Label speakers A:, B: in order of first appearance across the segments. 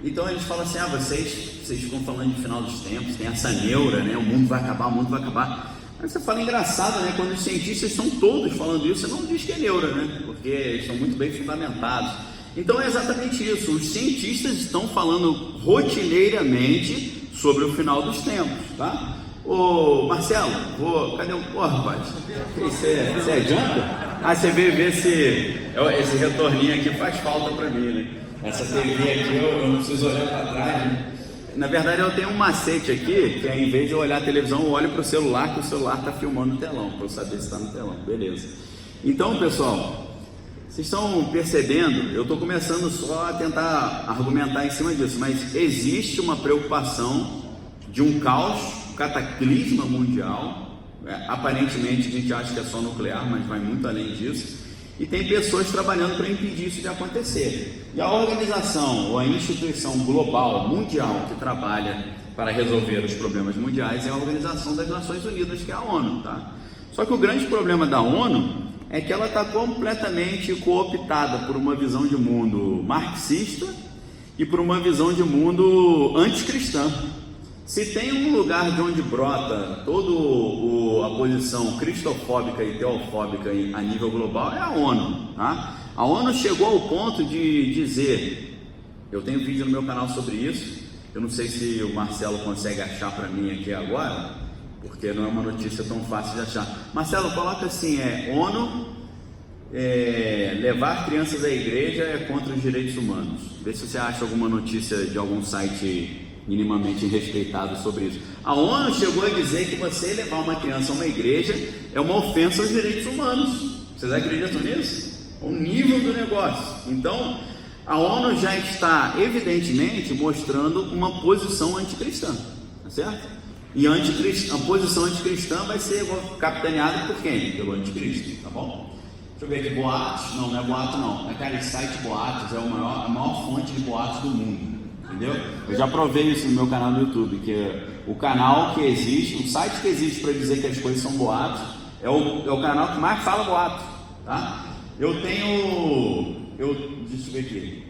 A: Então eles falam assim, vocês ficam falando de final dos tempos, tem essa neura, né? O mundo vai acabar, o mundo vai acabar. Aí você fala engraçado, né? Quando os cientistas estão todos falando isso, você não diz que é neura, né? Porque eles são muito bem fundamentados. Então é exatamente isso, os cientistas estão falando rotineiramente sobre o final dos tempos, tá? Ô Marcelo, cadê o... rapaz, você é janta? Você veio ver esse retorninho aqui, faz falta para mim, né? Essa TV aqui eu não preciso olhar para trás, né? Na verdade eu tenho um macete aqui, que é, em vez de eu olhar a televisão, eu olho para o celular, que o celular está filmando o telão, para eu saber se está no telão, beleza. Então pessoal, vocês estão percebendo, eu estou começando só a tentar argumentar em cima disso, mas existe uma preocupação de um caos, um cataclisma mundial, aparentemente a gente acha que é só nuclear, mas vai muito além disso, e tem pessoas trabalhando para impedir isso de acontecer. E a organização ou a instituição global, mundial, que trabalha para resolver os problemas mundiais é a Organização das Nações Unidas, que é a ONU, tá? Só que o grande problema da ONU é que ela está completamente cooptada por uma visão de mundo marxista e por uma visão de mundo anticristã. Se tem um lugar de onde brota toda a posição cristofóbica e teofóbica a nível global é a ONU, tá? A ONU chegou ao ponto de dizer, eu tenho vídeo no meu canal sobre isso, eu não sei se o Marcelo consegue achar para mim aqui agora, porque não é uma notícia tão fácil de achar. Marcelo, coloca assim, ONU, levar crianças à igreja é contra os direitos humanos. Vê se você acha alguma notícia de algum site minimamente respeitado sobre isso. A ONU chegou a dizer que você levar uma criança a uma igreja é uma ofensa aos direitos humanos. Vocês acreditam nisso? O nível do negócio. Então, a ONU já está evidentemente mostrando uma posição anticristã, tá certo? E a posição anticristã vai ser capitaneada por quem? Pelo anticristo, tá bom? Deixa eu ver aqui, boatos, não é boato não, cara, esse site Boatos é a maior fonte de boatos do mundo, entendeu? Eu já provei isso no meu canal no YouTube, que o canal que existe, o site que existe para dizer que as coisas são boatos, é o canal que mais fala boato, tá? Deixa eu ver aqui,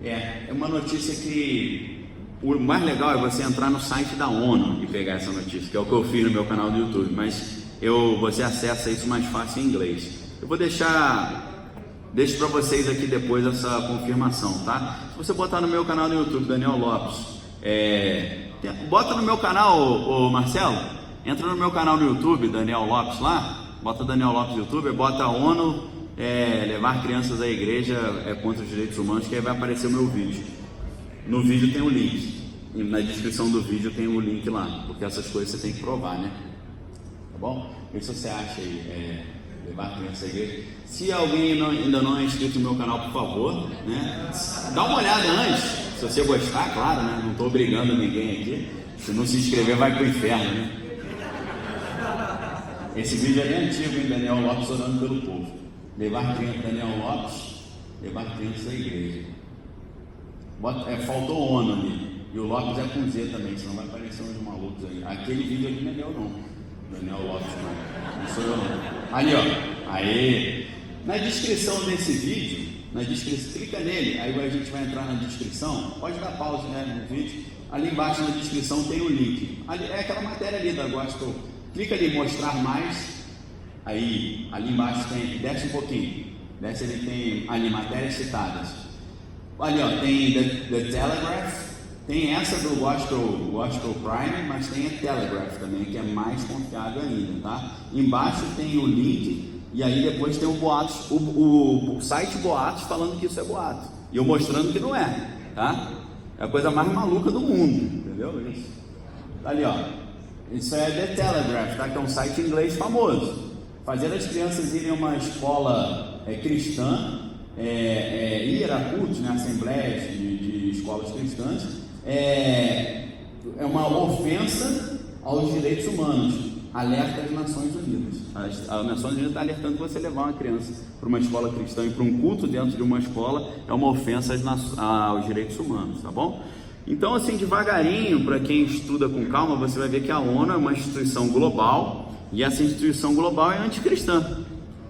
A: é uma notícia que o mais legal é você entrar no site da ONU e pegar essa notícia, que é o que eu fiz no meu canal do YouTube, mas você acessa isso mais fácil em inglês. Eu vou deixo para vocês aqui depois essa confirmação, tá? Se você botar no meu canal no YouTube, Daniel Lopes, bota no meu canal, Marcelo, entra no meu canal no YouTube, Daniel Lopes lá, bota Daniel Lopes no YouTube, bota ONU, levar crianças à igreja contra os direitos humanos, que aí vai aparecer o meu vídeo. No vídeo tem um link, e na descrição do vídeo tem um link lá, porque essas coisas você tem que provar, né? Tá bom? Vê se você acha aí, levar criança à igreja. Se alguém ainda não é inscrito no meu canal, por favor, né? Dá uma olhada antes, se você gostar, claro, né? Não estou obrigando ninguém aqui. Se não se inscrever, vai pro inferno, né? Esse vídeo é bem antigo, hein? Daniel Lopes orando pelo povo. Levar criança, Daniel Lopes, levar crianças à igreja. Faltou ONU ali. E o Lopes é com Z também, senão vai aparecer uns malucos aí. Aquele vídeo aqui não é meu não. Daniel Lopes não sou eu não. Ali ó, aí na descrição desse vídeo, clica nele, aí a gente vai entrar na descrição, pode dar pausa, né, no vídeo, ali embaixo na descrição tem o link, ali, é aquela matéria ali da Gospel, clica ali, mostrar mais, aí, ali embaixo tem, desce um pouquinho, desce ali, tem ali matérias citadas, ali ó, tem The Telegraph, tem essa do Gospel Prime, mas tem a Telegraph também, que é mais confiável ainda, tá? Embaixo tem o link, e aí depois tem o Boatos, o site Boatos falando que isso é boato, e eu mostrando que não é, tá? É a coisa mais maluca do mundo, entendeu? Isso. Ali ó, isso é The Telegraph, tá? Que é um site inglês famoso. Fazer as crianças irem a uma escola cristã, ir a cultos, né, assembleias de escolas cristãs, é uma ofensa aos direitos humanos. Alerta às Nações Unidas. As Nações Unidas está alertando que você levar uma criança para uma escola cristã e para um culto dentro de uma escola é uma ofensa aos direitos humanos, tá bom? Então, assim, devagarinho, para quem estuda com calma, você vai ver que a ONU é uma instituição global e essa instituição global é anticristã.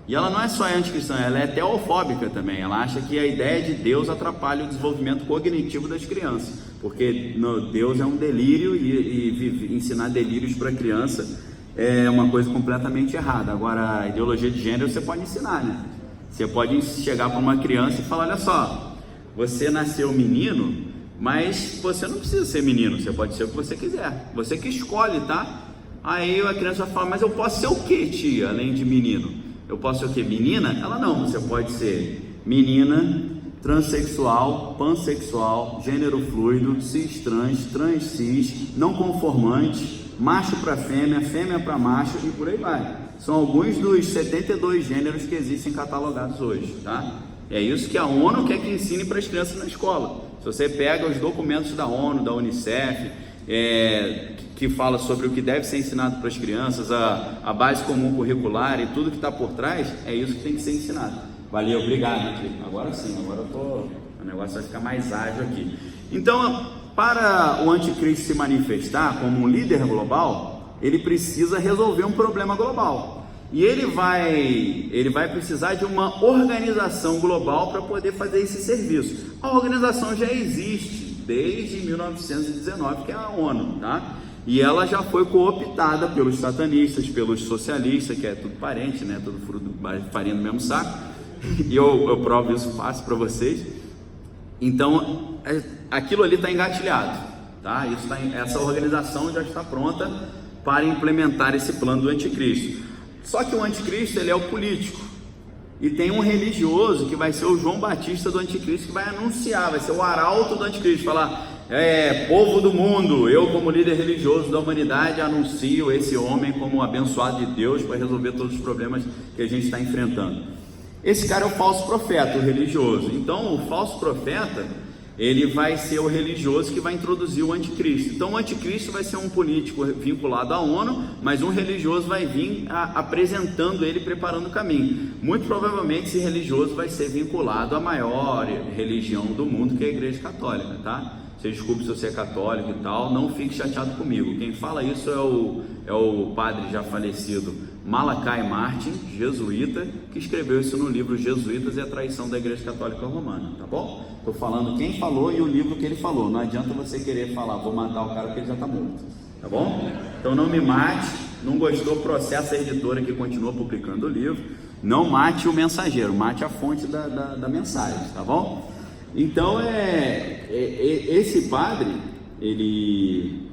A: E ela não é só anticristã, ela é teofóbica também. Ela acha que a ideia de Deus atrapalha o desenvolvimento cognitivo das crianças, porque Deus é um delírio e ensinar delírios para criança é uma coisa completamente errada. Agora, a ideologia de gênero você pode ensinar, né? Você pode chegar para uma criança e falar: olha só, você nasceu menino, mas você não precisa ser menino, você pode ser o que você quiser, você que escolhe, tá? Aí a criança vai falar: mas eu posso ser o que, tia, além de menino? Eu posso ser o que? Menina? Ela: não, você pode ser menina, transexual, pansexual, gênero fluido, cis, trans, cis, não conformante, macho para fêmea, fêmea para macho e por aí vai. São alguns dos 72 gêneros que existem catalogados hoje, tá? É isso que a ONU quer que ensine para as crianças na escola. Se você pega os documentos da ONU, da Unicef, que fala sobre o que deve ser ensinado para as crianças, a base comum curricular e tudo que está por trás, é isso que tem que ser ensinado. Valeu, obrigado, aqui. Agora sim, agora o negócio vai ficar mais ágil aqui. Então, para o anticristo se manifestar como um líder global, ele precisa resolver um problema global. E ele vai precisar de uma organização global para poder fazer esse serviço. A organização já existe desde 1919, que é a ONU, tá? E ela já foi cooptada pelos satanistas, pelos socialistas, que é tudo parente, né? Tudo fruto, farinha do mesmo saco. E eu provo isso fácil para vocês. Então, aquilo ali está engatilhado, tá? Essa organização já está pronta para implementar esse plano do anticristo. Só que o anticristo, ele é o político, e tem um religioso que vai ser o João Batista do anticristo, que vai anunciar, vai ser o arauto do anticristo, falar: povo do mundo, eu como líder religioso da humanidade anuncio esse homem como abençoado de Deus para resolver todos os problemas que a gente está enfrentando. Esse cara é o falso profeta, o religioso. Então o falso profeta, ele vai ser o religioso que vai introduzir o anticristo. Então o anticristo vai ser um político vinculado à ONU, mas um religioso vai vir apresentando ele, preparando o caminho. Muito provavelmente esse religioso vai ser vinculado à maior religião do mundo, que é a Igreja Católica, tá? Você desculpe se você é católico e tal, não fique chateado comigo. Quem fala isso é o padre já falecido Malachi Martin, jesuíta, que escreveu isso no livro Jesuítas e a Traição da Igreja Católica Romana, tá bom? Estou falando quem falou e o livro que ele falou. Não adianta você querer falar: vou matar o cara porque ele já está morto, tá bom? Então não me mate. Não gostou, processa a editora que continua publicando o livro. Não mate o mensageiro, mate a fonte da mensagem, tá bom? Então esse padre, ele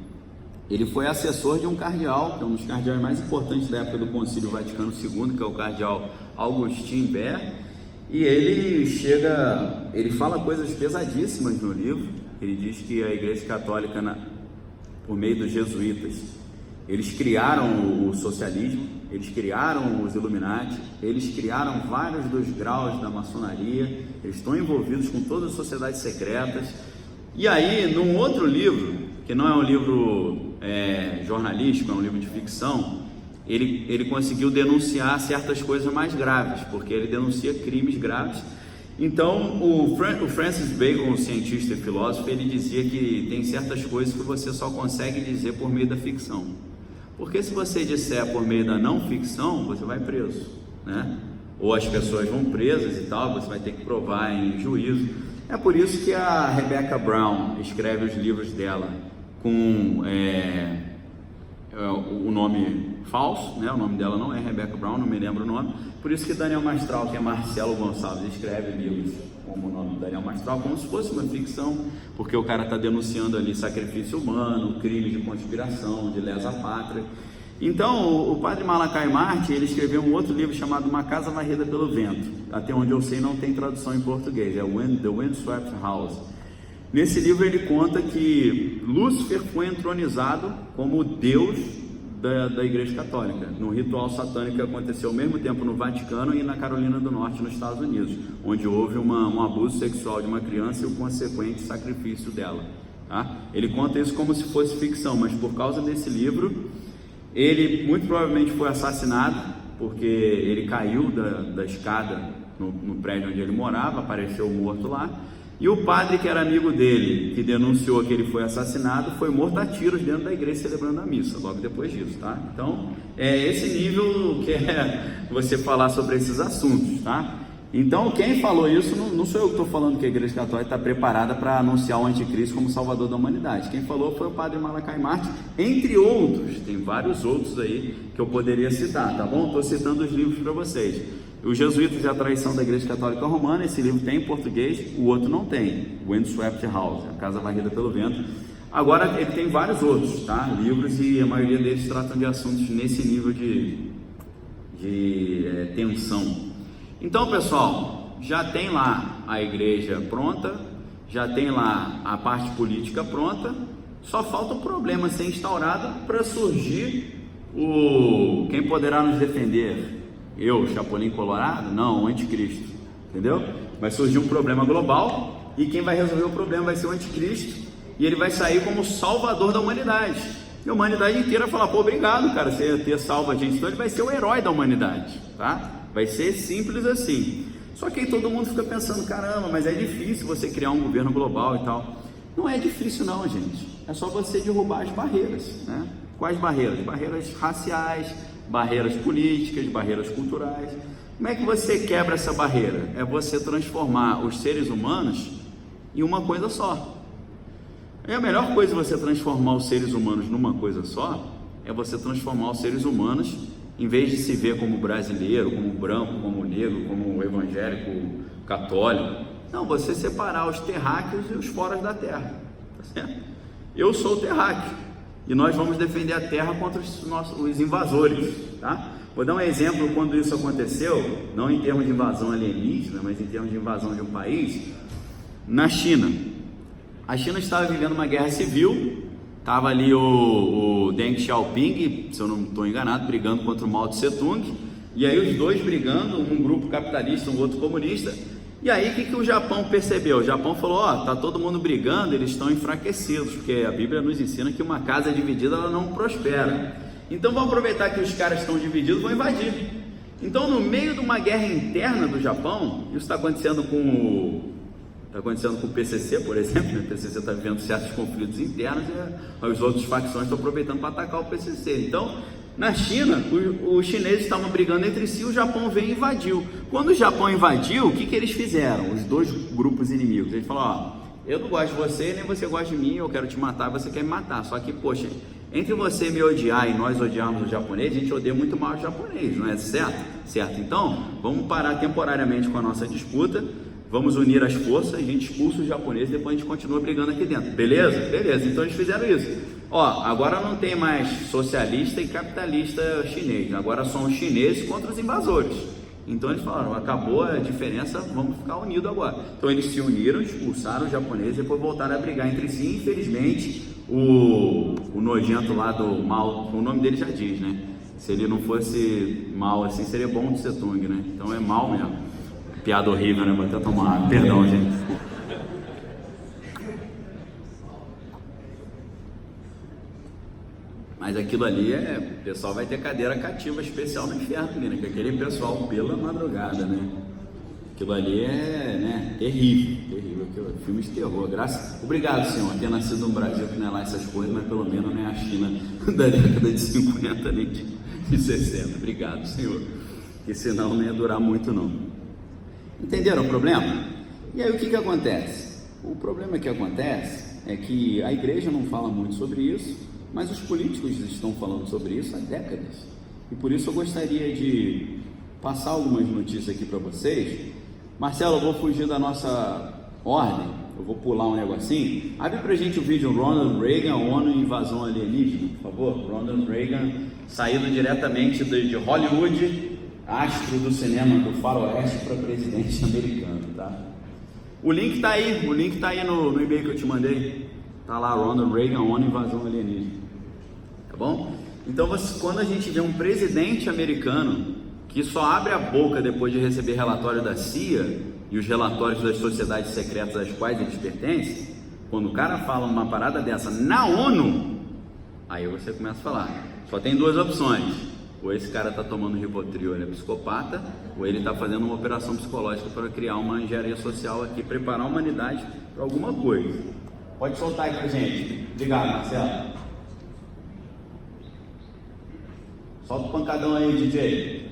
A: foi assessor de um cardeal, que é um dos cardeais mais importantes da época do Concílio Vaticano II, que é o cardeal Augustin Berg, e ele fala coisas pesadíssimas no livro. Ele diz que a Igreja Católica, por meio dos jesuítas, eles criaram o socialismo, eles criaram os Illuminati, eles criaram vários dos graus da maçonaria, eles estão envolvidos com todas as sociedades secretas. E aí, num outro livro, que não é um livro jornalístico, é um livro de ficção, ele conseguiu denunciar certas coisas mais graves, porque ele denuncia crimes graves. Então, o Francis Bacon, cientista e filósofo, ele dizia que tem certas coisas que você só consegue dizer por meio da ficção. Porque se você disser por meio da não ficção, você vai preso, né? Ou as pessoas vão presas e tal, você vai ter que provar em juízo. É por isso que a Rebecca Brown escreve os livros dela com o nome falso, né? O nome dela não é Rebecca Brown, não me lembro o nome. Por isso que Daniel Mastral, que é Marcelo Gonçalves, escreve livros como o nome do Daniel Mastral, como se fosse uma ficção, porque o cara está denunciando ali sacrifício humano, crime de conspiração, de lesa pátria. Então, o padre Malachi Martin, ele escreveu um outro livro chamado Uma Casa Varrida pelo Vento. Até onde eu sei não tem tradução em português, é The Windswept House. Nesse livro ele conta que Lúcifer foi entronizado como Deus da Igreja Católica, no ritual satânico que aconteceu ao mesmo tempo no Vaticano e na Carolina do Norte, nos Estados Unidos, onde houve um abuso sexual de uma criança e o consequente sacrifício dela, tá? Ele conta isso como se fosse ficção, mas por causa desse livro, ele muito provavelmente foi assassinado, porque ele caiu da escada no prédio onde ele morava, apareceu morto lá. E o padre que era amigo dele, que denunciou que ele foi assassinado, foi morto a tiros dentro da igreja celebrando a missa, logo depois disso, tá? Então, é esse nível que é você falar sobre esses assuntos, tá? Então, quem falou isso, não sou eu que estou falando que a igreja católica está preparada para anunciar o anticristo como salvador da humanidade. Quem falou foi o padre Malachi Martin, entre outros, tem vários outros aí que eu poderia citar, tá bom? Estou citando os livros para vocês. Os Jesuítas e a Traição da Igreja Católica Romana, esse livro tem em português, o outro não tem, Windswept House, A Casa Varrida pelo Vento. Agora, ele tem vários outros, tá? Livros, e a maioria deles tratam de assuntos nesse nível de tensão. Então, pessoal, já tem lá a igreja pronta, já tem lá a parte política pronta, só falta o problema ser instaurado para surgir quem poderá nos defender. Eu, Chapolin Colorado? Não, o anticristo, entendeu? Vai surgir um problema global e quem vai resolver o problema vai ser o anticristo, e ele vai sair como salvador da humanidade. E a humanidade inteira vai falar, pô, obrigado, cara, você ter salvo a gente. Então ele vai ser o herói da humanidade, tá? Vai ser simples assim. Só que aí todo mundo fica pensando, caramba, mas é difícil você criar um governo global e tal. Não é difícil não, gente. É só você derrubar as barreiras, né? Quais barreiras? Barreiras raciais, barreiras políticas, barreiras culturais. Como é que você quebra essa barreira? É você transformar os seres humanos em uma coisa só. E a melhor coisa de você transformar os seres humanos numa coisa só é você transformar os seres humanos, em vez de se ver como brasileiro, como branco, como negro, como evangélico, católico, não, você separar os terráqueos e os foras da terra, tá certo? Eu sou o terráqueo e nós vamos defender a terra contra os invasores, tá? Vou dar um exemplo quando isso aconteceu, não em termos de invasão alienígena, mas em termos de invasão de um país, na China. A China estava vivendo uma guerra civil, estava ali o Deng Xiaoping, se eu não estou enganado, brigando contra o Mao Tse Tung, e aí os dois brigando, um grupo capitalista, um outro comunista. E aí o que o Japão percebeu? O Japão falou, tá todo mundo brigando, eles estão enfraquecidos, porque a Bíblia nos ensina que uma casa dividida ela não prospera. Então vamos aproveitar que os caras estão divididos, vão invadir. Então no meio de uma guerra interna do Japão, isso está acontecendo com o PCC, por exemplo, né? O PCC está vivendo certos conflitos internos e as outras facções estão aproveitando para atacar o PCC. Então, na China, os chineses estavam brigando entre si, o Japão veio e invadiu. Quando o Japão invadiu, o que eles fizeram? Os dois grupos inimigos, eles falaram, eu não gosto de você, nem você gosta de mim, eu quero te matar, você quer me matar. Só que, poxa, entre você me odiar e nós odiarmos o japonês, a gente odeia muito mais o japonês, não é certo? Certo? Então, vamos parar temporariamente com a nossa disputa, vamos unir as forças, a gente expulsa os japoneses, depois a gente continua brigando aqui dentro, beleza? Beleza, então eles fizeram isso. Agora não tem mais socialista e capitalista chinês, agora são os chineses contra os invasores. Então eles falaram, acabou a diferença, vamos ficar unidos agora. Então eles se uniram, expulsaram os japoneses, depois voltaram a brigar entre si. Infelizmente, o nojento lá do Mao, o nome dele já diz, né? Se ele não fosse Mao assim, seria bom de Tse Tung, né? Então é Mao mesmo. Piada horrível, né? Vou até tomar água. Perdão, gente. Mas aquilo ali o pessoal vai ter cadeira cativa especial no inferno ali, né? Que aquele pessoal pela madrugada, né? Aquilo ali é, terrível, filme de terror. Obrigado, Senhor, ter nascido no Brasil, que não é lá essas coisas, mas pelo menos não é a China da década de 50 nem de 60. Obrigado, Senhor, que senão não ia durar muito não. Entenderam o problema? E aí o que acontece? O problema que acontece é que a igreja não fala muito sobre isso, mas os políticos estão falando sobre isso há décadas. E por isso eu gostaria de passar algumas notícias aqui para vocês. Marcelo, eu vou fugir da nossa ordem, eu vou pular um negocinho. Abre pra gente o vídeo Ronald Reagan, ONU e invasão alienígena, por favor. Ronald Reagan, saído diretamente de Hollywood, astro do cinema do faroeste, para presidente americano, tá? O link tá aí no e-mail que eu te mandei. Tá lá, Ronald Reagan, ONU e invasão alienígena. Tá bom? Então, quando a gente vê um presidente americano que só abre a boca depois de receber relatório da CIA e os relatórios das sociedades secretas às quais eles pertencem, quando o cara fala uma parada dessa na ONU, aí você começa a falar, só tem duas opções: ou esse cara está tomando Rivotril, ele é psicopata, ou ele está fazendo uma operação psicológica para criar uma engenharia social aqui, preparar a humanidade para alguma coisa. Pode soltar aí pra gente. Obrigado, Marcelo. Solta o pancadão aí, DJ.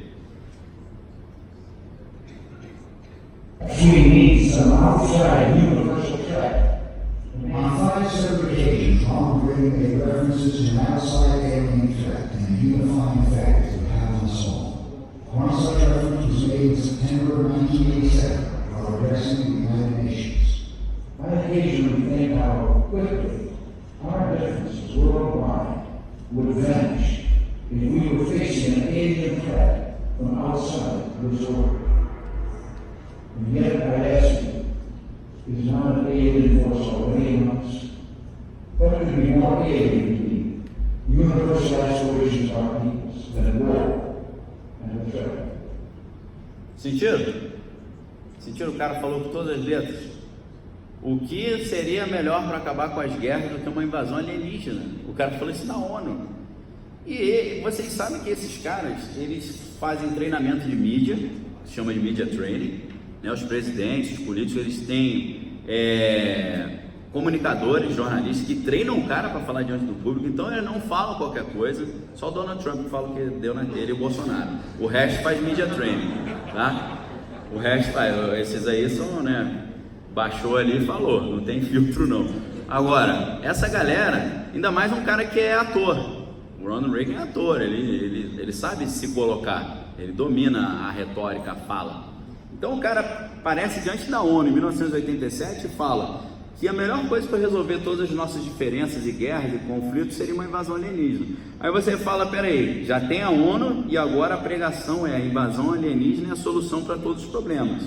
B: We need some outside universal threat. On 5 separate occasions, Ronald Reagan made references to an outside alien threat and a unifying factor that have on us all. One such reference was made in September of 1987 while addressing the United Nations. I occasionally think how quickly our differences worldwide would vanish if we were facing an alien threat from outside this order. And yet I ask you, is not an alien force already among us? What could be more alien to the universal aspirations of our peoples than war and a threat?
A: Sentido? Sentido? O cara falou com todas as letras. O que seria melhor para acabar com as guerras do que uma invasão alienígena? O cara falou isso na ONU. E vocês sabem que esses caras, eles fazem treinamento de mídia, se chama de media training, né? Os presidentes, os políticos, eles têm comunicadores, jornalistas que treinam o cara para falar diante do público, então ele não fala qualquer coisa, só o Donald Trump fala o que deu na telha e o Bolsonaro. O resto faz media training, tá? O resto faz, esses aí são, né? Baixou ali e falou, não tem filtro não. Agora, essa galera, ainda mais um cara que é ator. O Ronald Reagan é ator, ele sabe se colocar, ele domina a retórica, a fala. Então o cara aparece diante da ONU em 1987 e fala que a melhor coisa para resolver todas as nossas diferenças e guerras e conflitos seria uma invasão alienígena. Aí você fala, peraí, já tem a ONU e agora a pregação é a invasão alienígena é a solução para todos os problemas.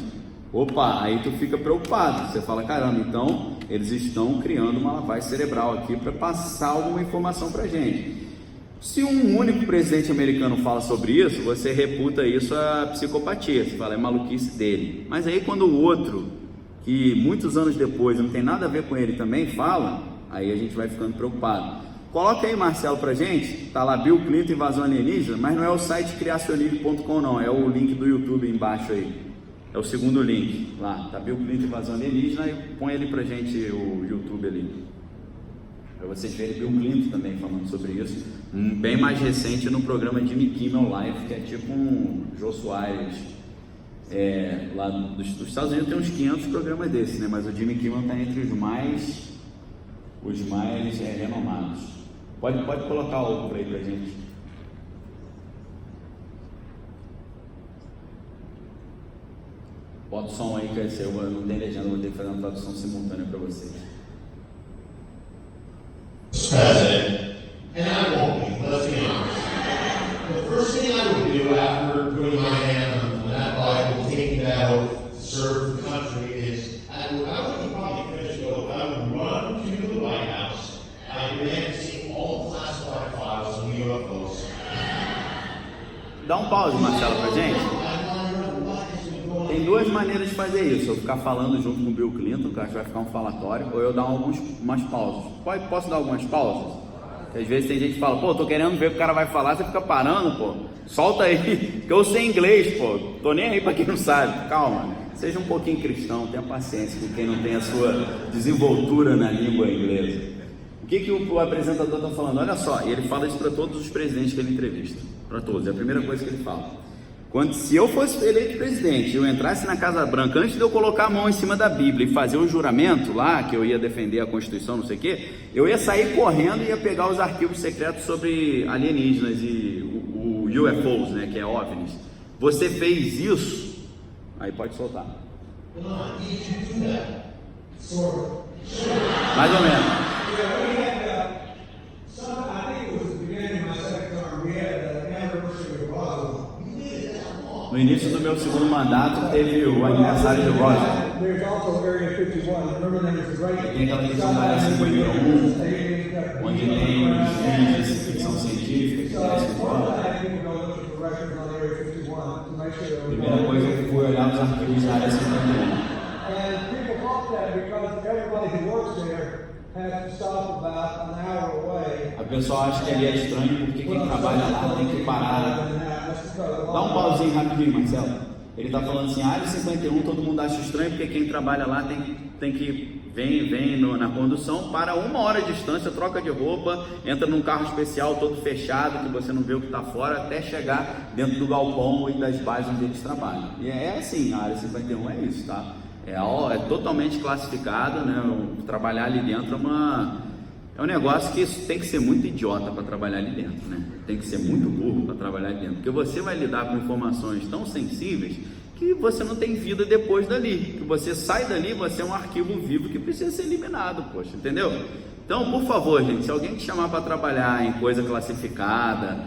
A: Opa, aí tu fica preocupado, você fala, caramba, então eles estão criando uma lavagem cerebral aqui para passar alguma informação para a gente. Se um único presidente americano fala sobre isso, você reputa isso a psicopatia, você fala, é maluquice dele. Mas aí quando o outro, que muitos anos depois não tem nada a ver com ele também fala, aí a gente vai ficando preocupado. Coloca aí, Marcelo, pra gente, tá lá Bill Clinton invasão alienígena, mas não é o site criacionismo.com não, é o link do YouTube embaixo aí. É o segundo link, lá, tá Bill Clinton invasão alienígena, e põe ali pra gente o YouTube ali. Para vocês verem Bill Clinton também falando sobre isso, bem mais recente no programa Jimmy Kimmel Live, que é tipo um Jô Soares, lá dos Estados Unidos tem uns 500 programas desses, né? Mas o Jimmy Kimmel está entre os mais renomados. Pode colocar outro aí pra gente. Bota o som aí, que eu não tenho legenda, vou ter que fazer uma tradução simultânea para vocês.
C: President, and I won't be, let's be honest. The first thing I would do after putting my hand on that Bible, taking that oath to serve the country is, I would probably finish the oath, I would run to the White House, I would demand to see all the classified files on UFOs.
A: Dá um pause, Marcelo, pra gente. Tem duas maneiras de fazer isso, eu ficar falando junto com o Bill Clinton, que acho que vai ficar um falatório, ou eu dar umas pausas. Posso dar algumas pausas? Porque às vezes tem gente que fala, pô, tô querendo ver o que o cara vai falar, você fica parando, pô, solta aí, que eu sei inglês, pô, tô nem aí pra quem não sabe, calma, seja um pouquinho cristão, tenha paciência com quem não tem a sua desenvoltura na língua inglesa. O que o apresentador está falando? Olha só, e ele fala isso para todos os presidentes que ele entrevista, para todos, é a primeira coisa que ele fala. Se eu fosse eleito presidente, eu entrasse na Casa Branca, antes de eu colocar a mão em cima da Bíblia e fazer o juramento lá, que eu ia defender a Constituição, não sei o quê, eu ia sair correndo e ia pegar os arquivos secretos sobre alienígenas e o UFOs, né, que é OVNIs. Você fez isso? Aí pode soltar. Mais ou menos. No início do meu segundo mandato, teve o aniversário de Roswell. Tem aquela questão da área 51, onde tem os filmes de ficção científica, que parece que a primeira coisa que eu fui olhar os arquivos da área 51.
D: has to stop about an hour away.
A: A pessoa acha que ali é estranho porque quem trabalha lá tem que parar. Dá um pauzinho rapidinho, Marcelo. Ele está falando assim, área 51, todo mundo acha estranho porque quem trabalha lá tem que vem na condução, para 1 hora de distância, troca de roupa, entra num carro especial todo fechado, que você não vê o que está fora, até chegar dentro do galpão e das bases onde eles trabalham. E é assim, a área 51 é isso, tá? É totalmente classificado, né? Trabalhar ali dentro é um negócio que tem que ser muito idiota para trabalhar ali dentro, né? Tem que ser muito burro para trabalhar ali dentro, porque você vai lidar com informações tão sensíveis que você não tem vida depois dali, que você sai dali, você é um arquivo vivo que precisa ser eliminado, poxa, entendeu? Então, por favor, gente, se alguém te chamar para trabalhar em coisa classificada,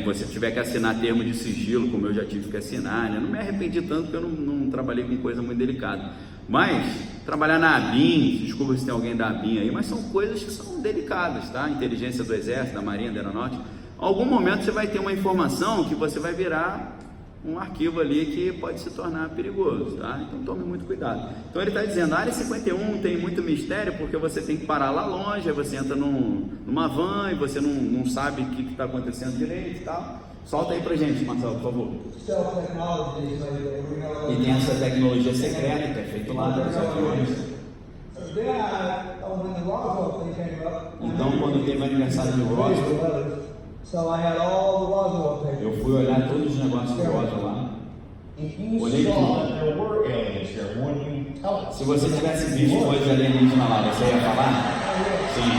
A: você tiver que assinar termo de sigilo, como eu já tive que assinar, né? Não me arrependi tanto porque eu não trabalhei com coisa muito delicada, mas trabalhar na ABIN, desculpa se tem alguém da ABIN aí, mas são coisas que são delicadas, tá? Inteligência do Exército, da Marinha, da Aeronáutica. Em algum momento você vai ter uma informação que você vai virar um arquivo ali que pode se tornar perigoso, tá? Então tome muito cuidado. Então ele está dizendo, a área 51 tem muito mistério porque você tem que parar lá longe, aí você entra numa van e você não sabe o que está acontecendo direito e tal. Solta aí pra gente, Marcelo, por favor. E tem essa tecnologia secreta que é feita lá nos aviões. Então quando teve o aniversário de Roswell, eu fui olhar todos os negócios de Roswell lá. Olhei tudo. Se você tivesse visto coisa alienígena lá, você ia falar? Sim.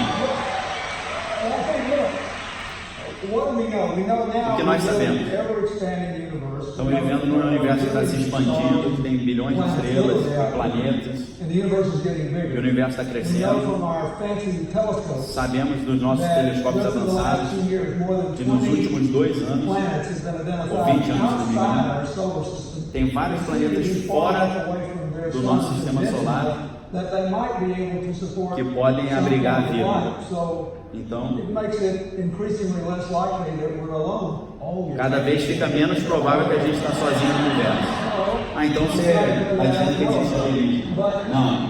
A: O que nós sabemos? Estamos vivendo num universo que está se expandindo, que tem bilhões de estrelas, planetas, e o universo está crescendo. Sabemos dos nossos telescópios avançados que nos últimos 2 anos, ou 20 anos, se não me engano, tem vários planetas fora do nosso sistema solar que podem abrigar a vida. Então, cada vez fica menos provável que a gente está sozinho no universo. Então você está dizendo que existe alienígena? Não.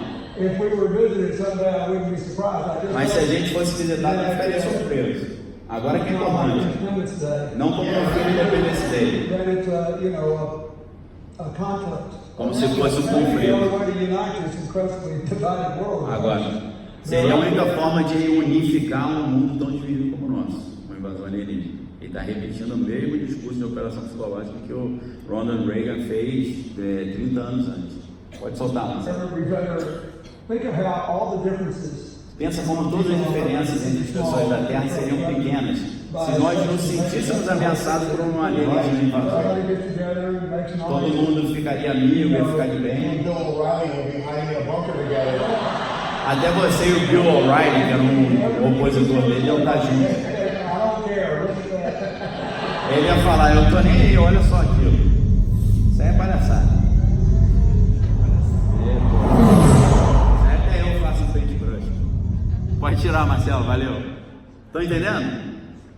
A: Mas se a gente fosse visitar, não ficaria surpreso. Agora que é importante, não como no filme Independence Day, como se fosse um conflito. Agora, seria a única forma de unificar um mundo tão dividido como o nosso, uma invasão alienígena. Ele está repetindo o mesmo discurso de operação psicológica que o Ronald Reagan fez 30 anos antes. Pode soltar, Marcelo. Pensa como todas as diferenças entre as pessoas da Terra seriam pequenas se nós nos sentíssemos ameaçados por um alienígena invasor. Todo mundo ficaria amigo, ia ficar de bem. Até você e o Bill O'Reilly, que era um opositor dele, iam estar juntos. Ele ia falar, eu tô nem aí, olha só aquilo. Isso aí é palhaçada. Até eu faço um paintbrush. Pode tirar, Marcelo, valeu. Estão entendendo?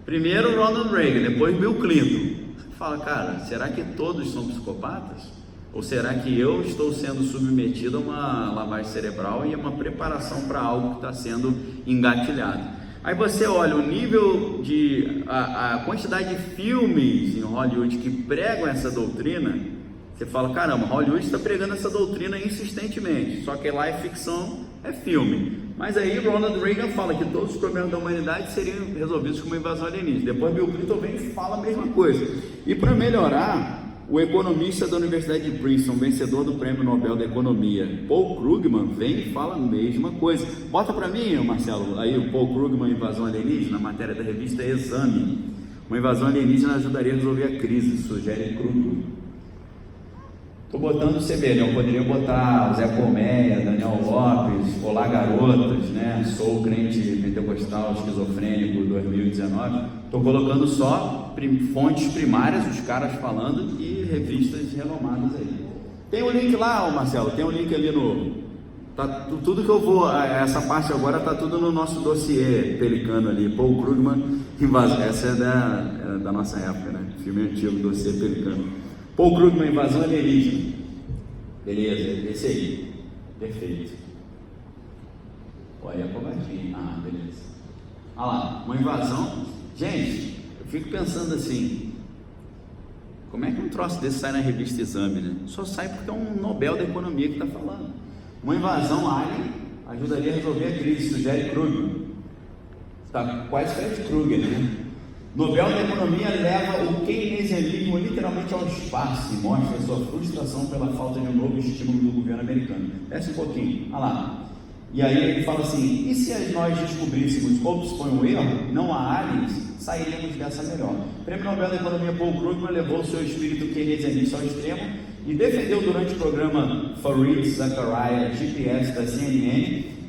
A: Primeiro Ronald Reagan, depois Bill Clinton. Você fala, cara, será que todos são psicopatas? Ou será que eu estou sendo submetido a uma lavagem cerebral e a uma preparação para algo que está sendo engatilhado? Aí você olha o nível de... a quantidade de filmes em Hollywood que pregam essa doutrina. Você fala, caramba, Hollywood está pregando essa doutrina insistentemente. Só que lá é ficção, é filme. Mas aí Ronald Reagan fala que todos os problemas da humanidade seriam resolvidos com uma invasão alienígena. Depois Bill Clinton vem e fala a mesma coisa. E para melhorar, o economista da Universidade de Princeton, vencedor do Prêmio Nobel da Economia, Paul Krugman, vem e fala a mesma coisa. Bota para mim, Marcelo, aí o Paul Krugman, invasão alienígena, na matéria da revista Exame. Uma invasão alienígena ajudaria a resolver a crise, sugere Krugman. Estou botando o CV, né? Eu poderia botar Zé Colmeia, Daniel Lopes, Olá Garotas, né? Sou crente pentecostal esquizofrênico 2019. Estou colocando só fontes primárias, os caras falando, e revistas renomadas aí. Tem o link lá, Marcelo, tem o link ali no... Tá, tudo que eu vou... Essa parte agora está tudo no nosso dossiê pelicano ali. Paul Krugman, invasão. Essa é da nossa época, né? Filme antigo, dossiê pelicano. Paul Krugman, invasão alienígena. Beleza, esse aí. Perfeito. Olha a covardia. Ah, beleza. Olha lá, uma invasão. Gente, eu fico pensando assim, como é que um troço desse sai na revista Exame, né? Só sai porque é um Nobel da Economia que está falando. Uma invasão alien ajudaria a resolver a crise, sugere Krugman. Está quase Fred Krueger, né? Nobel da Economia leva o keynesianismo literalmente ao espaço e mostra sua frustração pela falta de um novo estímulo do governo americano. Desce um pouquinho, olha lá. E aí ele fala assim, e se nós descobríssemos, ops, foi um erro, não há aliens, sairíamos dessa melhor. O Prêmio Nobel da Economia Paul Krugman levou o seu espírito keynesianista ao extremo e defendeu durante o programa Fareed Zakaria GPS da CNN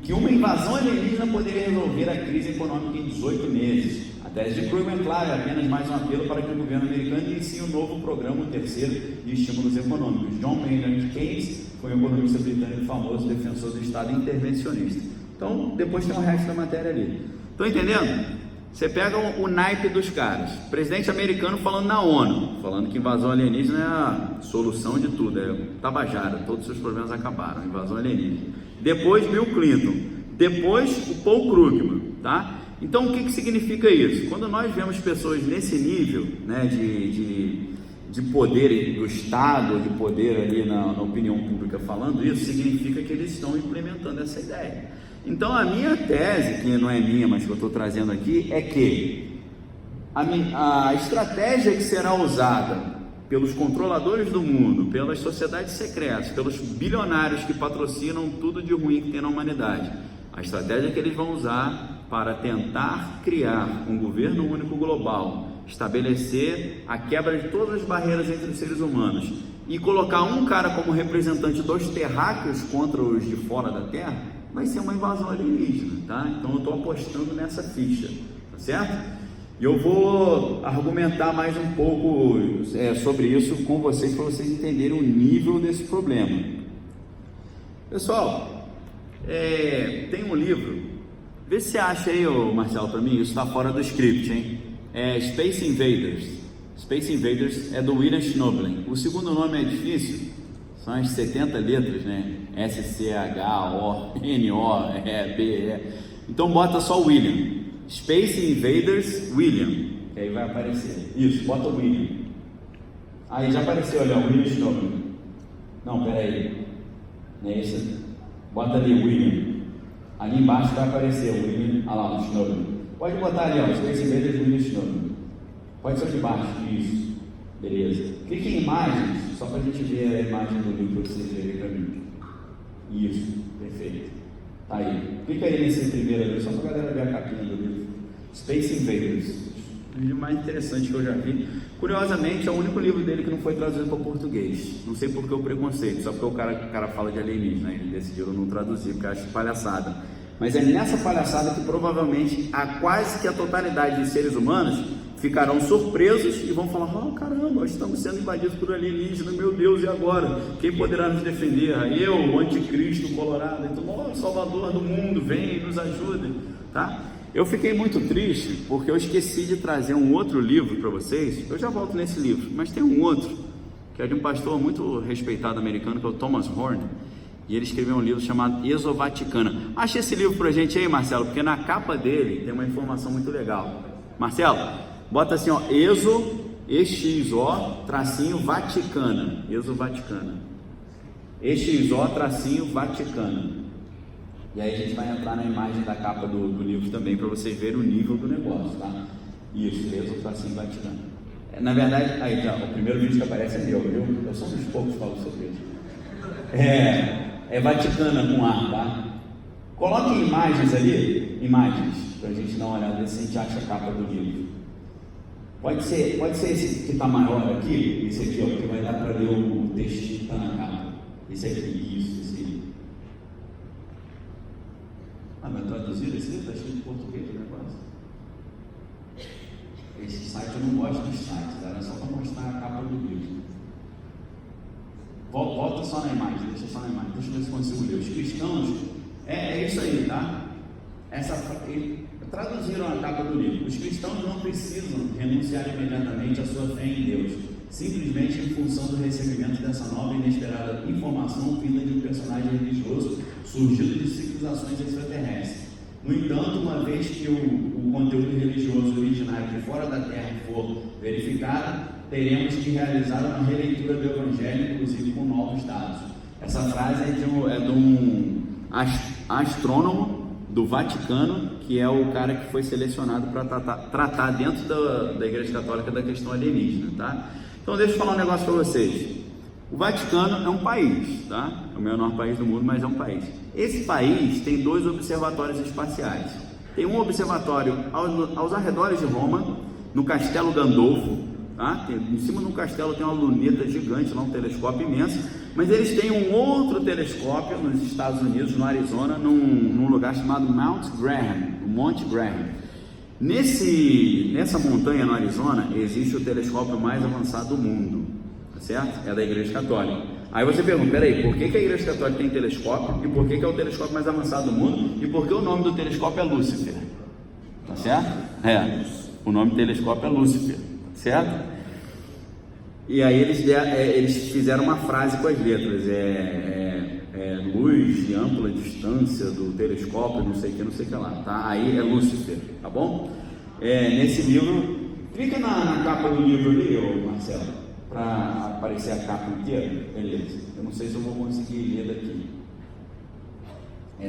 A: que uma invasão alienígena poderia resolver a crise econômica em 18 meses. A tese de Krugman, claro, é apenas mais um apelo para que o governo americano inicie um novo programa, o terceiro, de estímulos econômicos. John Maynard Keynes foi um economista britânico famoso, defensor do Estado intervencionista. Então, depois tem o resto da matéria ali. Estão entendendo? Você pega o naipe dos caras. Presidente americano falando na ONU, falando que invasão alienígena é a solução de tudo, é tabajara, todos os seus problemas acabaram, invasão alienígena. Depois Bill Clinton, depois o Paul Krugman, tá? Então o que significa isso? Quando nós vemos pessoas nesse nível, né, de poder do Estado, de poder ali na opinião pública falando isso, significa que eles estão implementando essa ideia. Então a minha tese, que não é minha, mas que eu estou trazendo aqui, é que a estratégia que será usada pelos controladores do mundo, pelas sociedades secretas, pelos bilionários que patrocinam tudo de ruim que tem na humanidade, a estratégia que eles vão usar para tentar criar um governo único global, estabelecer a quebra de todas as barreiras entre os seres humanos e colocar um cara como representante dos terráqueos contra os de fora da Terra, vai ser uma invasão alienígena, tá? Então eu estou apostando nessa ficha, tá certo? E eu vou argumentar mais um pouco sobre isso com vocês, para vocês entenderem o nível desse problema. Pessoal, tem um livro, vê se você acha aí, Marcelo, para mim, isso está fora do script, hein? Space Invaders. Space Invaders é do William Schnoebelen. O segundo nome é difícil, são as 70 letras, né? S-C-H-O-N-O-E-B-E. Então bota só William. Space Invaders William, que aí vai aparecer. Isso, bota o William. Aí já apareceu, olha, o William Schnoebelen. Não, peraí. Não é isso? Bota ali William. Ali embaixo vai aparecer o William. Olha lá, o Schnoebelen. Pode botar ali, ó, Space Invaders William Schnoebelen. Pode ser de baixo, isso. Beleza. Clique em imagens, só para a gente ver a imagem do livro para vocês verem para mim. Isso, perfeito. Tá aí. Clica aí nesse primeiro ali, só para a galera ver a capinha do livro. Space Invaders. O livro mais interessante que eu já vi. Curiosamente, é o único livro dele que não foi traduzido para português. Não sei por que o preconceito, só porque o cara fala de alienígena. Eles decidiram não traduzir, porque acho palhaçada. Mas é nessa palhaçada que provavelmente quase que a totalidade dos seres humanos ficarão surpresos e vão falar: oh caramba, nós estamos sendo invadidos por alienígenas, meu Deus, e agora? Quem poderá nos defender? Eu, o anticristo colorado, então, oh, salvador do mundo, vem e nos ajude, tá? Eu fiquei muito triste porque eu esqueci de trazer um outro livro para vocês. Eu já volto nesse livro, mas tem um outro que é de um pastor muito respeitado americano, que é o Thomas Horn, e ele escreveu um livro chamado Exovaticana. Acha esse livro pra gente aí, Marcelo, porque na capa dele tem uma informação muito legal. Marcelo, bota assim, ó, EXO-Vaticana. Exovaticana. EXO-Vaticana. E aí a gente vai entrar na imagem da capa do livro também, para vocês verem o nível do negócio, tá? Isso, EXO-Vaticana. Na verdade, aí já, o primeiro vídeo que aparece é meu, viu? Eu sou um dos poucos que falo sobre isso. É Vaticana com A, tá? Coloquem imagens ali, pra gente dar uma olhada se a gente acha a capa do livro. Pode ser esse que está maior aqui, esse aqui, ó, que vai dar para ler o texto que está na capa. Esse aqui, esse aqui. Mas traduzido esse livro? Está escrito em português o negócio. Esse site eu não gosto dos sites, era só para mostrar a capa do livro. Volta só na imagem, deixa eu ver se consigo ler. Os cristãos, é isso aí, tá? Traduziram a capa do livro. Os cristãos não precisam renunciar imediatamente à sua fé em Deus, simplesmente em função do recebimento dessa nova e inesperada informação vinda de um personagem religioso surgido de civilizações extraterrestres. No entanto, uma vez que o conteúdo religioso originário de fora da Terra for verificado, teremos que realizar uma releitura do Evangelho, inclusive com novos dados. Essa frase é de um astrônomo do Vaticano, que é o cara que foi selecionado para tratar dentro da Igreja Católica da questão alienígena, tá? Então deixa eu falar um negócio para vocês. O Vaticano é um país, tá? É o menor país do mundo, mas é um país. Esse país tem 2 observatórios espaciais. Tem um observatório aos arredores de Roma, no Castelo Gandolfo, tá? Em cima do castelo tem uma luneta gigante, lá um telescópio imenso. Mas eles têm um outro telescópio nos Estados Unidos, no Arizona, num lugar chamado Mount Graham, o Monte Graham. Nessa montanha no Arizona existe o telescópio mais avançado do mundo, tá certo? É da Igreja Católica. Aí você pergunta, peraí, por que a Igreja Católica tem telescópio? E por que é o telescópio mais avançado do mundo? E por que o nome do telescópio é Lúcifer? Tá certo? O nome do telescópio é Lúcifer, tá certo? E aí eles fizeram uma frase com as letras, luz de ampla distância do telescópio, não sei o que lá, tá? Aí é Lúcifer, tá bom? Nesse livro, clica na capa do livro ali, ô Marcelo, para aparecer a capa inteira, beleza? Eu não sei se eu vou conseguir ler daqui.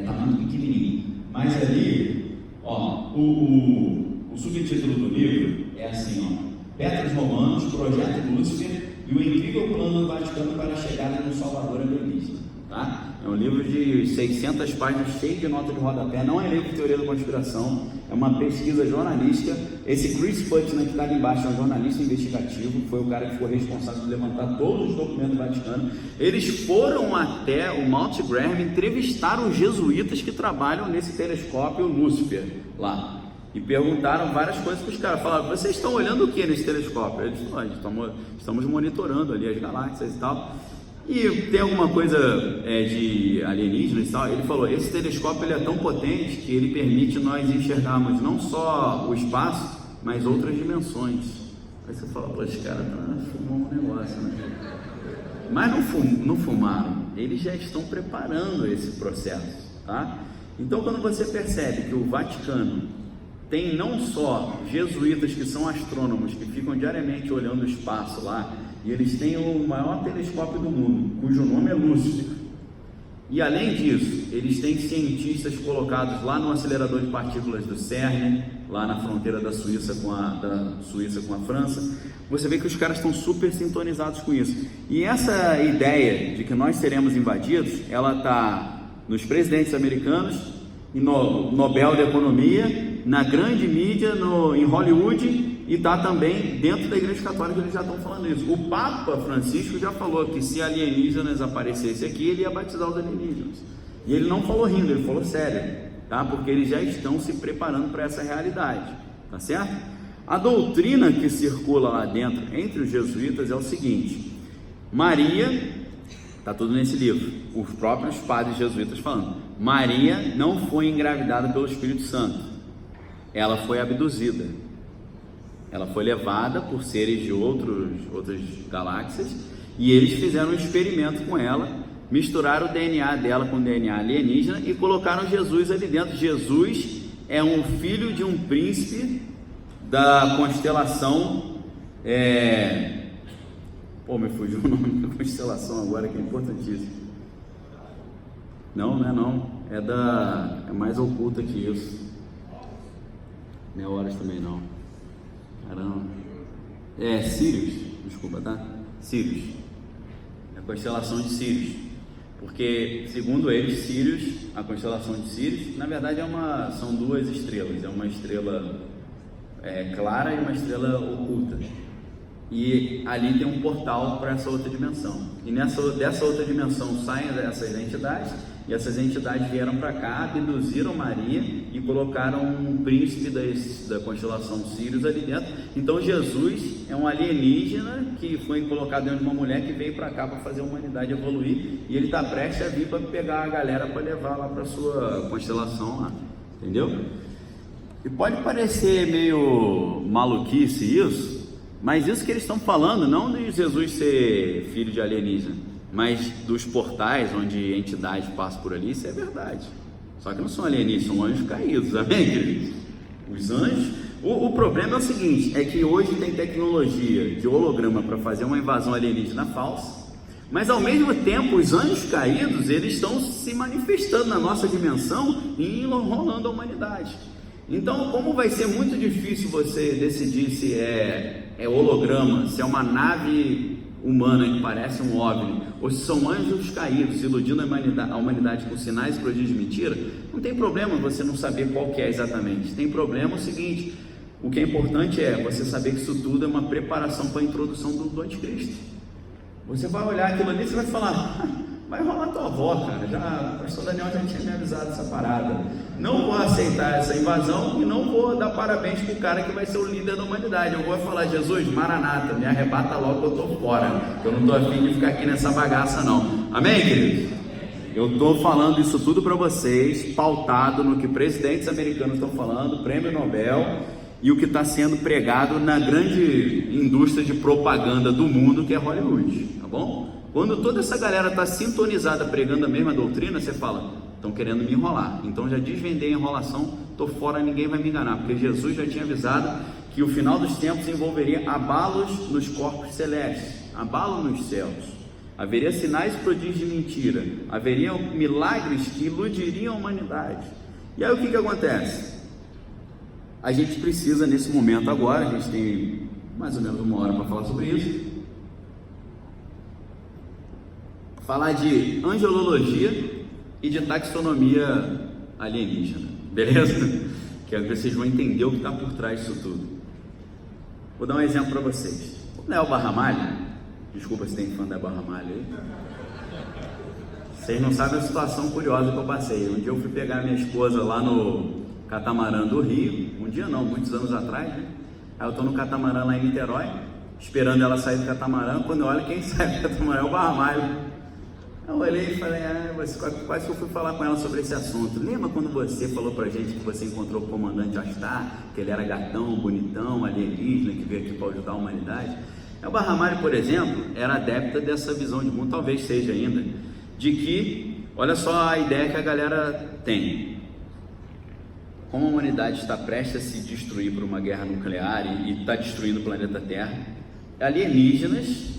A: Tá muito pequenininho, mas ali, ó, o subtítulo do livro é assim, ó: Petros Romanos, Projeto Lúcifer e o incrível plano do Vaticano para a chegada do Salvador alienígena, tá? É um livro de 600 páginas, cheio de nota de rodapé, não é livro de teoria da conspiração, é uma pesquisa jornalística. Esse Chris Putnam, que está ali embaixo, é um jornalista investigativo, foi o cara que foi responsável por levantar todos os documentos do Vaticano. Eles foram até o Mount Graham, entrevistaram os jesuítas que trabalham nesse telescópio Lúcifer lá. E perguntaram várias coisas para os caras. Falaram: vocês estão olhando o que nesse telescópio? Eles falaram: estamos monitorando ali as galáxias e tal. E tem alguma coisa de alienígenas e tal? Ele falou: esse telescópio ele é tão potente que ele permite nós enxergarmos não só o espaço, mas outras dimensões. Aí você fala: pô, esse cara fumou um negócio, né? Mas não fumaram. Eles já estão preparando esse processo, tá? Então, quando você percebe que o Vaticano tem não só jesuítas que são astrônomos, que ficam diariamente olhando o espaço lá, e eles têm o maior telescópio do mundo, cujo nome é Lúcifer. E além disso, eles têm cientistas colocados lá no acelerador de partículas do CERN, lá na fronteira da Suíça com a França. Você vê que os caras estão super sintonizados com isso. E essa ideia de que nós seremos invadidos, ela está nos presidentes americanos, e no Nobel de Economia, na grande mídia, em Hollywood, e está também dentro da Igreja Católica. Eles já estão falando isso. O Papa Francisco já falou que se alienígenas aparecesse aqui, ele ia batizar os alienígenas. E ele não falou rindo, ele falou sério, tá? Porque eles já estão se preparando para essa realidade, tá certo? A doutrina que circula lá dentro entre os jesuítas é o seguinte: Maria, está tudo nesse livro, os próprios padres jesuítas falando, Maria não foi engravidada pelo Espírito Santo, ela foi abduzida, ela foi levada por seres de outras galáxias, e eles fizeram um experimento com ela, misturaram o DNA dela com o DNA alienígena e colocaram Jesus ali dentro. Jesus é um filho de um príncipe da constelação, me fugiu o nome da constelação agora, que é importantíssimo. Não é mais oculta que isso. Meia hora também não. Caramba. Sirius, desculpa, tá? Sirius. É a constelação de Sirius. Porque, segundo eles, Sirius, a constelação de Sirius, na verdade são 2 estrelas. É uma estrela clara e uma estrela oculta. E ali tem um portal para essa outra dimensão. E dessa outra dimensão saem essas entidades, e essas entidades vieram para cá, abduziram Maria e colocaram um príncipe da constelação Sirius ali dentro. Então Jesus é um alienígena que foi colocado dentro de uma mulher que veio para cá para fazer a humanidade evoluir, e ele está prestes a vir para pegar a galera para levar lá para sua constelação lá, entendeu? E pode parecer meio maluquice isso, mas isso que eles estão falando, não de Jesus ser filho de alienígena, mas dos portais onde entidades passam por ali, isso é verdade. Só que não são alienígenas, são anjos caídos, amém, queridos? Os anjos... O problema é o seguinte, é que hoje tem tecnologia de holograma para fazer uma invasão alienígena falsa, mas ao mesmo tempo os anjos caídos, eles estão se manifestando na nossa dimensão e enrolando a humanidade. Então, como vai ser muito difícil você decidir se é holograma, se é uma nave humana que parece um OVNI, ou se são anjos caídos iludindo a humanidade com sinais, prodígios de mentira, não tem problema você não saber qual que é exatamente. Tem problema o seguinte, o que é importante é você saber que isso tudo é uma preparação para a introdução do anticristo. Você vai olhar aquilo ali e você vai falar, vai rolar tua avó, cara, já, o pastor Daniel já tinha me avisado dessa parada, não vou aceitar essa invasão e não vou dar parabéns pro cara que vai ser o líder da humanidade. Eu vou falar, Jesus, maranata, me arrebata logo que eu tô fora, que eu não tô afim de ficar aqui nessa bagaça não. Amém, queridos? Eu tô falando isso tudo para vocês, pautado no que presidentes americanos estão falando, prêmio Nobel, e o que está sendo pregado na grande indústria de propaganda do mundo, que é Hollywood, tá bom? Quando toda essa galera está sintonizada pregando a mesma doutrina, você fala, estão querendo me enrolar, então já desvendei a enrolação, estou fora, ninguém vai me enganar, porque Jesus já tinha avisado que o final dos tempos envolveria abalos nos corpos celestes, abalo nos céus, haveria sinais e prodígios de mentira, haveriam milagres que iludiriam a humanidade. E aí o que acontece? A gente precisa nesse momento agora, a gente tem mais ou menos uma hora para falar sobre isso, falar de angelologia e de taxonomia alienígena, beleza? Quero que vocês vão entender o que está por trás disso tudo. Vou dar um exemplo para vocês. O Léo Barramalho, desculpa se tem fã da Barramalho aí, vocês não sabem a situação curiosa que eu passei. Um dia eu fui pegar minha esposa lá no catamarã do Rio, um dia não, muitos anos atrás, né? Aí eu tô no catamarã lá em Niterói, esperando ela sair do catamarã, quando eu olho quem sai do catamarã é o Barramalho. Eu olhei e falei, quase que eu fui falar com ela sobre esse assunto. Lembra quando você falou pra gente que você encontrou o comandante Astar, que ele era gatão, bonitão, alienígena, que veio aqui para ajudar a humanidade? O Barramalho, por exemplo, era adepta dessa visão de mundo, talvez seja ainda, de que, olha só a ideia que a galera tem. Como a humanidade está prestes a se destruir por uma guerra nuclear e está destruindo o planeta Terra, alienígenas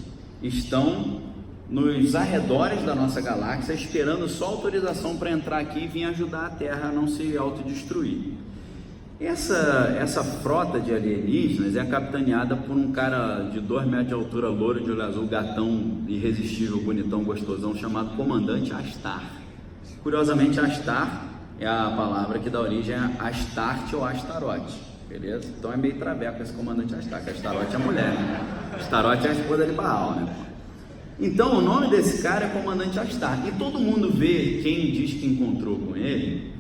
A: estão nos arredores da nossa galáxia esperando só autorização para entrar aqui e vir ajudar a Terra a não se autodestruir. Essa frota de alienígenas é capitaneada por um cara de 2 metros de altura, louro, de olho azul, gatão, irresistível, bonitão, gostosão, chamado Comandante Astar. Curiosamente, Astar é a palavra que dá origem a Astarte ou Astarote, beleza? Então é meio traveco esse comandante Astar, que Astarote é a mulher, né? Astarote é a esposa de Baal, né? Então o nome desse cara é comandante Astar, e todo mundo vê quem diz que encontrou com ele,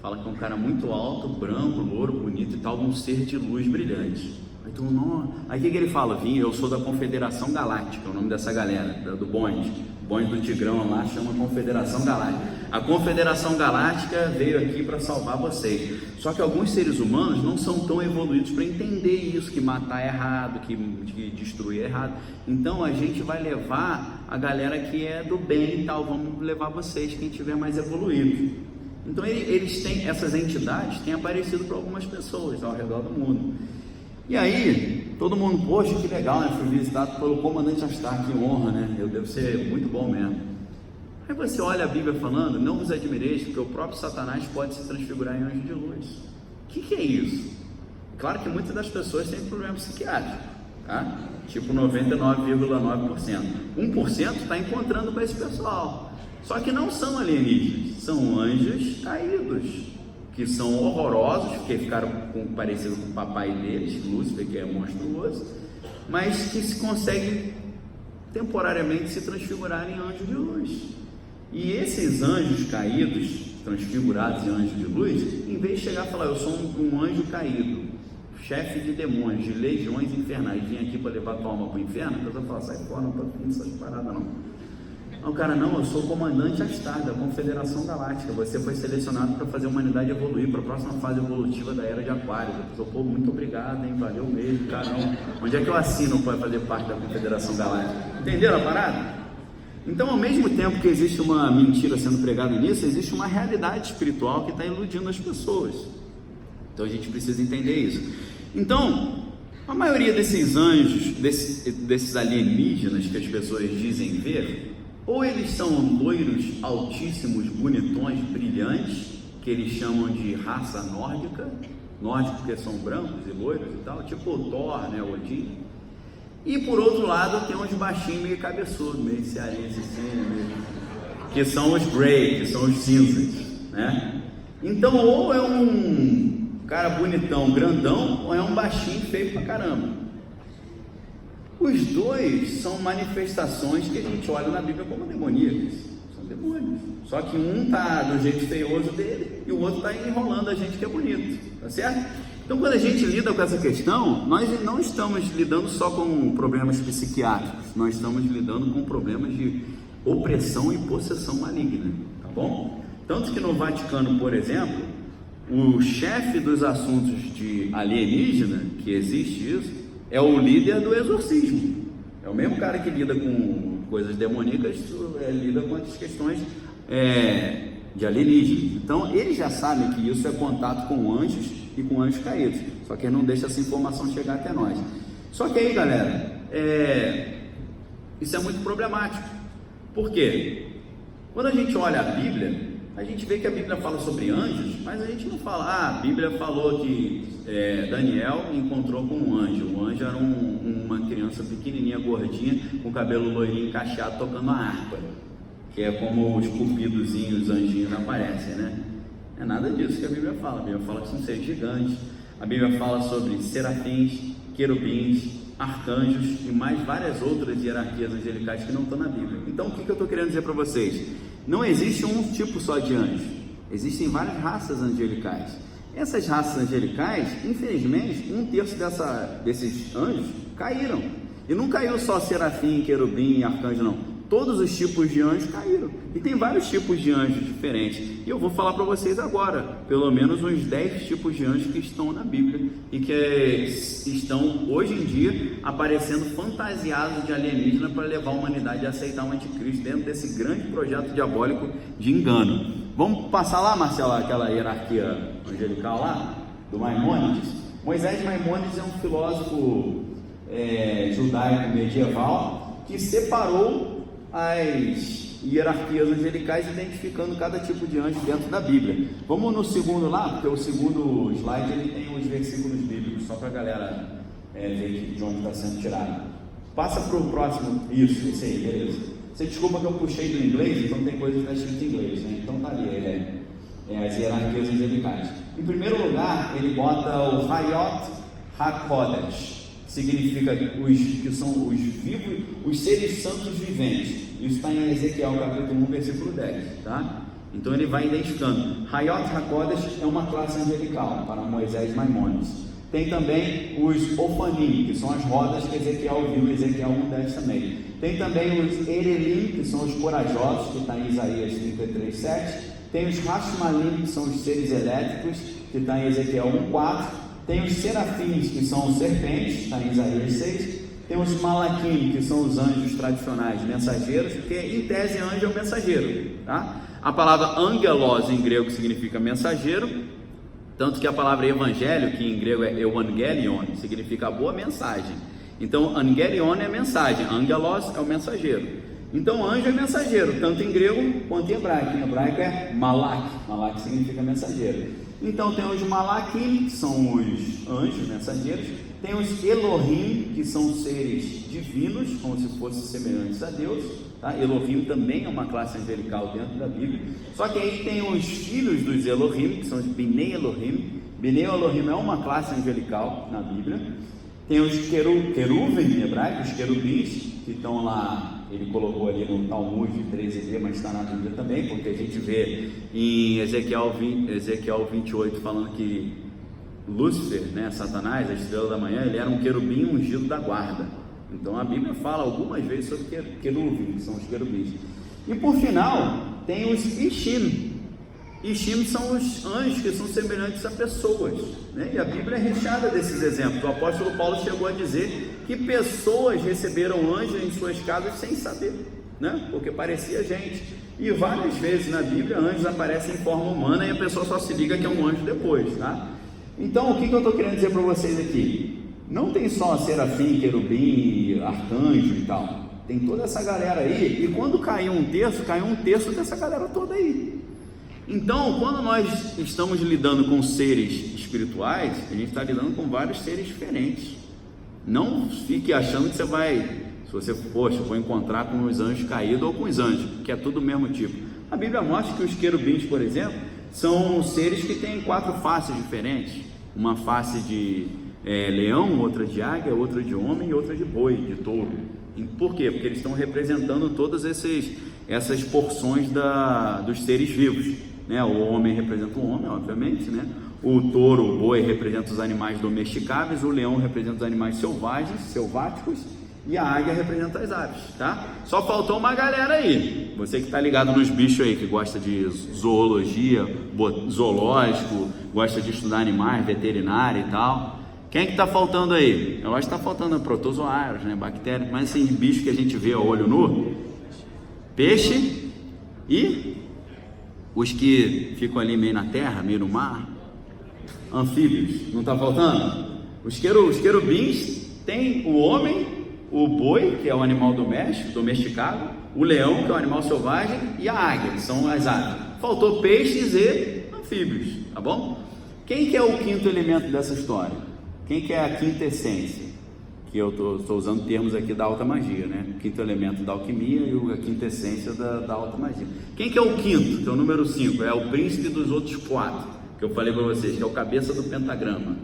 A: fala que é um cara muito alto, branco, louro, bonito e tal, um ser de luz brilhante. Então, aí o que ele fala? Eu sou da Confederação Galáctica, é o nome dessa galera, do bonde do Tigrão lá, chama Confederação Galáctica. A Confederação Galáctica veio aqui para salvar vocês. Só que alguns seres humanos não são tão evoluídos para entender isso, que matar é errado, que destruir é errado. Então a gente vai levar a galera que é do bem e tal, vamos levar vocês, quem tiver mais evoluído. Então eles têm, essas entidades têm aparecido para algumas pessoas ao redor do mundo. E aí, todo mundo, poxa, que legal, né? Fui visitado pelo comandante Astar, que honra, né? Eu devo ser muito bom mesmo. Aí você olha a Bíblia falando, não vos admireis, porque o próprio Satanás pode se transfigurar em anjo de luz. O que é isso? Claro que muitas das pessoas têm problema psiquiátrico, tá? Tipo 99,9%. 1% está encontrando com esse pessoal. Só que não são alienígenas, são anjos caídos, que são horrorosos, porque ficaram parecidos com o papai deles, Lúcifer, que é monstruoso, mas que se conseguem temporariamente se transfigurar em anjos de luz. E esses anjos caídos, transfigurados em anjos de luz, em vez de chegar e falar, eu sou um anjo caído, chefe de demônios, de legiões infernais, vim aqui para levar tua alma para o inferno, a pessoa fala, sai fora, não estou com essa parada não. O cara, não, eu sou o comandante Astar, da Confederação Galáctica, você foi selecionado para fazer a humanidade evoluir para a próxima fase evolutiva da Era de Aquário. A pessoa, pô, muito obrigado, hein, valeu mesmo, caramba. Onde é que eu assino para fazer parte da Confederação Galáctica? Entenderam a parada? Então, ao mesmo tempo que existe uma mentira sendo pregada nisso, existe uma realidade espiritual que está iludindo as pessoas. Então a gente precisa entender isso. Então, a maioria desses anjos, desses alienígenas que as pessoas dizem ver, ou eles são loiros altíssimos, bonitões, brilhantes, que eles chamam de raça nórdica, nórdico porque são brancos e loiros e tal, tipo o Thor, né, o Odin. E por outro lado tem uns baixinhos meio cabeçudos, meio cearense assim, que são os Grey, que são os cinzas, né? Então, ou é um cara bonitão, grandão, ou é um baixinho feio pra caramba. Os dois são manifestações que a gente olha na Bíblia como demoníacas, são demônios. Só que um tá do jeito feioso dele e o outro tá enrolando a gente que é bonito, tá certo? Então, quando a gente lida com essa questão, nós não estamos lidando só com problemas psiquiátricos, nós estamos lidando com problemas de opressão e possessão maligna, tá bom? Tanto que no Vaticano, por exemplo, o chefe dos assuntos de alienígena, que existe isso, é o líder do exorcismo. É o mesmo cara que lida com coisas demoníacas, lida com as questões de alienígenas. Então, eles já sabem que isso é contato com anjos e com anjos caídos, só que ele não deixa essa informação chegar até nós. Só que aí, galera, isso é muito problemático. Por quê? Quando a gente olha a Bíblia, a gente vê que a Bíblia fala sobre anjos, mas a gente não fala, a Bíblia falou que Daniel encontrou com um anjo. O anjo era uma criança pequenininha, gordinha, com cabelo loirinho encaixado, tocando a harpa, que é como os cupidozinhos, os anjinhos aparecem, né? É nada disso que a Bíblia fala. A Bíblia fala que são seres gigantes. A Bíblia fala sobre serafins, querubins, arcanjos e mais várias outras hierarquias angelicais que não estão na Bíblia. Então, o que eu estou querendo dizer para vocês? Não existe um tipo só de anjo. Existem várias raças angelicais. Essas raças angelicais, infelizmente, 1/3 desses anjos caíram. E não caiu só serafim, querubim e arcanjo, não. Todos os tipos de anjos caíram. E tem vários tipos de anjos diferentes. E eu vou falar para vocês agora, pelo menos uns 10 tipos de anjos que estão na Bíblia e que estão, hoje em dia, aparecendo fantasiados de alienígena para levar a humanidade a aceitar o anticristo dentro desse grande projeto diabólico de engano. Vamos passar lá, Marcelo, aquela hierarquia angelical lá, do Maimônides? Moisés Maimônides é um filósofo judaico medieval que separou as hierarquias angelicais, identificando cada tipo de anjo dentro da Bíblia. Vamos no segundo lá, porque o segundo slide ele tem os versículos bíblicos, só para a galera ver de onde está sendo tirado. Passa para o próximo, isso aí, beleza. Você desculpa que eu puxei do inglês, então tem coisa que está escrito em inglês, né? Então tá ali, as hierarquias angelicais. Em primeiro lugar, ele bota o Hayot HaKodesh, significa que são os vivos, os seres santos viventes. Isso está em Ezequiel capítulo 1, versículo 10, tá? Então ele vai identificando. Hayot HaKodesh é uma classe angelical para Moisés Maimônides. Tem também os Ofanim, que são as rodas que Ezequiel viu, Ezequiel 1:10 também. Tem também os Erelim, que são os corajosos, que está em Isaías 33:7. Tem os Hashmalim, que são os seres elétricos, que está em Ezequiel 1:4. Tem os serafins, que são os serpentes, está em Isaías 6. Tem os malaquim, que são os anjos tradicionais, mensageiros, porque em tese anjo é o mensageiro, tá? A palavra angelos em grego significa mensageiro, tanto que a palavra evangelho, que em grego é evangelion, significa a boa mensagem. Então angelion é mensagem, angelos é o mensageiro. Então anjo é mensageiro, tanto em grego quanto em hebraico. Em hebraico é malak, malak significa mensageiro. Então tem os malakim, que são os anjos mensageiros. Tem os Elohim, que são seres divinos, como se fossem semelhantes a Deus, tá? Elohim também é uma classe angelical dentro da Bíblia. Só que aí tem os filhos dos Elohim, que são os Bnei Elohim. Bnei Elohim é uma classe angelical na Bíblia. Tem os queruvim em hebraico, os querubins, que estão lá, ele colocou ali no Talmud 13b, mas está na Bíblia também, porque a gente vê em Ezequiel 28 falando que Lúcifer, né, Satanás, a estrela da manhã, ele era um querubim ungido da guarda. Então a Bíblia fala algumas vezes sobre querubim, que são os querubins. E por final, tem os Ishim. Ishim são os anjos que são semelhantes a pessoas, né? E a Bíblia é recheada desses exemplos. O apóstolo Paulo chegou a dizer que pessoas receberam anjos em suas casas sem saber. né? Porque parecia gente. E várias vezes na Bíblia anjos aparecem em forma humana e a pessoa só se liga que é um anjo depois, tá? Então, o que eu estou querendo dizer para vocês aqui? Não tem só serafim, querubim, arcanjo e tal. Tem toda essa galera aí, e quando caiu um terço dessa galera toda aí. Então, quando nós estamos lidando com seres espirituais, a gente está lidando com vários seres diferentes. Não fique achando que você vai, se você, vou encontrar com os anjos caídos ou com os anjos, que é tudo o mesmo tipo. A Bíblia mostra que os querubins, por exemplo, são seres que têm 4 faces diferentes. Uma face de leão, outra de águia, outra de homem e outra de boi, de touro. Por quê? Porque eles estão representando todas essas porções dos seres vivos, né? O homem representa o homem, obviamente, né? O touro, o boi representa os animais domesticáveis, o leão representa os animais selváticos, e a águia representa as aves, tá? Só faltou uma galera aí, você que está ligado nos bichos aí, que gosta de zoologia, zoológico, gosta de estudar animais, veterinária e tal. Quem é que está faltando aí? Eu acho que está faltando protozoários, né? Bactérias, mas assim, bicho que a gente vê a olho nu, peixe e os que ficam ali meio na terra, meio no mar, anfíbios, não está faltando? Os querubins tem o homem, o boi, que é o animal domesticado, o leão, que é o animal selvagem, e a águia, que são as aves. Faltou peixes e anfíbios, tá bom? Quem que é o quinto elemento dessa história? Quem que é a quinta essência? Que eu estou usando termos aqui da alta magia, né? O quinto elemento da alquimia e a quinta essência da alta magia. Quem que é o quinto? Que é o número 5, é o príncipe dos outros 4, que eu falei para vocês, que é o cabeça do pentagrama,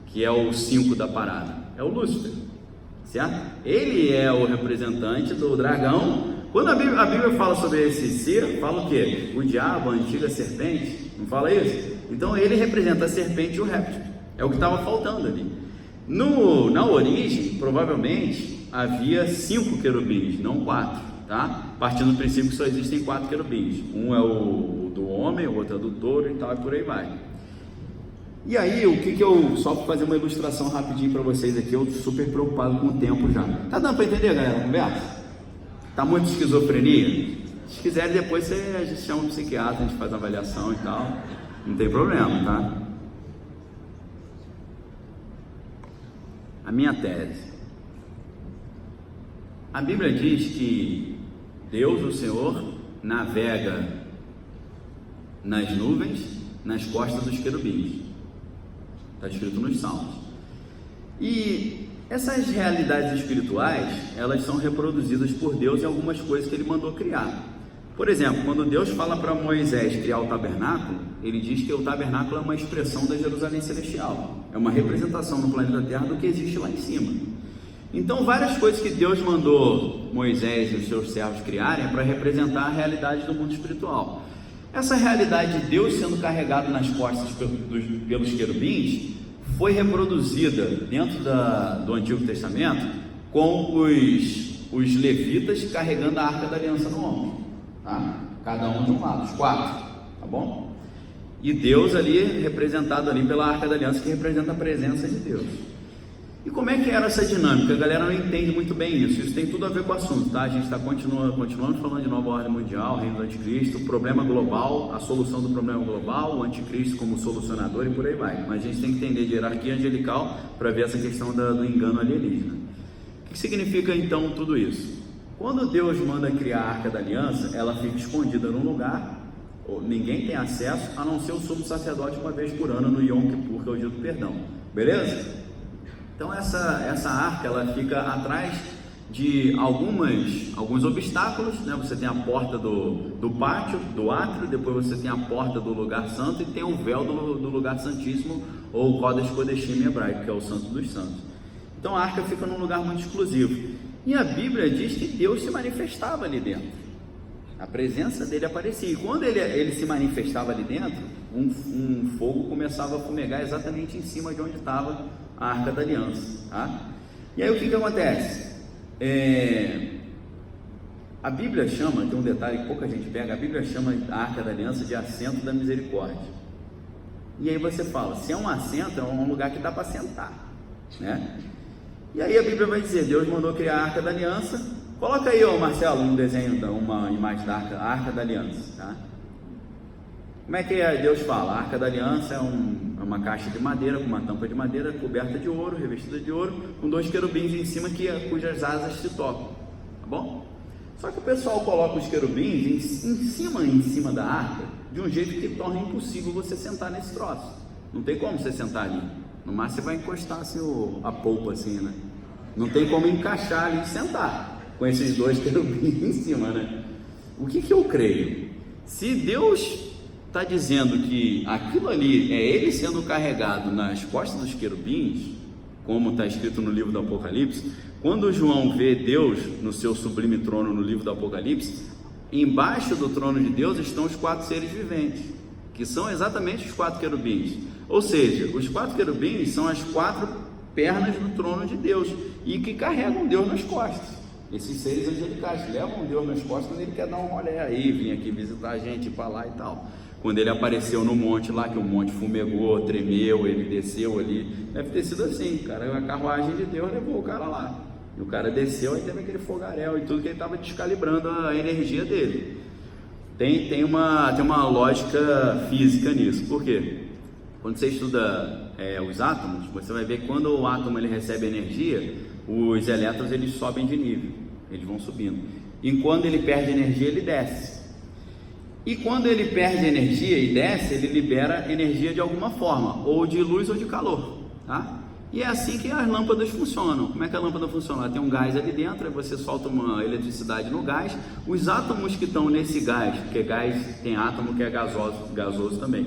A: que é o 5 da parada, é o Lúcifer, certo? Ele é o representante do dragão. Quando a Bíblia fala sobre esse ser, fala o quê? O diabo, a antiga serpente, não fala isso? Então ele representa a serpente e o réptil, é o que estava faltando ali. Na origem, provavelmente, havia 5 querubins, não 4, tá? Partindo do princípio que só existem 4 querubins. Um é o do homem, o outro é do touro e tal, e por aí vai. E aí, só para fazer uma ilustração rapidinho para vocês aqui, eu super preocupado com o tempo já. Tá dando para entender, galera, a conversa? Tá muito esquizofrenia? Se quiser, depois a gente chama um psiquiatra, a gente faz uma avaliação e tal, não tem problema, tá? A minha tese. A Bíblia diz que Deus, o Senhor, navega nas nuvens, nas costas dos querubins. Está escrito nos Salmos. E essas realidades espirituais, elas são reproduzidas por Deus em algumas coisas que Ele mandou criar. Por exemplo, quando Deus fala para Moisés criar o tabernáculo, Ele diz que o tabernáculo é uma expressão da Jerusalém Celestial, é uma representação no planeta Terra do que existe lá em cima. Então, várias coisas que Deus mandou Moisés e os seus servos criarem é para representar a realidade do mundo espiritual. Essa realidade de Deus sendo carregado nas costas pelos querubins foi reproduzida dentro do Antigo Testamento com os levitas carregando a Arca da Aliança no ombro, tá? Cada um de um lado, os 4, tá bom? E Deus ali representado ali pela Arca da Aliança, que representa a presença de Deus. E como é que era essa dinâmica? A galera não entende muito bem isso tem tudo a ver com o assunto, tá? A gente está continuando falando de nova ordem mundial, reino do anticristo, o problema global, a solução do problema global, o anticristo como solucionador e por aí vai. Mas a gente tem que entender de hierarquia angelical para ver essa questão do engano alienígena. O que significa então tudo isso? Quando Deus manda criar a Arca da Aliança, ela fica escondida num lugar, ninguém tem acesso, a não ser o sumo sacerdote uma vez por ano no Yom Kippur, que é o dia do perdão, beleza? Então essa arca, ela fica atrás de alguns obstáculos, né? Você tem a porta do pátio, do átrio, depois você tem a porta do lugar santo e tem o véu do lugar santíssimo, ou Kodesh Kodeshim em hebraico, que é o santo dos santos. Então a arca fica num lugar muito exclusivo, e a Bíblia diz que Deus se manifestava ali dentro, a presença dele aparecia, e quando ele se manifestava ali dentro, um fogo começava a fumegar exatamente em cima de onde estava a Arca da Aliança, tá? E aí o que acontece? A Bíblia chama, tem um detalhe que pouca gente pega, a Bíblia chama a Arca da Aliança de assento da misericórdia. E aí você fala, se é um assento, é um lugar que dá para sentar, né? E aí a Bíblia vai dizer, Deus mandou criar a Arca da Aliança, Coloca aí, ó, Marcelo, um desenho, uma imagem da Arca da Aliança, tá? Como é que Deus fala? A Arca da Aliança é uma caixa de madeira, com uma tampa de madeira, coberta de ouro, revestida de ouro, com 2 querubins em cima cujas asas se tocam, tá bom? Só que o pessoal coloca os querubins em cima da arca, de um jeito que torna impossível você sentar nesse troço. Não tem como você sentar ali. No máximo você vai encostar assim, a polpa assim, né? Não tem como encaixar ali e sentar com esses 2 querubins em cima, né? O que eu creio? Se Deus está dizendo que aquilo ali é ele sendo carregado nas costas dos querubins, como está escrito no livro do Apocalipse, quando João vê Deus no seu sublime trono no livro do Apocalipse, embaixo do trono de Deus estão os 4 seres viventes, que são exatamente os 4 querubins. Ou seja, os 4 querubins são as 4 pernas do trono de Deus e que carregam Deus nas costas. Esses seres angelicais levam Deus nas costas quando ele quer dar um rolê aí, vir aqui visitar a gente, ir para lá e tal. Quando ele apareceu no monte lá, que o monte fumegou, tremeu, ele desceu ali, deve ter sido assim, cara, a carruagem de Deus levou o cara lá, e o cara desceu, aí teve aquele fogaréu e tudo, que ele estava descalibrando a energia dele. Tem uma lógica física nisso. Por quê? Quando você estuda os átomos, você vai ver que quando o átomo ele recebe energia, os elétrons eles sobem de nível, eles vão subindo, e quando ele perde energia, ele desce. E quando ele perde energia e desce, ele libera energia de alguma forma, ou de luz ou de calor, tá? E é assim que as lâmpadas funcionam. Como é que a lâmpada funciona? Ela tem um gás ali dentro, aí você solta uma eletricidade no gás. Os átomos que estão nesse gás, porque gás tem átomo que é gasoso também.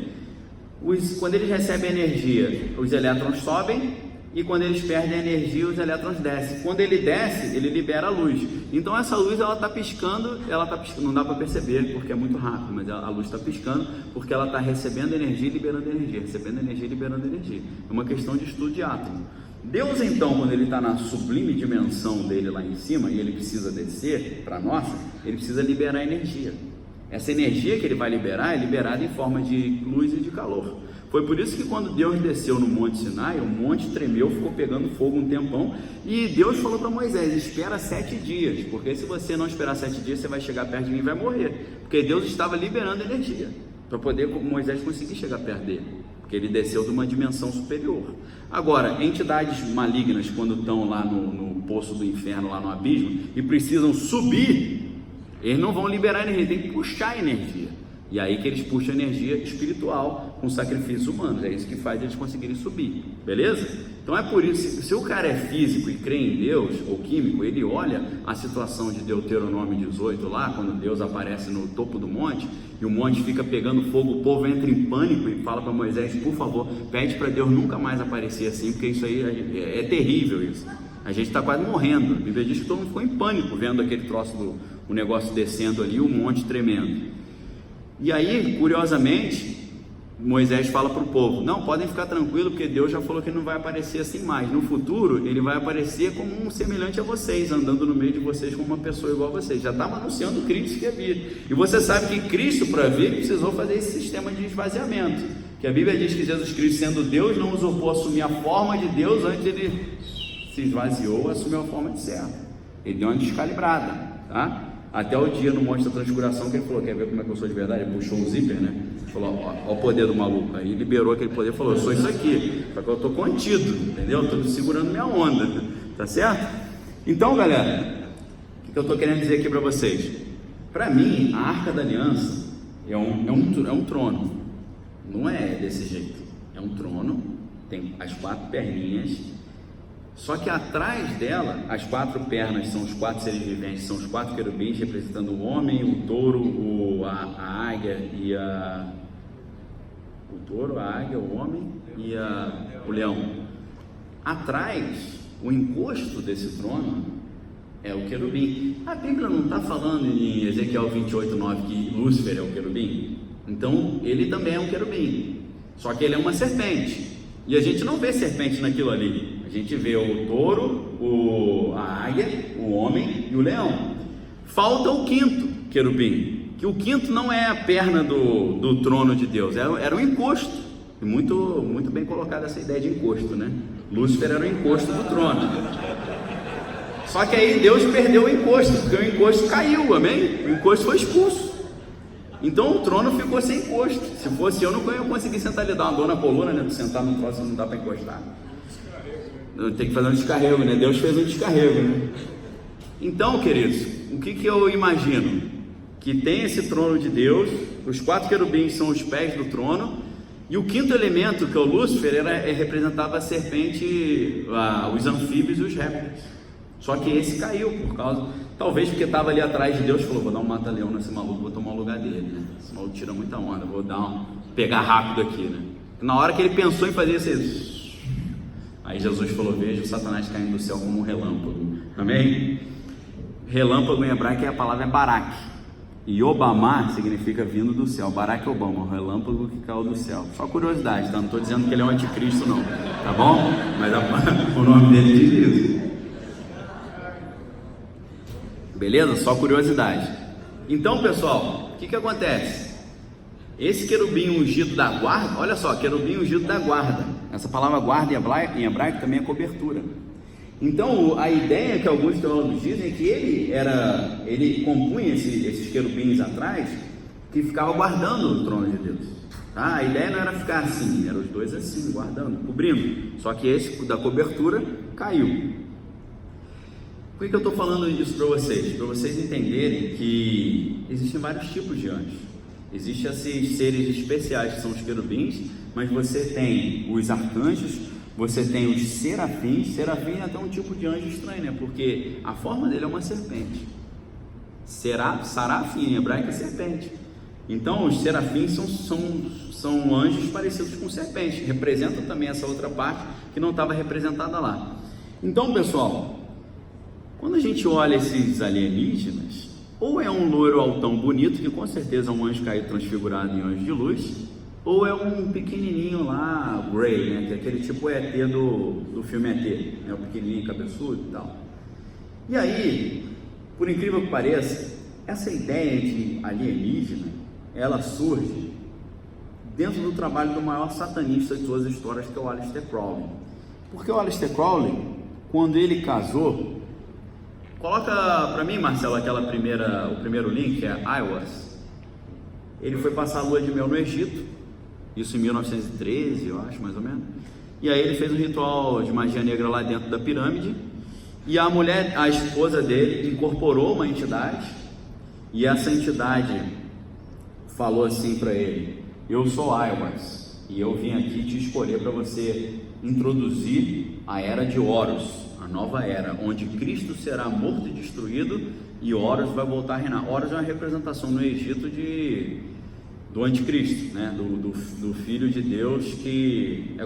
A: Quando eles recebem energia, os elétrons sobem, e quando eles perdem energia, os elétrons descem. Quando ele desce, ele libera a luz. Então essa luz ela está piscando, não dá para perceber porque é muito rápido, mas a luz está piscando porque ela está recebendo energia e liberando energia, recebendo energia e liberando energia. É uma questão de estudo de átomo. Deus então, quando ele está na sublime dimensão dele lá em cima e ele precisa descer para nós, ele precisa liberar energia. Essa energia que ele vai liberar é liberada em forma de luz e de calor. Foi por isso que quando Deus desceu no Monte Sinai, o monte tremeu, ficou pegando fogo um tempão, e Deus falou para Moisés, espera 7 dias, porque se você não esperar 7 dias, você vai chegar perto de mim e vai morrer, porque Deus estava liberando energia, para poder Moisés conseguir chegar perto dele, porque ele desceu de uma dimensão superior. Agora, entidades malignas, quando estão lá no poço do inferno, lá no abismo, e precisam subir, eles não vão liberar energia, tem que puxar energia. E aí que eles puxam energia espiritual com sacrifícios humanos. É isso que faz eles conseguirem subir, beleza? Então é por isso, se o cara é físico e crê em Deus, ou químico, ele olha a situação de Deuteronômio 18 lá, quando Deus aparece no topo do monte, e o monte fica pegando fogo, o povo entra em pânico e fala para Moisés, por favor, pede para Deus nunca mais aparecer assim, porque isso aí é terrível isso. A gente está quase morrendo. A Bíblia diz que todo mundo ficou em pânico vendo aquele troço o negócio descendo ali, o monte tremendo. E aí, curiosamente, Moisés fala para o povo, não, podem ficar tranquilos, porque Deus já falou que não vai aparecer assim mais. No futuro, ele vai aparecer como um semelhante a vocês, andando no meio de vocês como uma pessoa igual a vocês. Já estava anunciando Cristo que ia vir. E você sabe que Cristo, para vir, precisou fazer esse sistema de esvaziamento. Que a Bíblia diz que Jesus Cristo, sendo Deus, não usurpou assumir a forma de Deus, antes ele se esvaziou, assumiu a forma de servo. Ele deu uma descalibrada, tá? Até o dia no Monte da Transfiguração que ele falou, quer ver como é que eu sou de verdade? Ele puxou o zíper, né? Falou, ó o poder do maluco. Aí liberou aquele poder e falou, eu sou isso aqui, só que eu estou contido, entendeu? Estou segurando minha onda, tá certo? Então, galera, o que eu estou querendo dizer aqui para vocês? Para mim, a Arca da Aliança é um trono, não é desse jeito, é um trono, tem as 4 perninhas. Só que atrás dela, as 4 pernas são os 4 seres viventes, são os 4 querubins representando o homem, o touro, a águia e o touro, a águia, o homem e o leão. Atrás, o encosto desse trono é o querubim. A Bíblia não está falando em Ezequiel 28:9 que Lúcifer é o querubim? Então, ele também é um querubim, só que ele é uma serpente. E a gente não vê serpente naquilo ali. A gente vê o touro, a águia, o homem e o leão. Falta o 5º querubim, que o 5º não é a perna do trono de Deus, era um encosto. E muito bem colocada essa ideia de encosto, né? Lúcifer era o encosto do trono. Só que aí Deus perdeu o encosto, porque o encosto caiu, amém? O encosto foi expulso. Então o trono ficou sem encosto. Se fosse eu, não ia conseguir sentar ali, dar uma dor na coluna, né? Sentar no troço não dá para encostar. Tem que fazer um descarrego, né? Deus fez um descarrego, né? Então, queridos, o que eu imagino? Que tem esse trono de Deus, os 4 querubins são os pés do trono, e o 5º elemento, que é o Lúcifer, representava a serpente, os anfíbios e os répteis. Só que esse caiu por causa, talvez porque estava ali atrás de Deus, falou: vou dar um mata-leão nesse maluco, vou tomar o lugar dele, né? Esse maluco tira muita onda, vou pegar rápido aqui, né? Na hora que ele pensou em fazer isso, aí Jesus falou: veja o Satanás caindo do céu como um relâmpago, amém? Relâmpago em hebraico, a palavra é barak, e Obama significa vindo do céu. Barack Obama, o relâmpago que caiu do céu. Só curiosidade, tá? Não estou dizendo que ele é um anticristo não, tá bom? Mas o nome dele diz isso. Beleza? Só curiosidade. Então, pessoal, o que acontece? Esse querubim ungido da guarda, olha só, querubim ungido da guarda. Essa palavra guarda em hebraico também é cobertura. Então, a ideia que alguns teólogos dizem é que ele compunha esses querubins atrás, que ficava guardando o trono de Deus. Tá? A ideia não era ficar assim, eram os dois assim, guardando, cobrindo. Só que esse da cobertura caiu. Por que eu estou falando isso para vocês? Para vocês entenderem que existem vários tipos de anjos. Existem esses seres especiais que são os querubins, mas você tem os arcanjos, você tem os serafins. Serafim é até um tipo de anjo estranho, né? Porque a forma dele é uma serpente. Sarafim em hebraico é serpente. Então os serafins são anjos parecidos com serpentes, representam também essa outra parte que não estava representada lá. Então, pessoal, quando a gente olha esses alienígenas, ou é um loiro altão bonito, que com certeza é um anjo caído transfigurado em anjo de luz, ou é um pequenininho lá, Grey, né, que é aquele tipo ET do filme ET, né, o pequenininho cabeçudo e tal. E aí, por incrível que pareça, essa ideia de alienígena, ela surge dentro do trabalho do maior satanista de todas as histórias, que é o Aleister Crowley. Porque o Aleister Crowley, quando ele casou, coloca para mim, Marcelo, o primeiro link, que é Aiwass. Ele foi passar a lua de mel no Egito, isso em 1913, eu acho, mais ou menos. E aí ele fez um ritual de magia negra lá dentro da pirâmide, e a esposa dele, incorporou uma entidade, e essa entidade falou assim para ele: eu sou Aiwass, e eu vim aqui te escolher para você introduzir a era de Horus, a nova era, onde Cristo será morto e destruído e Horus vai voltar a reinar. Horus é uma representação no Egito do anticristo, né? do filho de Deus, que é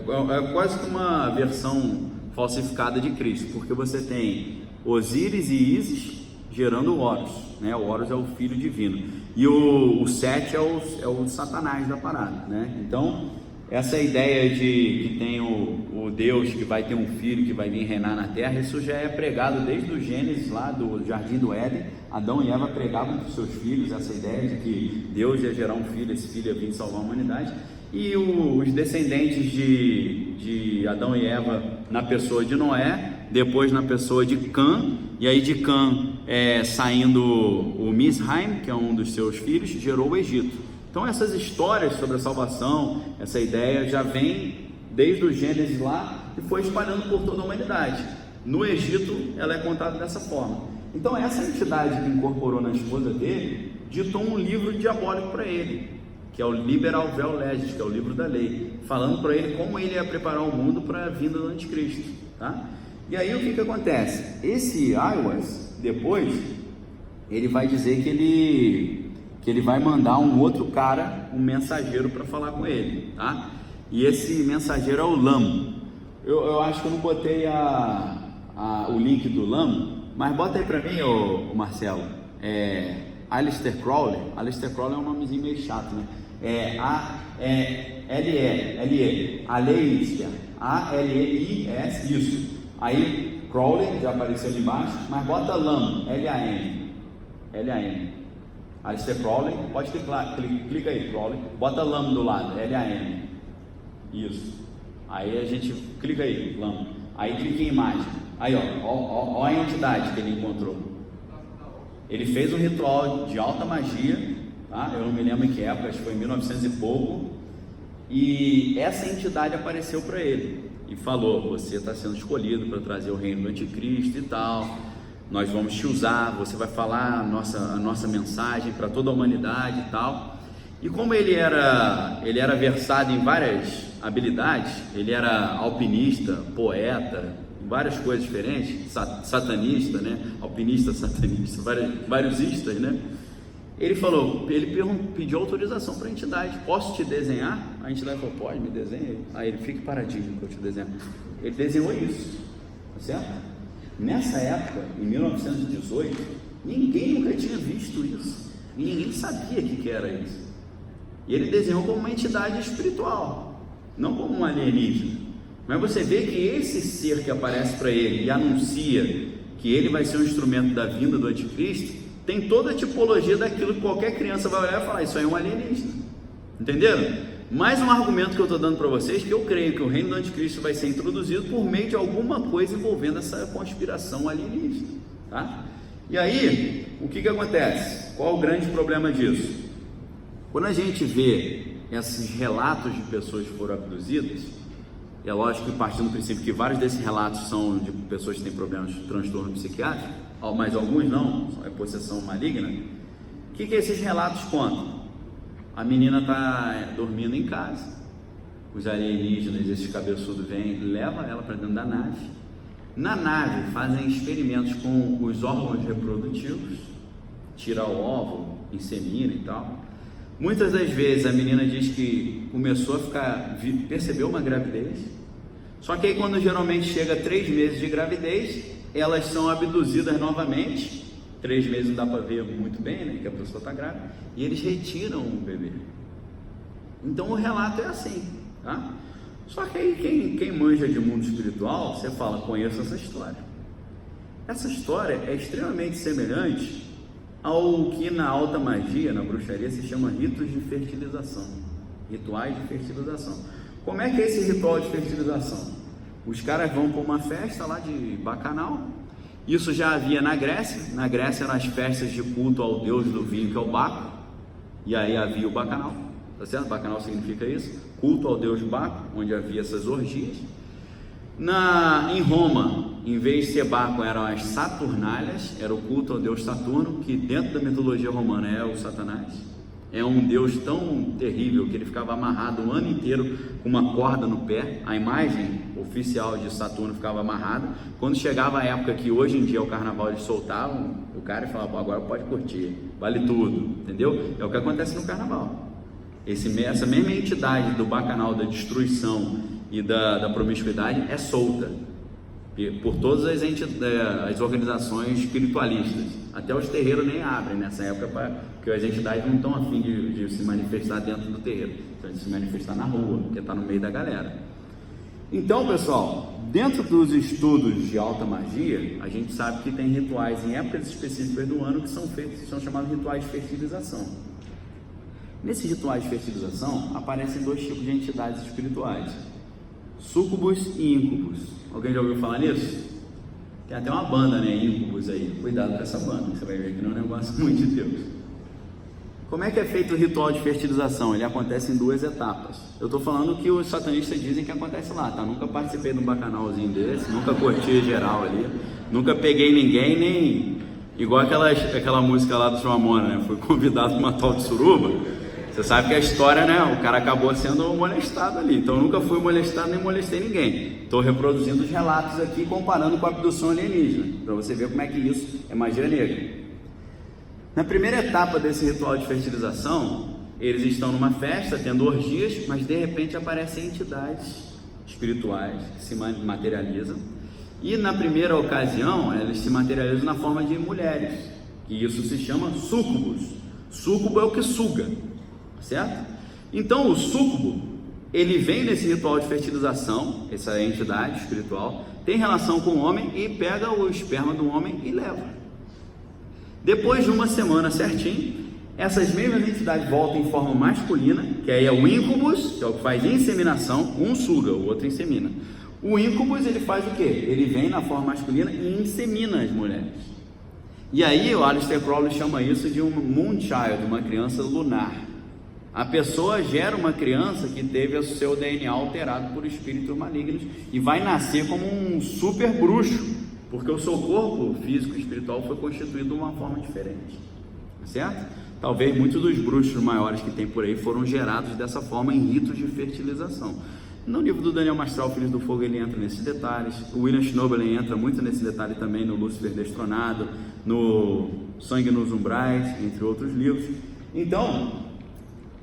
A: quase que uma versão falsificada de Cristo, porque você tem Osíris e Ísis gerando Horus, né? O Horus é o filho divino, e o Sete é o Satanás da parada, né? Então essa ideia de que tem o Deus que vai ter um filho que vai vir reinar na terra, isso já é pregado desde o Gênesis, lá do Jardim do Éden. Adão e Eva pregavam para os seus filhos essa ideia de que Deus ia gerar um filho, esse filho ia vir salvar a humanidade. E os descendentes de Adão e Eva na pessoa de Noé, depois na pessoa de Cã, e aí de Cã saindo o Misraim, que é um dos seus filhos, gerou o Egito. Então essas histórias sobre a salvação, essa ideia já vem desde o Gênesis lá e foi espalhando por toda a humanidade. No Egito ela é contada dessa forma. Então essa entidade que incorporou na esposa dele ditou um livro diabólico para ele, que é o Liberal Vel Legis, que é o livro da lei, falando para ele como ele ia preparar o mundo para a vinda do anticristo, tá? E aí o que acontece? Esse Aiwass, depois, ele vai dizer que ele vai mandar um outro cara, um mensageiro, para falar com ele, tá? E esse mensageiro é o Lam. Eu acho que eu não botei o link do Lam, mas bota aí para mim, ô Marcelo. Aleister Crowley. Aleister Crowley é um nomezinho meio chato, né? Aleister, Aleiis, isso. Aí Crowley já apareceu ali embaixo, mas bota Lam, L-A-M. Aleister Crowley, pode clica aí, Crowley, bota Lam do lado, L-A-M, isso, aí a gente clica aí, Lam, Aí clique em imagem. Aí, ó a entidade que ele encontrou. Ele fez um ritual de alta magia, tá? Eu não me lembro em que época, acho que foi em 1900 e pouco. E essa entidade apareceu para ele e falou: você está sendo escolhido para trazer o reino do anticristo e tal. Nós vamos te usar, você vai falar a nossa mensagem para toda a humanidade e tal. E como ele era versado em várias habilidades, ele era alpinista, poeta, várias coisas diferentes, satanista, né? Alpinista, satanista, vários istas, né? Ele pediu autorização para a entidade: posso te desenhar? A entidade falou: pode, me desenhe. Aí ele: fique paradinho que eu te desenho. Ele desenhou isso, tá certo? Nessa época, em 1918, ninguém nunca tinha visto isso, e ninguém sabia o que era isso. E ele desenhou como uma entidade espiritual, não como um alienígena. Mas você vê que esse ser que aparece para ele e anuncia que ele vai ser um instrumento da vinda do anticristo, tem toda a tipologia daquilo que qualquer criança vai olhar e falar: isso aí é um alienígena. Entenderam? Mais um argumento que eu estou dando para vocês, que eu creio que o reino do anticristo vai ser introduzido por meio de alguma coisa envolvendo essa conspiração alienígena, tá? E aí, o que acontece? Qual o grande problema disso? Quando a gente vê esses relatos de pessoas que foram abduzidas, é lógico que partindo do princípio que vários desses relatos são de pessoas que têm problemas de transtorno psiquiátrico, mas alguns não, é possessão maligna. O que esses relatos contam? A menina está dormindo em casa, os alienígenas, esses cabeçudos vêm, levam ela para dentro da nave. Na nave fazem experimentos com os órgãos reprodutivos, tira o óvulo, insemina e tal. Muitas das vezes a menina diz que começou a percebeu uma gravidez, só que aí quando geralmente chega a 3 meses de gravidez, elas são abduzidas novamente. 3 meses não dá para ver muito bem, né, que a pessoa está grávida, e eles retiram o bebê. Então o relato é assim, tá? Só que aí quem manja de mundo espiritual, você fala: conheço essa história. Essa história é extremamente semelhante ao que na alta magia, na bruxaria, se chama ritos de fertilização, rituais de fertilização. Como é que é esse ritual de fertilização? Os caras vão para uma festa lá de bacanal. Isso já havia na Grécia. Na Grécia eram as festas de culto ao deus do vinho, que é o Baco, e aí havia o bacanal, tá certo? Bacanal significa isso, culto ao deus Baco, onde havia essas orgias. Em Roma, em vez de ser Baco, eram as Saturnálias, era o culto ao deus Saturno, que dentro da mitologia romana é o Satanás. É um deus tão terrível que ele ficava amarrado o ano inteiro com uma corda no pé. A imagem oficial de Saturno ficava amarrada. Quando chegava a época que hoje em dia é o carnaval, eles soltavam o cara e falavam: agora pode curtir, vale tudo, entendeu? É o que acontece no carnaval. Essa mesma entidade do bacanal, da destruição e da promiscuidade é solta por todas as organizações espiritualistas. Até os terreiros nem abrem nessa época, porque as entidades não estão a fim de se manifestar dentro do terreiro, então de se manifestar na rua, porque está no meio da galera. Então, pessoal, dentro dos estudos de alta magia, a gente sabe que tem rituais em épocas específicas do ano que são feitos, que são chamados rituais de fertilização. Nesses rituais de fertilização aparecem 2 tipos de entidades espirituais: súcubos e íncubos. Alguém já ouviu falar nisso? Tem até uma banda, né? Íncubos aí. Cuidado com essa banda, você vai ver que não é um negócio muito de Deus. Como é que é feito o ritual de fertilização? Ele acontece em 2 etapas. Eu estou falando que os satanistas dizem que acontece lá, tá? Nunca participei de um bacanalzinho desse, nunca curti geral ali, nunca peguei ninguém, nem igual aquela música lá do Ramona, né? Fui convidado para uma tal de suruba. Você sabe que a história, né? O cara acabou sendo molestado ali. Então eu nunca fui molestado nem molestei ninguém. Estou reproduzindo os relatos aqui, comparando com a abdução alienígena, para você ver como é que isso é magia negra. Na primeira etapa desse ritual de fertilização, eles estão numa festa, tendo orgias, mas de repente aparecem entidades espirituais que se materializam. E na primeira ocasião, eles se materializam na forma de mulheres, que isso se chama súcubos. Súcubo é o que suga, certo? Então o súcubo, ele vem nesse ritual de fertilização, essa entidade espiritual, tem relação com o homem e pega o esperma do homem e leva. Depois de uma semana certinho, essas mesmas entidades voltam em forma masculina, que aí é o íncubus, que é o que faz inseminação, um suga, o outro insemina. O íncubus, ele faz o quê? Ele vem na forma masculina e insemina as mulheres. E aí o Aleister Crowley chama isso de um moonchild, uma criança lunar. A pessoa gera uma criança que teve o seu DNA alterado por espíritos malignos e vai nascer como um super bruxo, porque o seu corpo físico e espiritual foi constituído de uma forma diferente, certo? Talvez muitos dos bruxos maiores que tem por aí foram gerados dessa forma em ritos de fertilização. No livro do Daniel Mastral, Filhos do Fogo, ele entra nesses detalhes. O William Schnobel entra muito nesse detalhe também no Lúcifer Destronado, no Sangue nos Umbrais, entre outros livros. Então,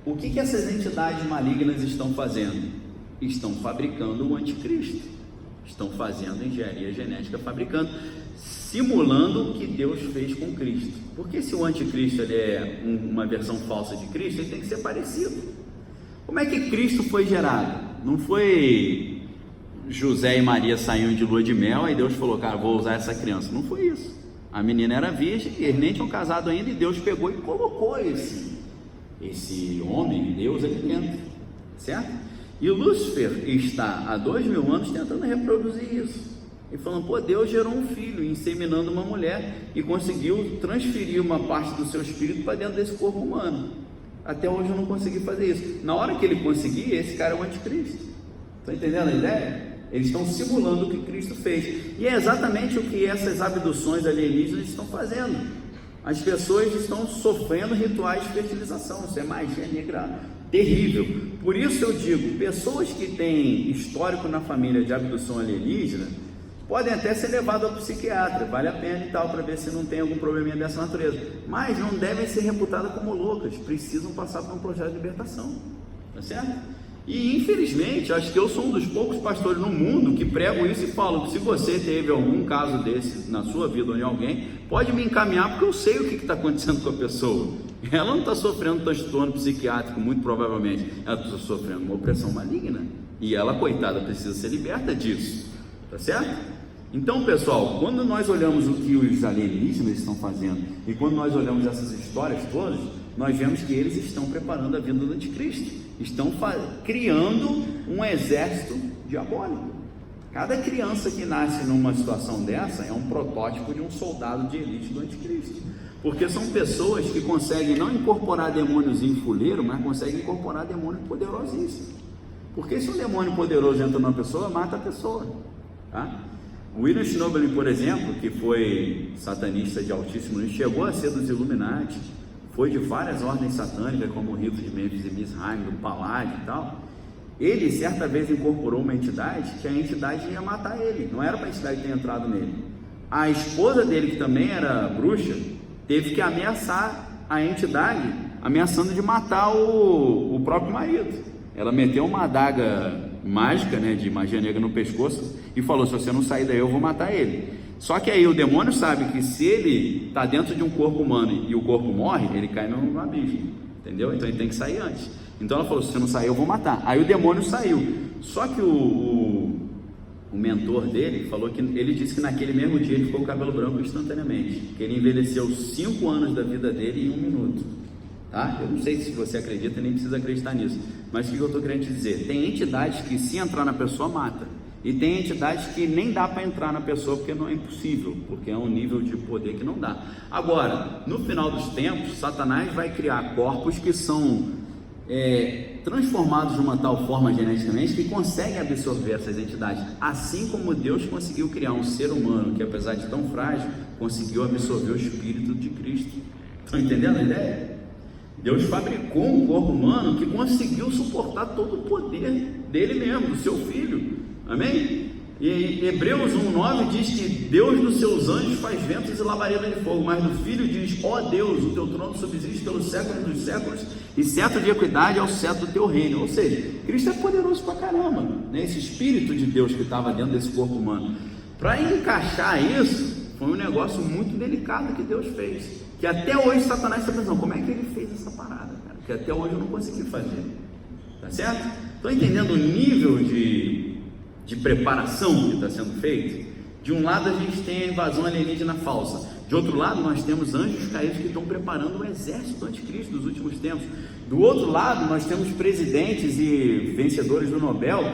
A: o que essas entidades malignas estão fazendo? Estão fabricando o anticristo, estão fazendo engenharia genética, fabricando, simulando o que Deus fez com Cristo. Porque se o anticristo ele é uma versão falsa de Cristo, ele tem que ser parecido. Como é que Cristo foi gerado? Não foi José e Maria saíram de lua de mel e Deus falou, cara, vou usar essa criança. Não foi isso. A menina era virgem, eles nem tinham casado ainda e Deus pegou e colocou esse homem, Deus aqui dentro, certo? E o Lúcifer está há 2000 anos tentando reproduzir isso e falando, pô, Deus gerou um filho inseminando uma mulher e conseguiu transferir uma parte do seu espírito para dentro desse corpo humano. Até hoje eu não consegui fazer isso. Na hora que ele conseguir, esse cara é o anticristo. Estão entendendo a ideia? Eles estão simulando o que Cristo fez. E é exatamente o que essas abduções alienígenas estão fazendo. As pessoas estão sofrendo rituais de fertilização. Isso é magia negra terrível. Por isso eu digo, pessoas que têm histórico na família de abdução alienígena podem até ser levados ao psiquiatra, vale a pena e tal, para ver se não tem algum probleminha dessa natureza, mas não devem ser reputadas como loucas, precisam passar por um processo de libertação, tá certo? E infelizmente, acho que eu sou um dos poucos pastores no mundo que prego isso e falo que se você teve algum caso desse na sua vida ou em alguém, pode me encaminhar, porque eu sei o que está acontecendo com a pessoa. Ela não está sofrendo um transtorno psiquiátrico, muito provavelmente, ela está sofrendo uma opressão maligna, e ela, coitada, precisa ser liberta disso, tá certo? Então, pessoal, quando nós olhamos o que os alienígenas estão fazendo e quando nós olhamos essas histórias todas, nós vemos que eles estão preparando a vinda do anticristo, estão criando um exército diabólico. Cada criança que nasce numa situação dessa é um protótipo de um soldado de elite do anticristo, porque são pessoas que conseguem não incorporar demônios em fuleiro, mas conseguem incorporar demônios poderosíssimos. Porque se um demônio poderoso entra numa pessoa, mata a pessoa, tá? William Schnobel, por exemplo, que foi satanista de altíssimo nível, chegou a ser dos Illuminati, foi de várias ordens satânicas, como o rito de Memphis e Misraim, do Paládio e tal. Ele, certa vez, incorporou uma entidade que a entidade ia matar ele, não era para a entidade ter entrado nele. A esposa dele, que também era bruxa, teve que ameaçar a entidade, ameaçando de matar o próprio marido. Ela meteu uma adaga mágica, né, de magia negra no pescoço e falou, se você não sair daí eu vou matar ele. Só que aí o demônio sabe que se ele está dentro de um corpo humano e o corpo morre, ele cai no abismo, entendeu? Então ele tem que sair antes. Então ela falou, se você não sair eu vou matar. Aí o demônio saiu. Só que o mentor dele falou que ele disse que naquele mesmo dia ele ficou com o cabelo branco instantaneamente, que ele envelheceu 5 anos da vida dele em 1 minuto. Tá? Eu não sei se você acredita, nem precisa acreditar nisso, mas o que eu estou querendo te dizer? Tem entidades que se entrar na pessoa mata, e tem entidades que nem dá para entrar na pessoa porque não é impossível, porque é um nível de poder que não dá. Agora, no final dos tempos, Satanás vai criar corpos que são transformados de uma tal forma geneticamente que conseguem absorver essas entidades, assim como Deus conseguiu criar um ser humano que, apesar de tão frágil, conseguiu absorver o Espírito de Cristo. Estão entendendo a ideia? Deus fabricou um corpo humano que conseguiu suportar todo o poder dele mesmo, do seu filho, amém? E Hebreus 1,9 diz que Deus dos seus anjos faz ventos e labaredas de fogo, mas do filho diz, ó Deus, o teu trono subsiste pelos séculos dos séculos, e cetro de equidade é o cetro do teu reino. Ou seja, Cristo é poderoso pra caramba, né? Esse Espírito de Deus que estava dentro desse corpo humano, para encaixar isso, foi um negócio muito delicado que Deus fez, que até hoje Satanás está pensando, como é que ele fez essa parada, cara? Que até hoje eu não consegui fazer, tá certo? Estão entendendo o nível de preparação que está sendo feito? De um lado a gente tem a invasão alienígena falsa, de outro lado nós temos anjos caídos que estão preparando o exército do anticristo dos últimos tempos. Do outro lado nós temos presidentes e vencedores do Nobel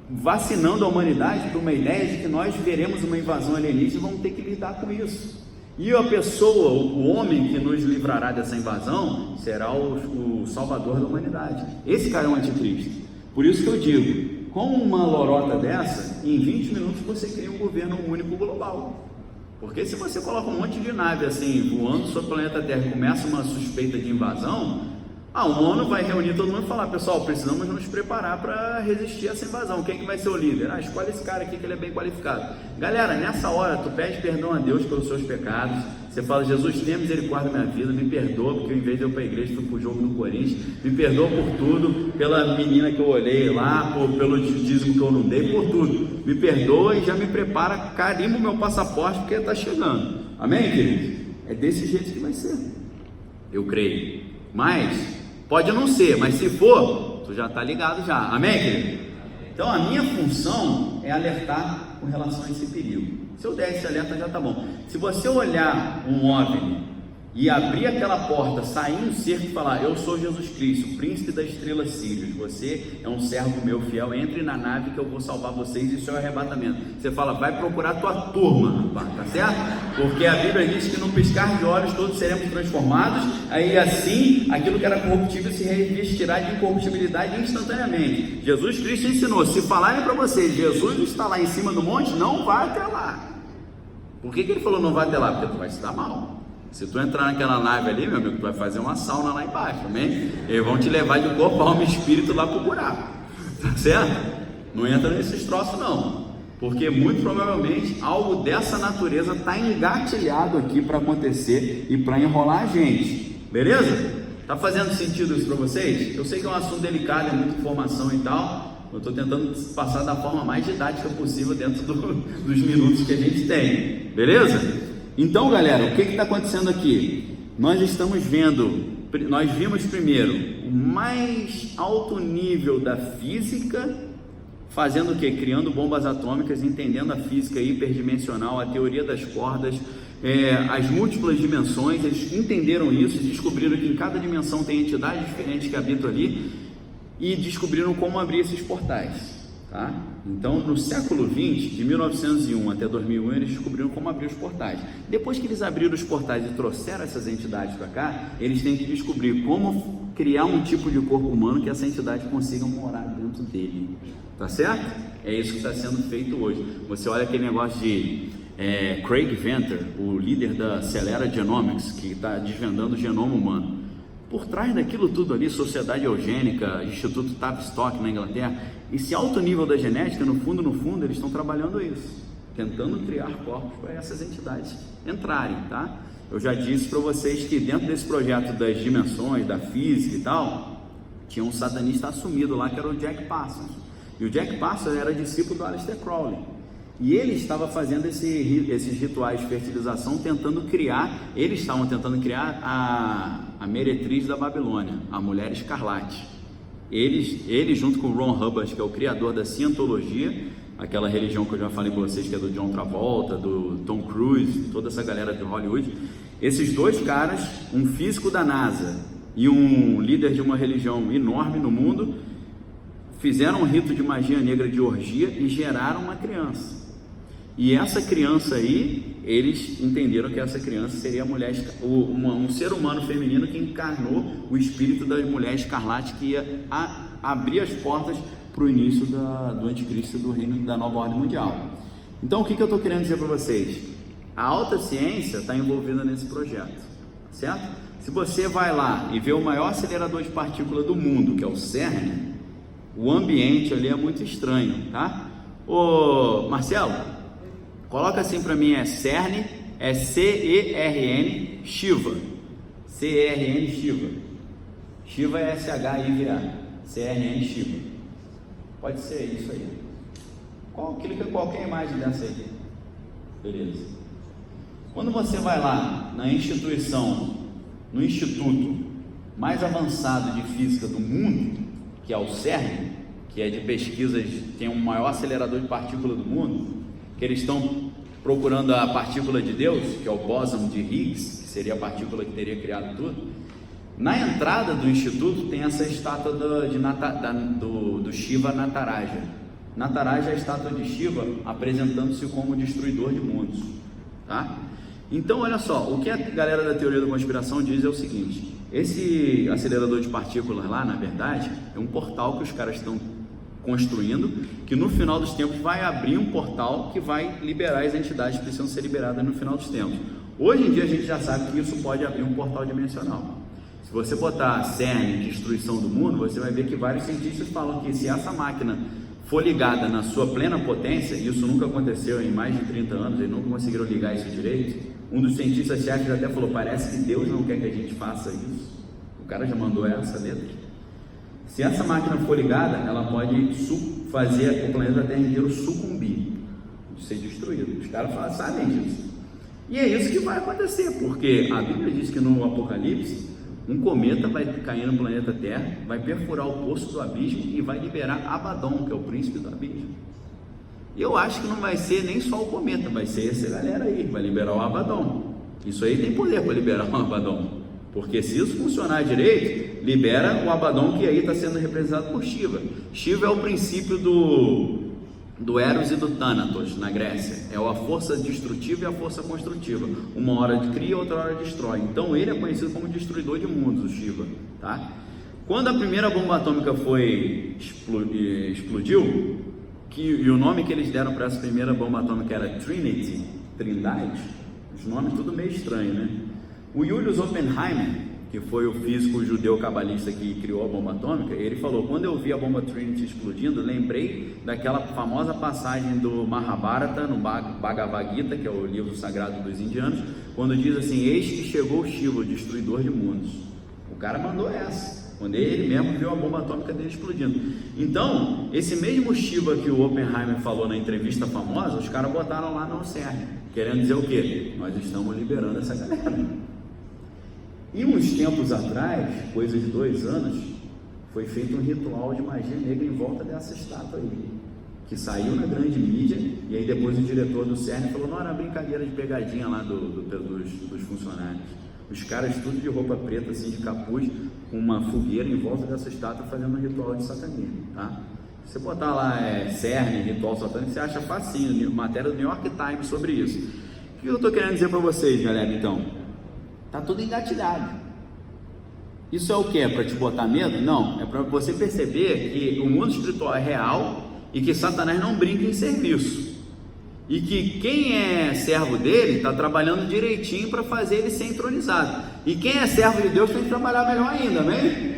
A: vacinando a humanidade para uma ideia de que nós veremos uma invasão alienígena e vamos ter que lidar com isso. E a pessoa, o homem que nos livrará dessa invasão será o salvador da humanidade. Esse cara é um anticristo. Por isso que eu digo, com uma lorota dessa, em 20 minutos você cria um governo único global. Porque se você coloca um monte de nave assim, voando sobre o planeta Terra e começa uma suspeita de invasão, a ONU vai reunir todo mundo e falar: pessoal, precisamos nos preparar para resistir a essa invasão. Quem que vai ser o líder? Escolhe esse cara aqui que ele é bem qualificado. Galera, nessa hora tu pede perdão a Deus pelos seus pecados. Você fala: Jesus, tenha misericórdia da minha vida, me perdoa porque ao invés de eu ir para a igreja fui para o jogo do Corinthians, me perdoa por tudo, pela menina que eu olhei lá, pelo dízimo que eu não dei, por tudo, me perdoa e já me prepara, carimbo meu passaporte porque está chegando. Amém, queridos? É desse jeito que vai ser, eu creio. Mas pode não ser, mas se for, tu já está ligado já. Amém, querido? Então a minha função é alertar com relação a esse perigo. Se eu der esse alerta já está bom. Se você olhar um OVNI e abrir aquela porta, sair um cerco e falar: eu sou Jesus Cristo, príncipe das estrelas Sírios, você é um servo meu fiel, entre na nave que eu vou salvar vocês, isso é o arrebatamento. Você fala: vai procurar tua turma, rapaz, tá certo? Porque a Bíblia diz que no piscar de olhos todos seremos transformados, aí assim, aquilo que era corruptível se revestirá de incorruptibilidade instantaneamente. Jesus Cristo ensinou: se falarem para vocês, Jesus está lá em cima do monte, não vá até lá. Por que ele falou não vá até lá? Porque tu vai se dar mal. Se tu entrar naquela nave ali, meu amigo, tu vai fazer uma sauna lá embaixo, amém? Eles vão te levar de corpo, alma e espírito lá pro buraco, tá certo? Não entra nesses troços não, porque muito provavelmente algo dessa natureza está engatilhado aqui para acontecer e para enrolar a gente, beleza? Tá fazendo sentido isso para vocês? Eu sei que é um assunto delicado, é muita informação e tal, eu estou tentando passar da forma mais didática possível dentro dos minutos que a gente tem, beleza? Então, galera, o que está acontecendo aqui? Nós vimos primeiro o mais alto nível da física, fazendo o quê? Criando bombas atômicas, entendendo a física hiperdimensional, a teoria das cordas, as múltiplas dimensões. Eles entenderam isso, descobriram que em cada dimensão tem entidades diferentes que habitam ali e descobriram como abrir esses portais. Tá? Então, no século 20, de 1901 até 2001, eles descobriram como abrir os portais. Depois que eles abriram os portais e trouxeram essas entidades para cá, eles têm que descobrir como criar um tipo de corpo humano que essa entidade consiga morar dentro dele. Tá certo? É isso que está sendo feito hoje. Você olha aquele negócio de Craig Venter, o líder da Acelera Genomics, que está desvendando o genoma humano. Por trás daquilo tudo ali, Sociedade Eugênica, Instituto Tavistock na Inglaterra, esse alto nível da genética, no fundo, eles estão trabalhando isso, tentando criar corpos para essas entidades entrarem, tá? Eu já disse para vocês que dentro desse projeto das dimensões, da física e tal, tinha um satanista assumido lá que era o Jack Parsons. E o Jack Parsons era discípulo do Aleister Crowley. E ele estava fazendo esses rituais de fertilização, eles estavam tentando criar a meretriz da Babilônia, a mulher escarlate. Ele junto com o Ron Hubbard, que é o criador da cientologia, aquela religião que eu já falei para vocês, que é do John Travolta, do Tom Cruise, toda essa galera de Hollywood, esses dois caras, um físico da NASA e um líder de uma religião enorme no mundo, fizeram um rito de magia negra de orgia e geraram uma criança. E essa criança aí, eles entenderam que essa criança seria a mulher, um ser humano feminino que encarnou o espírito da mulher escarlate, que ia abrir as portas para o início do anticristo, do reino da nova ordem mundial. Então, o que eu estou querendo dizer para vocês? A alta ciência está envolvida nesse projeto, certo? Se você vai lá e vê o maior acelerador de partícula do mundo, que é o CERN, o ambiente ali é muito estranho, tá? Ô Marcelo, coloca assim para mim, CERN, CERN, Shiva, CERN, Shiva, Shiva é SHIVA, CERN, Shiva, pode ser isso aí, clica em qualquer imagem dessa aí, beleza. Quando você vai lá no instituto mais avançado de física do mundo, que é o CERN, que é de pesquisas, tem o maior acelerador de partícula do mundo, que eles estão procurando a partícula de Deus, que é o bóson de Higgs, que seria a partícula que teria criado tudo. Na entrada do instituto tem essa estátua do Shiva Nataraja, Nataraja é a estátua de Shiva, apresentando-se como destruidor de mundos, tá? Então, olha só, o que a galera da teoria da conspiração diz é o seguinte: esse acelerador de partículas lá, na verdade, é um portal que os caras estão construindo, que no final dos tempos vai abrir um portal que vai liberar as entidades que precisam ser liberadas no final dos tempos. Hoje em dia a gente já sabe que isso pode abrir um portal dimensional. Se você botar CERN, destruição do mundo, você vai ver que vários cientistas falam que se essa máquina for ligada na sua plena potência, e isso nunca aconteceu em mais de 30 anos, eles nunca conseguiram ligar isso direito. Um dos cientistas-chefes até falou: parece que Deus não quer que a gente faça isso. O cara já mandou essa letra. Se essa máquina for ligada, ela pode fazer o planeta Terra inteiro sucumbir, ser destruído. Os caras sabem disso. E é isso que vai acontecer, porque a Bíblia diz que no Apocalipse, um cometa vai cair no planeta Terra, vai perfurar o poço do abismo e vai liberar Abaddon, que é o príncipe do abismo. E eu acho que não vai ser nem só o cometa, vai ser essa galera aí, vai liberar o Abaddon. Isso aí tem poder para liberar o Abaddon, porque se isso funcionar direito, libera o Abaddon, que aí está sendo representado por Shiva. Shiva é o princípio do Eros e do Thanatos na Grécia, é a força destrutiva e a força construtiva. Uma hora cria, outra hora destrói. Então ele é conhecido como destruidor de mundos, o Shiva, tá? Quando a primeira bomba atômica explodiu, e o nome que eles deram para essa primeira bomba atômica era Trinity, Trindade, os nomes tudo meio estranho, né? O Julius Oppenheimer, que foi o físico judeu cabalista que criou a bomba atômica, ele falou: quando eu vi a bomba Trinity explodindo, lembrei daquela famosa passagem do Mahabharata, no Bhagavad Gita, que é o livro sagrado dos indianos, quando diz assim: eis que chegou Shiva, o destruidor de mundos. O cara mandou essa, quando ele mesmo viu a bomba atômica dele explodindo. Então, esse mesmo Shiva que o Oppenheimer falou na entrevista famosa, os caras botaram lá no CERN, querendo dizer o quê? Nós estamos liberando essa galera. E uns tempos atrás, coisa de 2 anos, foi feito um ritual de magia negra em volta dessa estátua aí, que saiu na grande mídia, e aí depois o diretor do CERN falou: não, era brincadeira de pegadinha lá dos funcionários. Os caras tudo de roupa preta, assim, de capuz, com uma fogueira em volta dessa estátua, fazendo um ritual de satanismo, tá? Se você botar lá CERN, ritual satânico, você acha facinho, matéria do New York Times sobre isso. O que eu estou querendo dizer para vocês, galera, então? Está tudo engatilhado. Isso é o que? É para te botar medo? Não, é para você perceber que o mundo espiritual é real e que Satanás não brinca em serviço. E que quem é servo dele está trabalhando direitinho para fazer ele ser entronizado. E quem é servo de Deus tem que trabalhar melhor ainda, amém?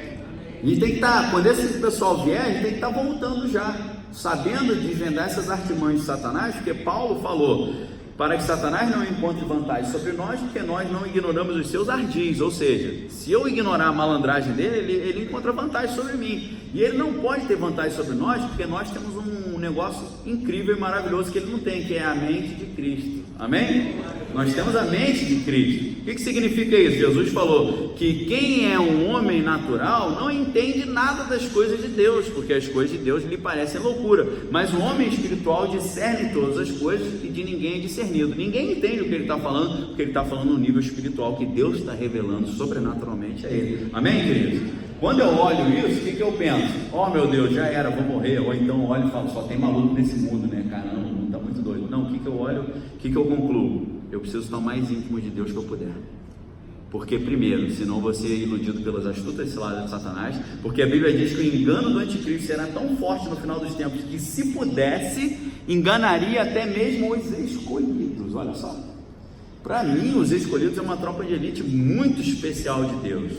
A: A gente tem que estar, quando esse pessoal vier, a gente tem que estar voltando já, sabendo desvendar essas artimanhas de Satanás, porque Paulo falou: para que Satanás não encontre vantagem sobre nós, porque nós não ignoramos os seus ardis. Ou seja, se eu ignorar a malandragem dele, ele encontra vantagem sobre mim. E ele não pode ter vantagem sobre nós, porque nós temos um negócio incrível e maravilhoso que ele não tem, que é a mente de Cristo. Amém? Nós temos a mente de Cristo. O que significa isso? Jesus falou que quem é um homem natural não entende nada das coisas de Deus, porque as coisas de Deus lhe parecem loucura, mas o homem espiritual discerne todas as coisas e de ninguém é discernido. Ninguém entende o que ele está falando, porque ele está falando no nível espiritual que Deus está revelando sobrenaturalmente a ele. Amém, queridos? Quando eu olho isso, o que eu penso? Oh, meu Deus, já era, vou morrer. Ou então olho e falo: só tem maluco nesse mundo, né? Caramba, o mundo está muito doido. Não, o que eu olho, o que eu concluo? Eu preciso estar o mais íntimo de Deus que eu puder. Porque primeiro, senão eu vou ser iludido pelas astutas ciladas de Satanás, porque a Bíblia diz que o engano do anticristo será tão forte no final dos tempos que, se pudesse, enganaria até mesmo os escolhidos. Olha só, para mim os escolhidos é uma tropa de elite muito especial de Deus,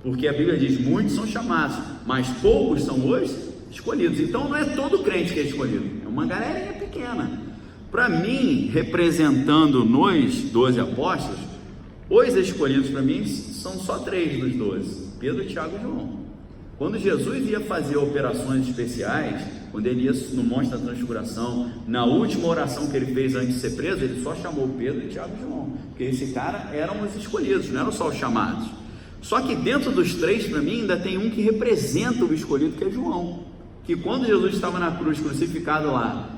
A: porque a Bíblia diz: muitos são chamados, mas poucos são os escolhidos. Então não é todo crente que é escolhido, é uma galerinha pequena. Para mim, representando nos 12 apóstolos, os escolhidos para mim são só 3 dos 12, Pedro, Tiago e João. Quando Jesus ia fazer operações especiais, quando ele ia no Monte da Transfiguração, na última oração que ele fez antes de ser preso, ele só chamou Pedro, Tiago e João, porque esse cara eram os escolhidos, não eram só os chamados. Só que dentro dos 3, para mim, ainda tem um que representa o escolhido, que é João, que quando Jesus estava na cruz, crucificado lá,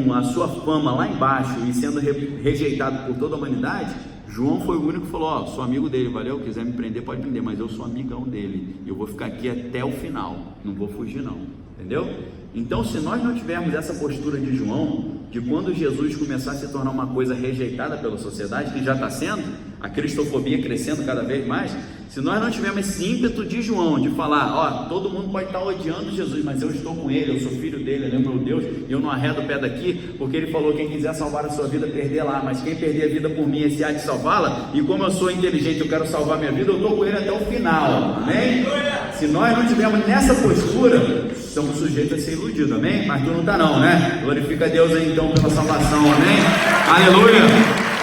A: com a sua fama lá embaixo e sendo rejeitado por toda a humanidade, João foi o único que falou: ó, sou amigo dele, valeu, quiser me prender pode prender, mas eu sou amigão dele, eu vou ficar aqui até o final, não vou fugir não, entendeu? Então, se nós não tivermos essa postura de João, de quando Jesus começar a se tornar uma coisa rejeitada pela sociedade, que já está sendo, a cristofobia crescendo cada vez mais, se nós não tivermos esse ímpeto de João, de falar: ó, todo mundo pode estar odiando Jesus, mas eu estou com ele, eu sou filho dele, ele é meu Deus, e eu não arredo o pé daqui, porque ele falou: quem quiser salvar a sua vida, perder lá, mas quem perder a vida por mim, esse há de salvá-la, e como eu sou inteligente, eu quero salvar minha vida, eu estou com ele até o final, amém? Se nós não tivermos nessa postura, estamos sujeitos a ser iludidos, amém? Mas tu não está não, né? Glorifica a Deus aí então pela salvação, amém? Aleluia!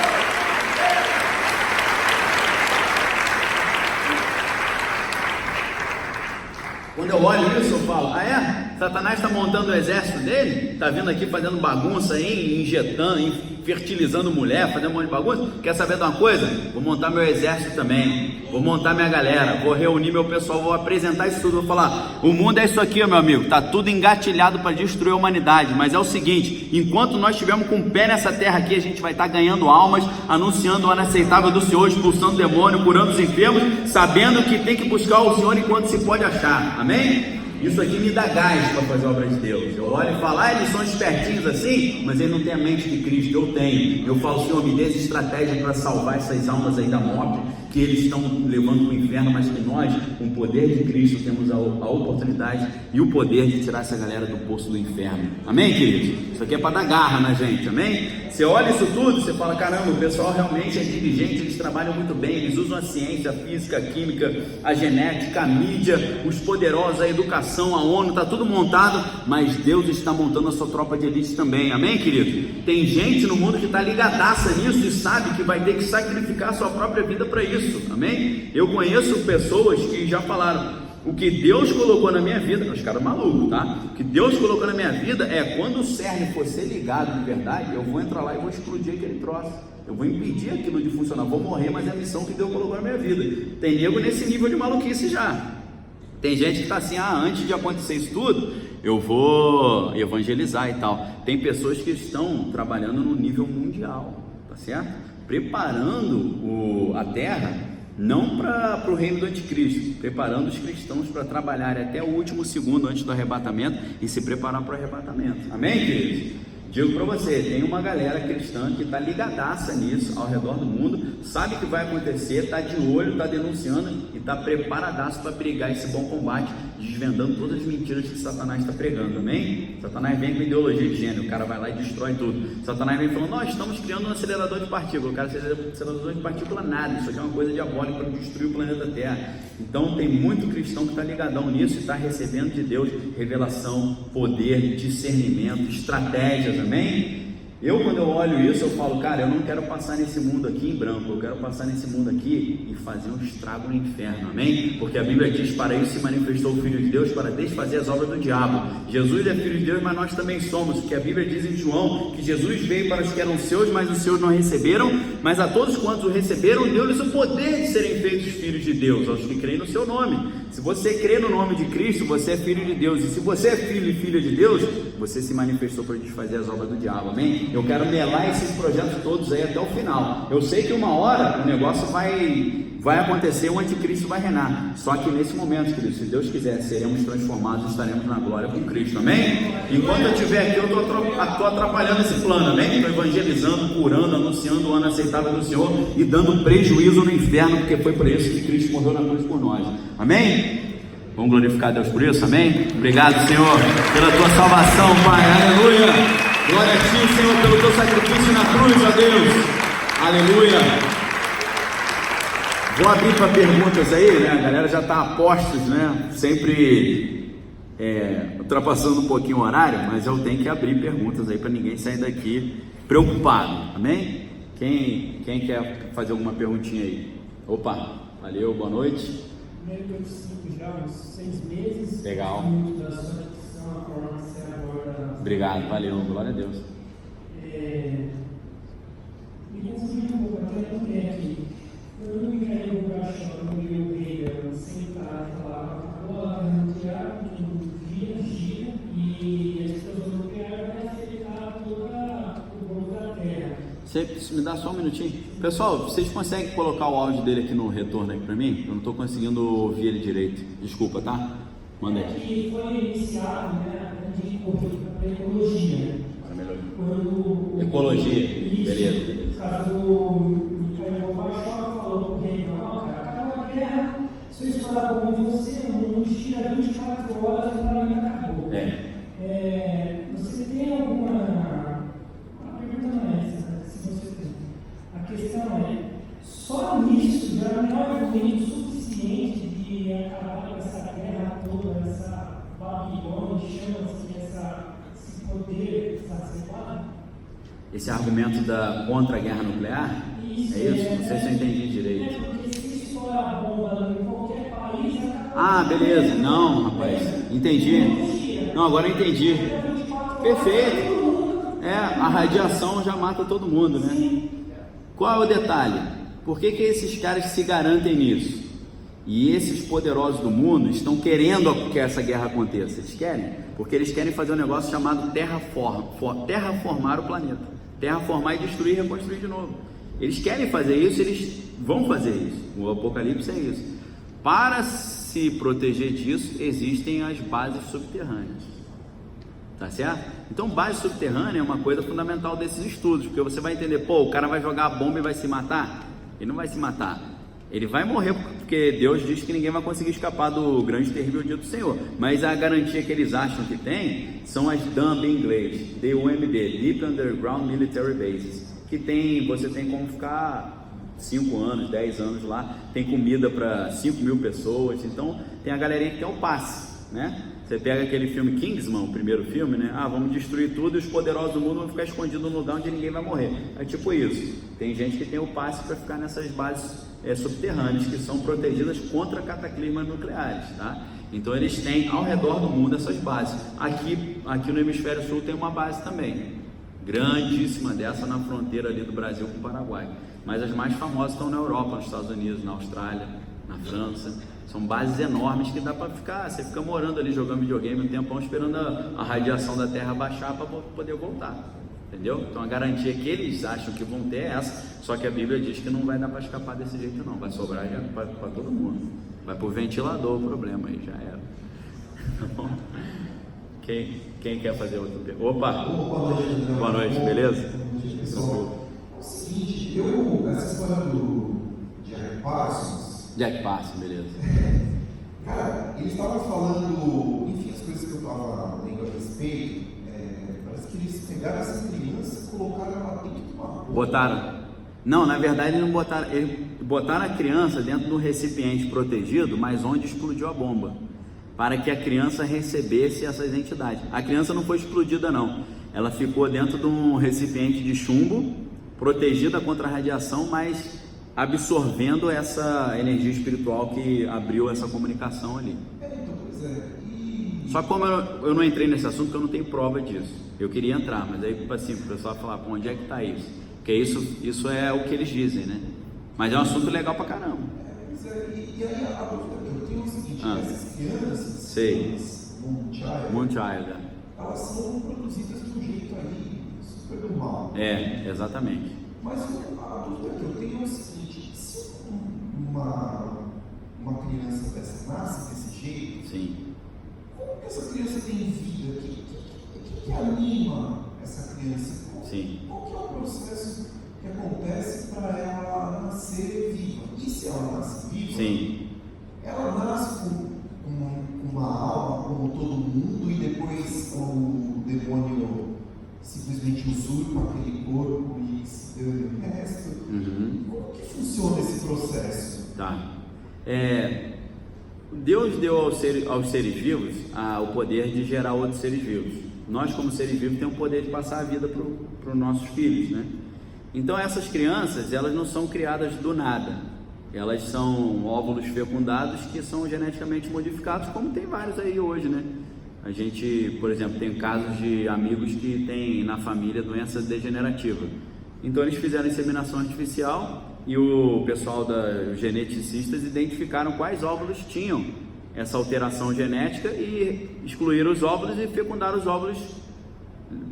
A: Quando eu olho isso, eu falo: ah é? Satanás está montando o exército dele? Está vindo aqui fazendo bagunça aí, injetando, fertilizando mulher, fazendo um monte de bagunça? Quer saber de uma coisa? Vou montar meu exército também, vou montar minha galera, vou reunir meu pessoal, vou apresentar isso tudo, vou falar: o mundo é isso aqui, meu amigo, está tudo engatilhado para destruir a humanidade, mas é o seguinte, enquanto nós estivermos com o pé nessa terra aqui, a gente vai estar ganhando almas, anunciando o inaceitável do Senhor, expulsando demônio, curando os enfermos, sabendo que tem que buscar o Senhor enquanto se pode achar, amém? Isso aqui me dá gás para fazer a obra de Deus. Eu olho e falo: ah, eles são espertinhos assim, mas eles não têm a mente de Cristo. Eu tenho. Eu falo: Senhor, me dê essa estratégia para salvar essas almas aí da morte, que eles estão levando para o inferno, mas que nós, com o poder de Cristo, temos a oportunidade e o poder de tirar essa galera do poço do inferno. Amém, queridos? Isso aqui é para dar garra na gente, amém? Você olha isso tudo, você fala: caramba, o pessoal realmente é inteligente, eles trabalham muito bem, eles usam a ciência, a física, a química, a genética, a mídia, os poderosos, a educação, a ONU, está tudo montado, mas Deus está montando a sua tropa de elite também, amém, querido? Tem gente no mundo que está ligadaça nisso e sabe que vai ter que sacrificar a sua própria vida para isso, amém? Eu conheço pessoas que já falaram: o que Deus colocou na minha vida, os caras malucos, tá? O que Deus colocou na minha vida é, quando o CERN for ser ligado de verdade, eu vou entrar lá e vou explodir aquele troço, eu vou impedir aquilo de funcionar, vou morrer, mas é a missão que Deus colocou na minha vida. Tem nego nesse nível de maluquice já. Tem gente que está assim: ah, antes de acontecer isso tudo, eu vou evangelizar e tal. Tem pessoas que estão trabalhando no nível mundial, tá certo? Preparando a terra, não para o reino do anticristo, preparando os cristãos para trabalharem até o último segundo antes do arrebatamento e se preparar para o arrebatamento, amém, queridos? Digo para você, tem uma galera cristã que está ligadaça nisso ao redor do mundo, sabe que vai acontecer, está de olho, está denunciando e está preparadaço para pregar esse bom combate, desvendando todas as mentiras que Satanás está pregando, amém? Satanás vem com ideologia de gênero, o cara vai lá e destrói tudo. Satanás vem falando: nós estamos criando um acelerador de partículas. O cara, acelerador de partícula nada, isso aqui é uma coisa diabólica para destruir o planeta Terra. Então tem muito cristão que está ligadão nisso e está recebendo de Deus revelação, poder, discernimento, estratégias, amém? Eu, quando eu olho isso, eu falo: cara, eu não quero passar nesse mundo aqui em branco, eu quero passar nesse mundo aqui e fazer um estrago no inferno, amém? Porque a Bíblia diz: para isso se manifestou o Filho de Deus, para desfazer as obras do diabo. Jesus é Filho de Deus, mas nós também somos, porque a Bíblia diz em João que Jesus veio para os que eram seus, mas os seus não receberam, mas a todos quantos o receberam, deu-lhes o poder de serem feitos filhos de Deus, aos que creem no seu nome. Se você crê no nome de Cristo, você é filho de Deus, e se você é filho e filha de Deus, você se manifestou para desfazer as obras do diabo, amém? Eu quero melar esses projetos todos aí até o final. Eu sei que uma hora o negócio vai acontecer, o anticristo vai reinar, só que nesse momento, querido, se Deus quiser, seremos transformados e estaremos na glória com Cristo, amém? Enquanto eu estiver aqui, eu estou atrapalhando esse plano, amém? Estou evangelizando, curando, anunciando o ano aceitável do Senhor e dando prejuízo no inferno, porque foi por isso que Cristo morreu na cruz por nós, amém? Vamos glorificar a Deus por isso, amém? Obrigado, Senhor, pela tua salvação, Pai, aleluia! Glória a Ti, Senhor, pelo teu sacrifício na cruz, ó Deus, aleluia! Vou abrir para perguntas aí, né? A galera já está a postos, né? Sempre ultrapassando um pouquinho o horário, mas eu tenho que abrir perguntas aí para ninguém sair daqui preocupado, amém? Quem quer fazer alguma perguntinha aí? Opa, valeu, boa noite.
E: Primeiro que eu sinto já uns 6 meses.
A: Legal.
E: Muito da sua decisão, a forma que você aborda.
A: Obrigado, valeu, glória a Deus.
E: Me confundiu um pouco, até não tem aqui. Eu não encarei o Gachão, no meu Hegel, sentar e falar: agora no teatro, gira, e as pessoas nucleares vai aceitar todo o bolo da terra.
A: Você me dá só um minutinho? Pessoal, vocês conseguem colocar o áudio dele aqui no retorno aqui para mim? Eu não estou conseguindo ouvir ele direito. Desculpa, tá? Manda aí.
E: Que foi iniciado, né, a ecologia. Quando
A: Ecologia,
E: isso,
A: beleza.
E: O caso do Michael Baixó falou pro rei, não, cara, acaba uma guerra, se eu estourar como você, o mundo tira 24 horas e o planeta acabou. Você tem alguma... A pergunta não é essa, se você tem. A questão é, só nisso já não é argumento suficiente de acabar com essa guerra toda, essa Babilônia, chama-se, esse poder exacerbado?
A: Esse argumento contra a guerra nuclear?
E: Isso,
A: é isso? Não sei se eu entendi direito.
E: Porque se estourar a bomba em qualquer país, acaba...
A: Ah, beleza. Não, rapaz. Entendi. Não, agora eu entendi. Perfeito. A radiação já mata todo mundo, né? Qual é o detalhe? Por que esses caras se garantem nisso? E esses poderosos do mundo estão querendo que essa guerra aconteça. Eles querem? Porque eles querem fazer um negócio chamado terraformar o planeta. Terraformar e destruir e reconstruir de novo. Eles querem fazer isso, eles vão fazer isso. O Apocalipse é isso. Para se proteger disso, existem as bases subterrâneas. Tá certo? Então, base subterrânea é uma coisa fundamental desses estudos, porque você vai entender, o cara vai jogar a bomba e vai se matar? Ele não vai se matar. Ele vai morrer porque Deus diz que ninguém vai conseguir escapar do grande e terrível dia do Senhor. Mas a garantia que eles acham que tem são as DUMB em inglês, DUMB, Deep Underground Military Bases, que você tem como ficar 5 anos, 10 anos lá, tem comida para 5 mil pessoas, então tem a galerinha que tem o passe, né? Você pega aquele filme Kingsman, o primeiro filme, né? Vamos destruir tudo e os poderosos do mundo vão ficar escondidos num lugar onde ninguém vai morrer. É tipo isso. Tem gente que tem o passe para ficar nessas bases subterrâneas que são protegidas contra cataclismas nucleares, tá? Então eles têm ao redor do mundo essas bases. Aqui no hemisfério sul tem uma base também, grandíssima dessa na fronteira ali do Brasil com o Paraguai. Mas as mais famosas estão na Europa, nos Estados Unidos, na Austrália, na França. São bases enormes que dá para você fica morando ali, jogando videogame um tempão, esperando a radiação da Terra baixar para poder voltar. Entendeu? Então a garantia que eles acham que vão ter é essa, só que a Bíblia diz que não vai dar para escapar desse jeito não, vai sobrar para todo mundo. Vai pro ventilador o problema aí, já era. Tá bom? Quem quer fazer outra pergunta? Opa! Boa noite, beleza?
B: Pessoal, é o seguinte, essa história do Jack Parsons,
A: beleza.
B: Cara, ele estava falando, enfim, as coisas que eu estava lendo a respeito, parece que eles pegaram essa criança e colocaram ela dentro de uma bomba.
A: Botaram? Não, na verdade não botaram, botaram a criança dentro de um recipiente protegido, mas onde explodiu a bomba, para que a criança recebesse essas entidades. A criança não foi explodida não, ela ficou dentro de um recipiente de chumbo, protegida contra a radiação, mas absorvendo essa energia espiritual que abriu essa comunicação ali.
B: Então, pois é.
A: Só como eu não entrei nesse assunto, porque eu não tenho prova disso. Eu queria entrar, mas aí assim, o pessoal falar, onde é que está isso? Porque isso é o que eles dizem, né? Mas é um assunto legal pra caramba.
B: E aí a dúvida que eu tenho é o seguinte, essas crianças,
A: sei.
B: Moonchild, elas são produzidas de um jeito aí super normal.
A: Exatamente.
B: Mas a dúvida que eu tenho é o seguinte, se uma criança dessa nasce desse jeito,
A: sim,
B: como que essa criança tem vida? O que anima essa criança?
A: Sim.
B: Qual que é o processo que acontece para ela nascer viva? E se ela nasce viva,
A: sim,
B: ela nasce com uma alma como todo mundo e depois o demônio simplesmente usurpa aquele corpo e se deu o resto? Como que funciona esse processo?
A: Tá. Deus deu aos seres vivos o poder de gerar outros seres vivos. Nós, como seres vivos, temos o poder de passar a vida para os nossos filhos, né? Então essas crianças, elas não são criadas do nada. Elas são óvulos fecundados que são geneticamente modificados, como tem vários aí hoje, né? A gente, por exemplo, tem casos de amigos que têm na família doença degenerativa. Então eles fizeram inseminação artificial e o pessoal os geneticistas identificaram quais óvulos tinham essa alteração genética e excluíram os óvulos e fecundaram os óvulos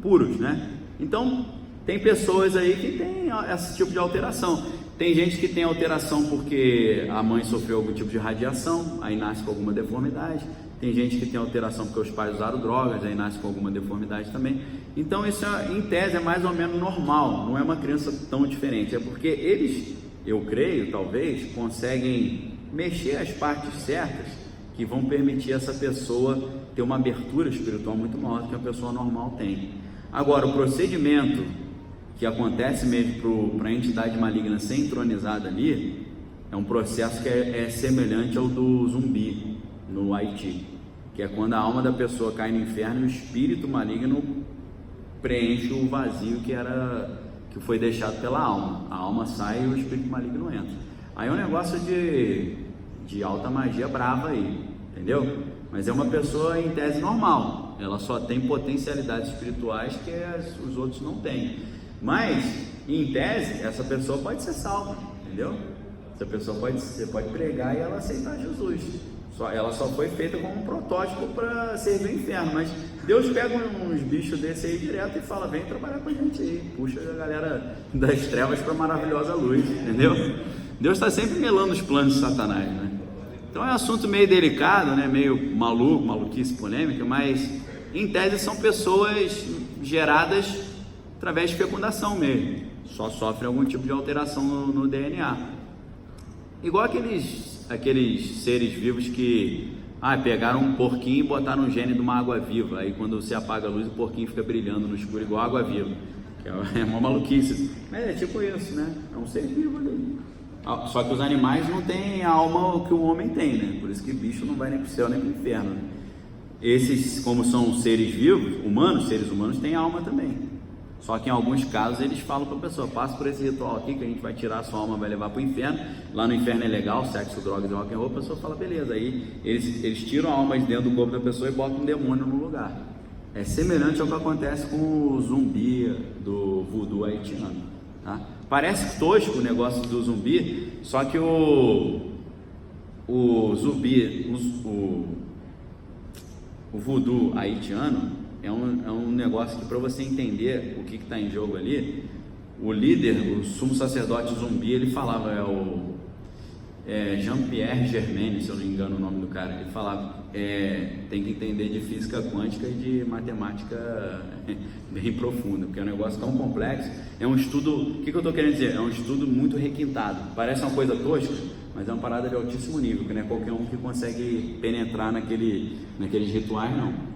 A: puros, né? Então tem pessoas aí que tem esse tipo de alteração. Tem gente que tem alteração porque a mãe sofreu algum tipo de radiação, aí nasce com alguma deformidade. Tem gente que tem alteração porque os pais usaram drogas, aí nasce com alguma deformidade também. Então isso, em tese, é mais ou menos normal, não é uma criança tão diferente. É porque eles, eu creio, talvez, conseguem mexer as partes certas que vão permitir essa pessoa ter uma abertura espiritual muito maior do que a pessoa normal tem. Agora, o procedimento que acontece mesmo para a entidade maligna ser entronizada ali, é um processo que é semelhante ao do zumbi no Haiti, que é quando a alma da pessoa cai no inferno e o espírito maligno preenche o vazio que foi deixado pela alma. A alma sai e o espírito maligno entra. Aí é um negócio de alta magia brava aí, entendeu? Mas é uma pessoa em tese normal, ela só tem potencialidades espirituais que os outros não têm. Mas, em tese, essa pessoa pode ser salva, entendeu? Essa pessoa você pode pregar e ela aceitar Jesus. Ela só foi feita como um protótipo para servir o inferno, mas Deus pega uns bichos desse aí direto e fala, vem trabalhar com a gente aí, puxa a galera das trevas para a maravilhosa luz, entendeu? Deus está sempre melando os planos de Satanás, né? Então é um assunto meio delicado, né? Meio maluquice, polêmica, mas em tese são pessoas geradas através de fecundação mesmo, só sofrem algum tipo de alteração no DNA, igual aqueles seres vivos que pegaram um porquinho e botaram um gene de uma água viva, aí quando você apaga a luz o porquinho fica brilhando no escuro igual água viva, que é uma maluquice, mas é tipo isso, né? É um ser vivo ali. Só que os animais não têm a alma que o homem tem, né? Por isso que bicho não vai nem pro céu nem pro inferno, né? Esses, como são seres vivos, seres humanos têm alma também. Só que em alguns casos eles falam para a pessoa, passa por esse ritual aqui que a gente vai tirar a sua alma, vai levar para o inferno. Lá no inferno é legal, sexo, drogas e rock and roll. A pessoa fala, beleza. Aí eles tiram a alma de dentro do corpo da pessoa e botam um demônio no lugar. É semelhante ao que acontece com o zumbi do voodoo haitiano, tá? Parece tosco o negócio do zumbi, só que o voodoo haitiano é um negócio que, para você entender o que está em jogo ali, o líder, o sumo sacerdote zumbi, ele falava, Jean-Pierre Germain, se eu não me engano o nome do cara, ele falava, tem que entender de física quântica e de matemática bem profunda, porque é um negócio tão complexo, é um estudo, o que eu estou querendo dizer? É um estudo muito requintado, parece uma coisa tosca, mas é uma parada de altíssimo nível, que não é qualquer um que consegue penetrar naqueles rituais, não.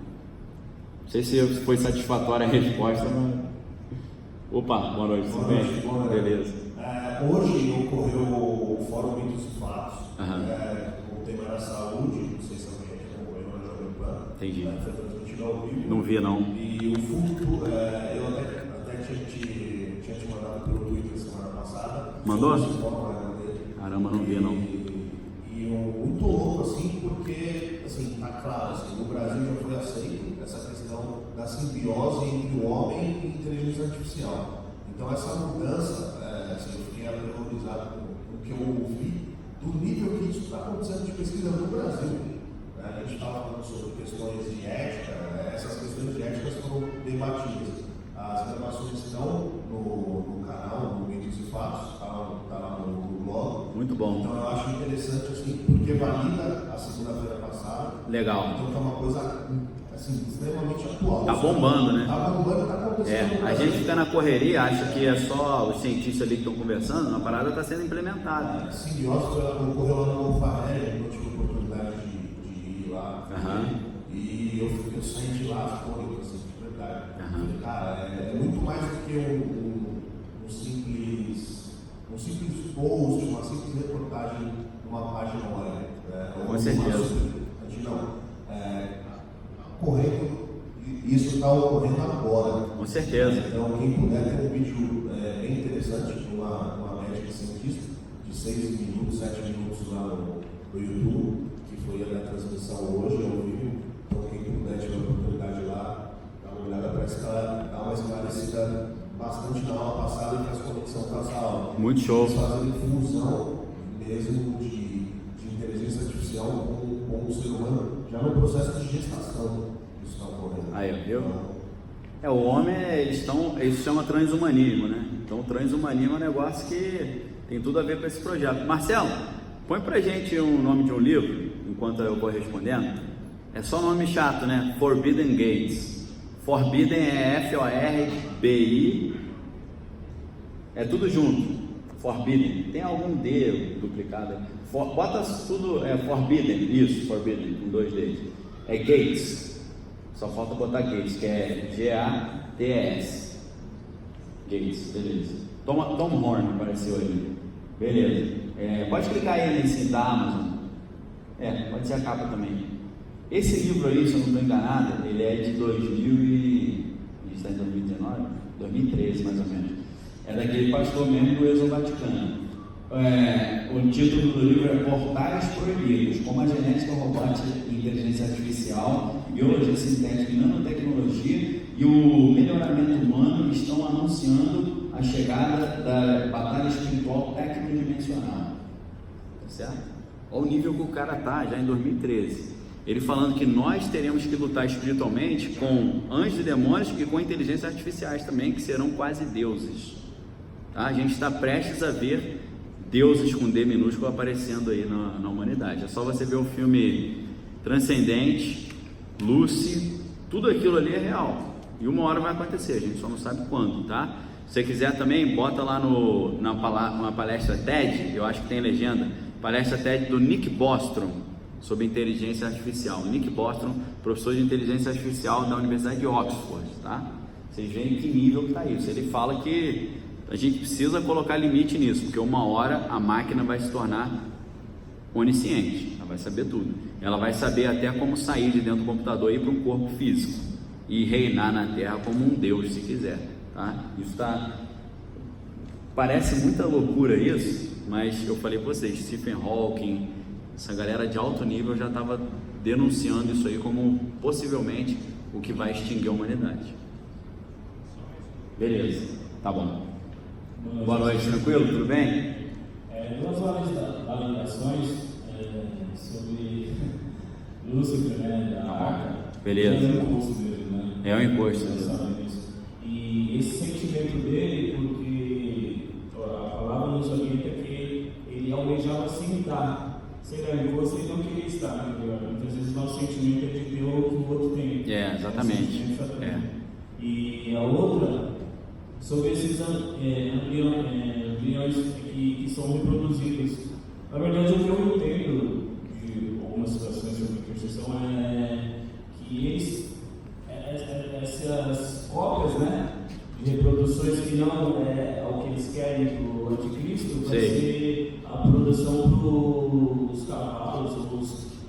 A: Não sei se foi satisfatória a resposta, mas... Opa, boa noite, tudo bem? Beleza.
F: Hoje ocorreu o Fórum Mitos e Fatos, o tema era saúde, não sei se alguém aqui acompanhou na Jovem Pan.
A: Entendi.
F: Foi transmitido ao vivo.
A: Não vi, não.
F: E o fundo, eu até tinha te mandado pelo Twitter semana passada.
A: Mandou? Caramba, não vi, não.
F: E muito louco, assim, porque, assim, tá claro, assim, no Brasil já foi aceito essa questão da simbiose entre o homem e a inteligência artificial. Então, essa mudança, assim, eu fiquei aterrorizado com o que eu ouvi, do nível que isso está acontecendo de pesquisa no Brasil. A gente estava falando sobre questões de ética, essas questões de ética foram debatidas. As gravações estão no canal, no Mitos e Fatos, está lá no blog.
A: Muito bom.
F: Então eu acho interessante, assim, porque valida a segunda-feira passada.
A: Legal.
F: Então é uma coisa, assim, extremamente atual.
A: Tá bombando, né?
F: Tá bombando, tá acontecendo.
A: A gente fica na correria, acha que é só os cientistas ali que estão conversando, a parada está sendo implementada.
F: A simbiose ocorreu lá no Farrell, eu tive a oportunidade de ir lá. E eu saí de lá, assim, de verdade. Cara, é muito mais do que um simples post, uma simples reportagem numa página web.
A: Com certeza.
F: Ocorrendo, isso está ocorrendo agora.
A: Com certeza.
F: Então, quem puder ter um vídeo bem interessante de uma médica cientista, de 6 minutos, 7 minutos lá no YouTube, que foi a minha transmissão hoje, ao vivo. Então, quem puder tiver a oportunidade lá, dá uma olhada, parece que ela dá uma esclarecida bastante na aula passada e faz conexão com essa aula.
A: Muito show.
F: Eles fazem fusão mesmo de inteligência artificial com o ser humano, já no processo de gestação. Isso está ocorrendo.
A: Aí, viu? O homem, eles se chama transhumanismo, né? Então o transhumanismo é um negócio que tem tudo a ver com esse projeto. Marcelo, põe pra gente o nome de um livro, enquanto eu vou respondendo. É só nome chato, né? Forbidden Gates. Forbidden é F-O-R-B-I, é tudo junto. Forbidden, tem algum D duplicado aí. Bota tudo, Forbidden, isso, Forbidden, com 2 Ds. É Gates, só falta botar Gates, que é G-A-T-E-S. Gates, beleza. Tom Horn apareceu ali, beleza. Pode clicar aí nesse da Amazon, pode ser a capa também. Esse livro aí, se eu não estou enganado, ele é de 2013 mais ou menos. É daquele pastor mesmo do Exo-Vaticano. O título do livro é Portais Proibidos, como a genética robótica, inteligência artificial, biologia sintética e nanotecnologia e o melhoramento humano estão anunciando a chegada da batalha espiritual tecnodimensional. Tá certo? Olha o nível que o cara tá, já em 2013. Ele falando que nós teremos que lutar espiritualmente com anjos e demônios e com inteligências artificiais também, que serão quase deuses. Tá? A gente está prestes a ver deuses com D minúsculo aparecendo aí na humanidade. É só você ver o filme Transcendente, Lucy, tudo aquilo ali é real. E uma hora vai acontecer, a gente só não sabe quando, tá? Se você quiser também, bota lá na palestra TED, eu acho que tem legenda, palestra TED do Nick Bostrom, sobre inteligência artificial. Nick Bostrom, professor de inteligência artificial da Universidade de Oxford, tá? Vocês veem que nível que está isso. Ele fala que a gente precisa colocar limite nisso, porque uma hora a máquina vai se tornar onisciente, ela vai saber tudo. Ela vai saber até como sair de dentro do computador e ir para um corpo físico e reinar na Terra como um Deus, se quiser, tá? Isso parece muita loucura isso, mas eu falei para vocês, Stephen Hawking, essa galera de alto nível já estava denunciando isso aí como possivelmente o que vai extinguir a humanidade. Beleza, tá bom. Boa noite, tranquilo? Tudo bem?
E: 2 validações sobre Lúcifer, né, da Arca.
A: Beleza.
E: É um imposto dele, né?
A: É um imposto.
E: E esse sentimento dele, porque a palavra nos orienta que ele almejava se imitar. Você não queria estar, né? Muitas vezes o nosso sentimento é de ter o que o outro tem.
A: Exatamente.
E: E a outra, sobre esses embriões que são reproduzidos. Na verdade, o que eu entendo de algumas situações sobre intercessão é que essas cópias, né, de reproduções que não é o que eles querem do anticristo, vai ser a produção dos cavalos,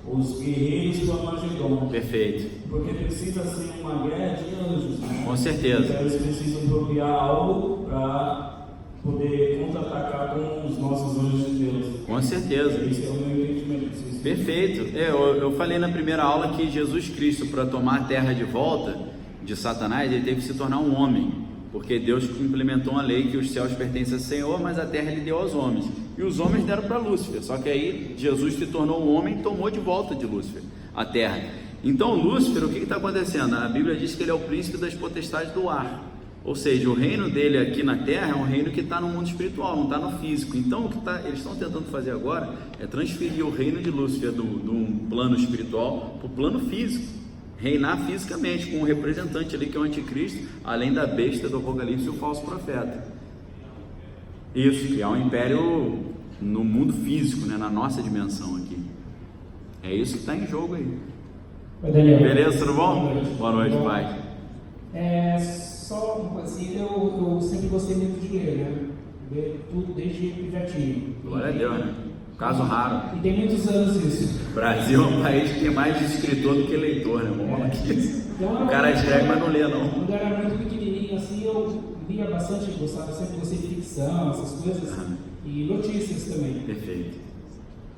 E: os guerreiros do Armagedon.
A: Perfeito.
E: Porque precisa ser uma guerra de anjos, né?
A: Com certeza.
E: Então eles precisam procriar algo para poder contra-atacar com os nossos anjos de Deus.
A: Com certeza.
E: Esse é o meu entendimento.
A: Perfeito. Eu falei na primeira aula que Jesus Cristo, para tomar a terra de volta de Satanás, ele teve que se tornar um homem. Porque Deus implementou uma lei que os céus pertencem ao Senhor, mas a terra ele deu aos homens. E os homens deram para Lúcifer. Só que aí Jesus se tornou um homem e tomou de volta de Lúcifer a terra. Então Lúcifer, o que está acontecendo? A Bíblia diz que ele é o príncipe das potestades do ar. Ou seja, o reino dele aqui na terra é um reino que está no mundo espiritual, não está no físico. Então o que eles estão tentando fazer agora é transferir o reino de Lúcifer de um plano espiritual para o plano físico. Reinar fisicamente com um representante ali que é o anticristo, além da besta do Apocalipse e o falso profeta. Isso, criar um império no mundo físico, né, na nossa dimensão aqui. É isso que está em jogo aí.
E: Oi, Daniel.
A: Beleza, tudo bom? Boa noite, pai.
E: Só assim, eu sempre gostei muito de ler, né? Ler tudo desde pivetinho.
A: Glória a Deus, né? Caso raro.
E: E tem muitos anos isso.
A: O Brasil é um país que tem mais escritor do que leitor, né? Vamos falar aqui. O cara escreve, mas não lê, não.
E: Quando eu era muito pequenininho, assim, eu via bastante, sempre gostei de ficção, essas coisas, e notícias também.
A: Perfeito.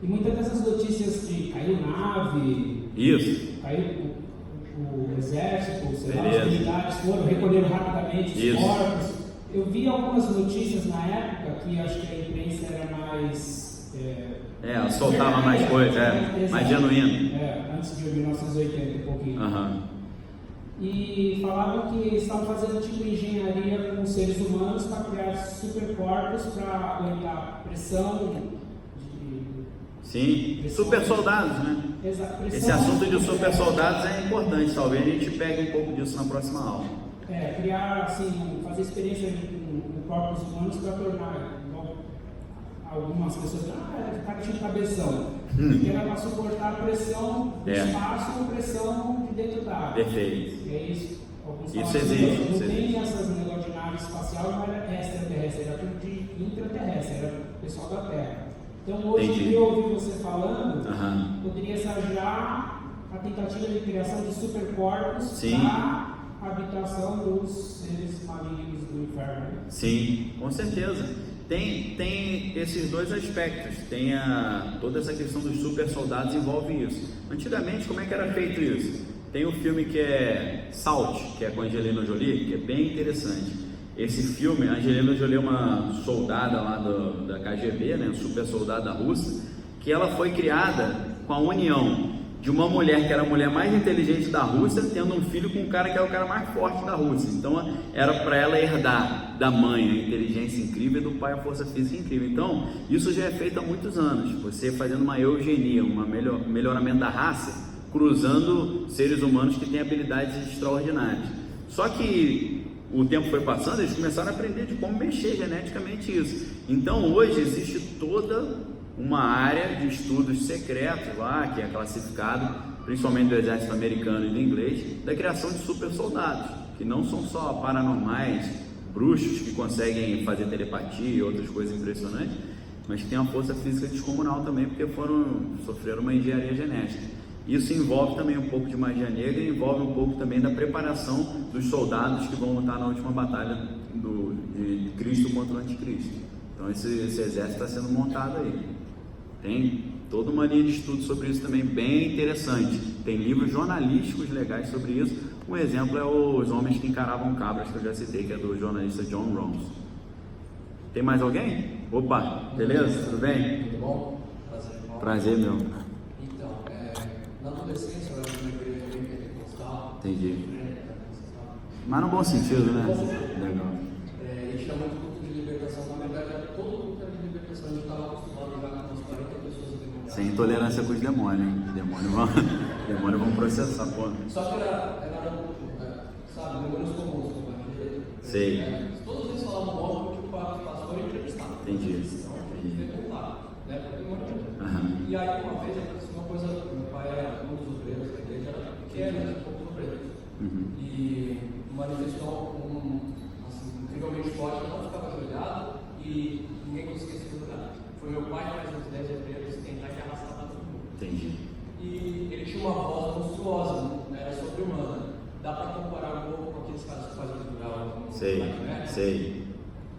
E: E muitas dessas notícias de caiu nave,
A: Isso.
E: caiu o exército, sei lá,
A: Beleza.
E: os militares foram, recolheram rapidamente os
A: Isso.
E: corpos. Eu vi algumas notícias na época que acho que a imprensa era mais...
A: ela soltava mais coisas, mais genuíno.
E: Antes de 1980, um pouquinho. e falavam que estavam fazendo tipo engenharia com seres humanos para criar supercorpos para aguentar pressão.
A: Sim, super soldados, né?
E: Pressão,
A: Esse assunto de super soldados é importante, talvez a gente pegue um pouco disso na próxima aula.
E: Criar, assim, fazer experiência com corpos humanos para tornar, igual algumas pessoas, o cara tinha cabeção, porque era para suportar a pressão do espaço e pressão de dentro da água.
A: Perfeito.
E: É isso. Alguns
A: Isso
E: falam
A: existe,
E: que
A: isso
E: não tem
A: existe.
E: essas negócios de nave espacial, não era extraterrestre, era tudo de intraterrestre, era o pessoal da Terra. Então hoje
A: Entendi.
E: que eu ouvi você falando,
A: Aham.
E: poderia ser já a tentativa de criação de supercorpos
A: Sim.
E: para a habitação dos seres malignos do inferno.
A: Sim, com certeza. Tem esses dois aspectos. Tem toda essa questão dos super soldados envolve isso. Antigamente, como é que era feito isso? Tem um filme que é Salt, que é com a Angelina Jolie, que é bem interessante. Esse filme, a Angelina Jolie é uma soldada lá da KGB, né, super soldada russa, que ela foi criada com a união de uma mulher que era a mulher mais inteligente da Rússia, tendo um filho com um cara que é o cara mais forte da Rússia. Então era para ela herdar da mãe a inteligência incrível e do pai a força física incrível. Então isso já é feito há muitos anos, você fazendo uma eugenia, melhoramento da raça, cruzando seres humanos que têm habilidades extraordinárias. Só que o tempo foi passando, eles começaram a aprender de como mexer geneticamente isso. Então hoje existe toda uma área de estudos secretos lá, que é classificado, principalmente do exército americano e do inglês, da criação de super soldados, que não são só paranormais, bruxos que conseguem fazer telepatia e outras coisas impressionantes, mas que têm uma força física descomunal também, porque sofreram uma engenharia genética. Isso envolve também um pouco de magia negra e envolve um pouco também da preparação dos soldados que vão lutar na última batalha de Cristo contra o Anticristo. Então esse exército está sendo montado aí. Tem toda uma linha de estudo sobre isso também, bem interessante. Tem livros jornalísticos legais sobre isso. Um exemplo é Os Homens que Encaravam Cabras, que eu já citei, que é do jornalista John Rawls. Tem mais alguém? Opa, beleza? Tudo bem?
G: Tudo bom?
A: Prazer, meu.
G: Então, na adolescência eu era de uma igreja bem pentecostal.
A: Entendi. Mas no bom sentido, né? Legal.
G: E tinha muito culto de libertação. Na verdade, era todo culto era de libertação. A gente estava acostumado já com umas 40 pessoas endemoniadas.
A: Sem intolerância com os demônios, hein? Demônios vão processar, pô.
G: Só que era sabe, demônios comuns, como
A: Sei.
G: todos eles falavam logo que o pastor entrevistava.
A: Entendi.
G: Então, a gente perguntava, né? Para demônio.
A: Aham.
G: E aí, uma vez, aconteceu uma coisa, meu pai era um dos obreiros da igreja, era pequeno, mas um pouco obreiros.
A: Uhum.
G: E manifestou incrivelmente forte, eu não ficava ajoelhado e ninguém conseguia segurar. Foi meu pai que faz uns 10 obreiros tentar que arrastava todo mundo.
A: Entendi.
G: E ele tinha uma voz monstruosa, né? Era sobre-humana. Dá para comparar um pouco com aqueles caras que fazem cultural.
A: Sei.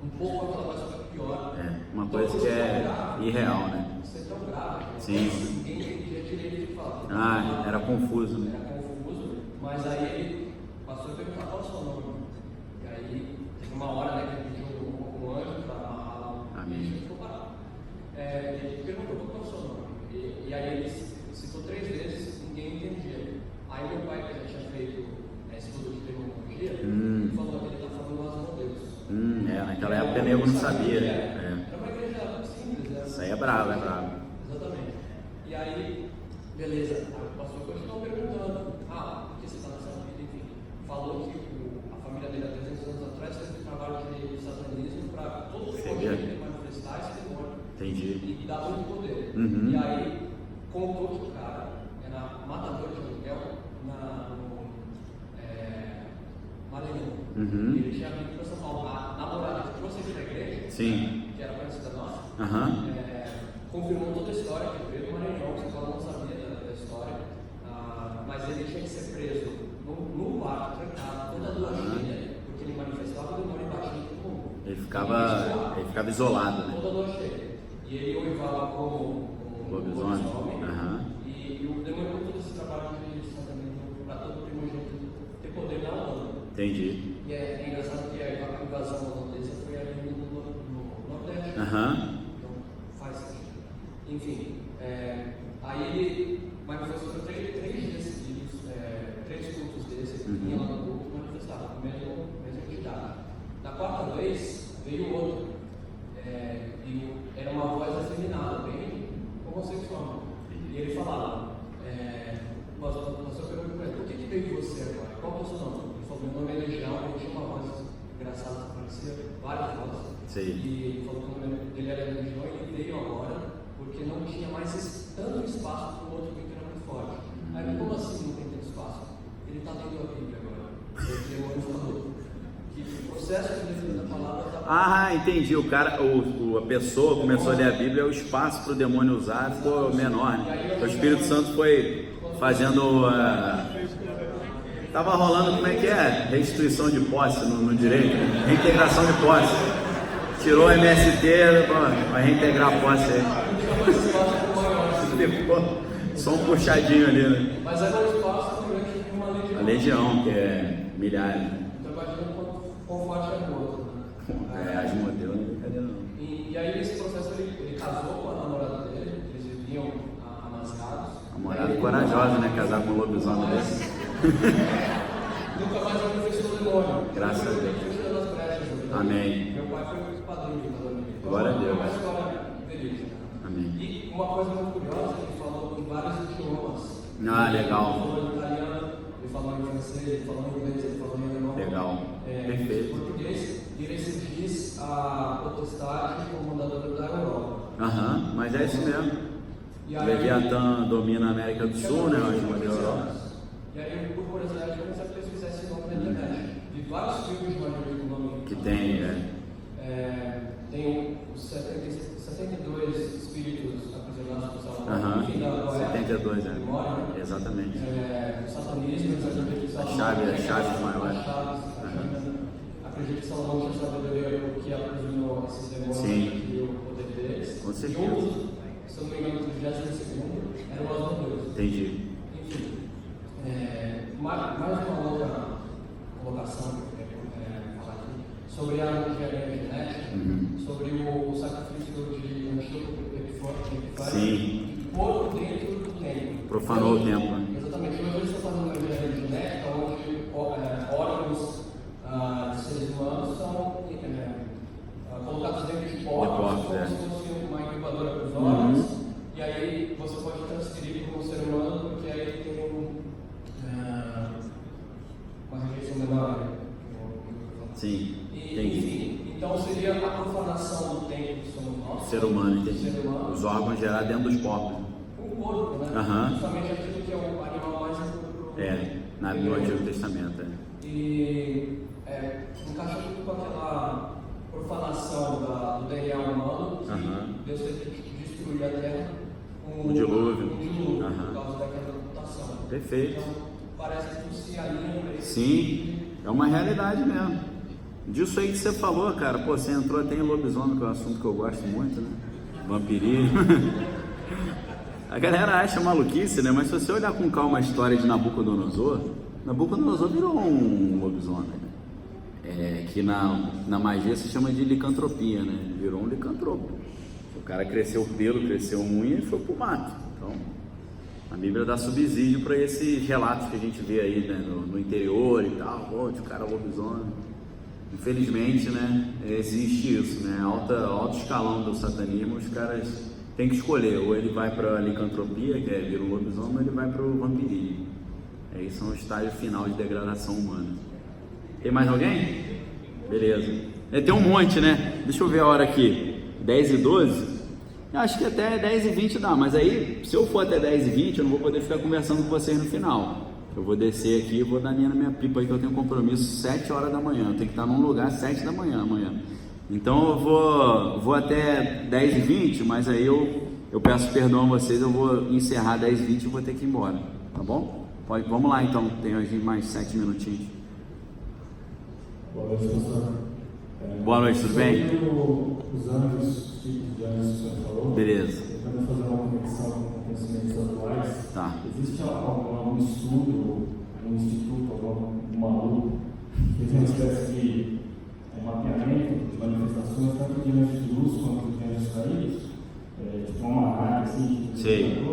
G: Um pouco aquela voz só que pior.
A: Uma coisa que é irreal, né?
G: Você é tão grave.
A: Sim.
G: Ninguém entendia direito o que falava.
A: Era confuso, né?
G: Era confuso, mas aí ele passou a perguntar qual é o seu nome. E aí, teve uma hora, né, que ele pediu um anjo para amarrar e a gente ficou parado. Ele perguntou qual é o seu nome. E aí ele citou 3 vezes, ninguém entendia. Aí meu pai, que já tinha feito estudo de terminologia, falou que ele está falando as modelos.
A: Naquela época nego não sabia.
G: Era uma igreja simples, né?
A: Isso aí é bravo,
G: Exatamente. E aí, beleza, o pastor continuou perguntando, por que você está nessa vida? Enfim, falou que a família dele há 300 anos atrás fez um trabalho de satanismo para todo o poder que manifestar esse demônio.
A: Entendi.
G: E dar muito poder.
A: Uhum.
G: E aí, contou que o cara era matador de aluguel no Maranhão.
A: Uhum.
G: E ele tinha vindo para São Paulo. A namorada que trouxe ele para a igreja,
A: Sim.
G: que era conhecida nossa,
A: Aham.
G: confirmou toda a história, que veio do Maranhão, que ela não sabia da história, mas ele tinha que ser preso no quarto, trancado, toda a lua cheia, porque ele manifestava o demônio e batia em todo mundo.
A: Ele ficava isolado, né?
G: Toda a lua cheia. E ele uivava como
A: Lobisomem.
G: E o demônio com todo esse trabalho de tratamento para todo primogênito ter poder na Holanda.
A: Entendi.
G: E é engraçado que a invasão holandesa foi ali no Nordeste. Então faz sentido. Enfim, aí ele manifestou 3 dias seguidos, 3 cultos desses, em mesma entidade. Na quarta vez, veio outro. E era uma voz afeminada, bem homossexual. E ele falava, pastor perguntou para ele, o que veio de você agora? Qual é o seu nome? Ele falou, meu nome é Legião, ele tinha uma voz engraçada que parecia várias vozes.
A: Sim.
G: E ele falou que o nome dele era Legião e ele veio agora porque não tinha mais tanto espaço para o outro que era muito forte. Aí, como assim não tem tanto espaço? Ele está lendo a Bíblia agora. Ele demônio falou que o processo de leitura da palavra está...
A: Ah, entendi. O cara, a pessoa começou a ler a Bíblia, o espaço para o demônio usar ficou menor, né? O Espírito Santo foi fazendo... Tava rolando, como é que é? Restituição de posse no direito, né? Reintegração de posse. Tirou o MST, vai reintegrar a posse aí. Ficou só um puxadinho ali, né?
G: Mas agora o espaço também tem uma legião.
A: A legião, que é milhares.
G: Então imagina quão forte é o outro, né?
A: As modelos não é brincadeira não.
G: E aí nesse processo ele casou com a namorada dele, eles viviam amaziados.
A: Namorada corajosa, né? Casar com um lobisomem desse.
G: Nunca mais manifestou o demônio.
A: Graças a Deus. Amém.
G: Meu pai foi padrinho de casamento.
A: Glória a Deus.
G: É uma história verídica.
A: Amém.
G: E uma coisa muito curiosa, ele falou em vários idiomas.
A: Ah, legal.
G: Ele falou em italiano, ele falou em francês, ele falou em inglês, ele falou em alemão.
A: Legal. Perfeito.
G: Em português, e ele se diz a potestade comandadora da Europa.
A: Aham, mas é isso mesmo.
G: E aí,
A: Leviatã domina a América do Sul, né? Hoje da Europa.
G: E aí, por curiosidade, eu comecei a pesquisar esse nome na internet. Vi vários filmes de Maria com o nome
A: Que tem,
G: tem os 72 espíritos aprisionados por Salomão.
A: Aham,
G: Enfim, da
A: 72,
G: memória, né?
A: Exatamente.
G: O satanismo, acredito que Salomão.
A: As chaves maiores.
G: Acredito que Salomão tinha sabedoria porque aprisionou esses demônios e o poder deles.
A: Com certeza.
G: E outros, se eu não me engano, do 22º, eram as modelos.
A: Entendi.
G: Enfim, mais uma outra colocação que eu quero falar aqui, sobre a engenharia genética, sobre o sacrifício de Antíoco Epifânio,
A: Sim.
G: por dentro do templo.
A: Profanou o templo, né?
G: Exatamente. Hoje eles estão fazendo uma engenharia genética onde órgãos de seres humanos são colocados dentro de porcos, como se fosse uma incubadora para os órgãos, e aí você pode transferir para um ser humano, porque aí tem uma rejeição menor.
A: Sim, entendi.
G: Enfim, então seria a profanação do templo que somos nós.
A: Ser humano, entendi.
G: Ser humano.
A: Os órgãos gerados dentro dos porcos.
G: O corpo, né?
A: Aham.
G: Justamente aquilo que é o animal mais impuro.
A: No Antigo Testamento.
G: E encaixa tudo com aquela profanação do DNA humano, que Deus teve que destruir a terra com
A: o dilúvio.
G: por causa daquela mutação.
A: Perfeito.
G: Então, parece que tudo se alinha para isso.
A: Sim, é uma realidade mesmo. Disso aí que você falou, cara, pô, você entrou até em lobisomem, que é um assunto que eu gosto muito, né? Vampirismo. A galera acha maluquice, né? Mas se você olhar com calma a história de Nabucodonosor virou um lobisomem, né? Que na magia se chama de licantropia, né? Virou um licantropo. O cara cresceu o pelo, cresceu a unha e foi pro mato. Então, a Bíblia dá subsídio para esses relatos que a gente vê aí, né? No interior e tal, pô, de cara lobisomem. Infelizmente, né? Existe isso, né? Alto escalão do satanismo, os caras têm que escolher, ou ele vai para a licantropia, que vira um lobisomem, ou ele vai para o vampirismo. Aí são o estágio final de degradação humana. Tem mais alguém? Beleza. Tem um monte, né? Deixa eu ver a hora aqui. 10h12? Acho que até 10h20 dá, mas aí, se eu for até 10h20, eu não vou poder ficar conversando com vocês no final. Eu vou descer aqui e vou dar minha pipa aí, que eu tenho compromisso 7 horas da manhã. Eu tenho que estar num lugar 7 da manhã amanhã. Então eu vou até 10h20, mas aí eu peço perdão a vocês, eu vou encerrar 10h20 e vou ter que ir embora, tá bom? Vamos lá então, tem hoje mais 7 minutinhos.
H: Boa noite, pastor.
A: Boa noite, tudo bem?
H: Os anjos, tipos de anjos que o senhor falou. Beleza. Tentando fazer uma conexão com conhecimentos atuais.
A: Tá.
H: Existe algum estudo, um instituto, algum maluco que tem uma espécie de mapeamento de manifestações tanto de anjos de luz quanto de anjos caídos? Tipo uma área assim,
A: Sei.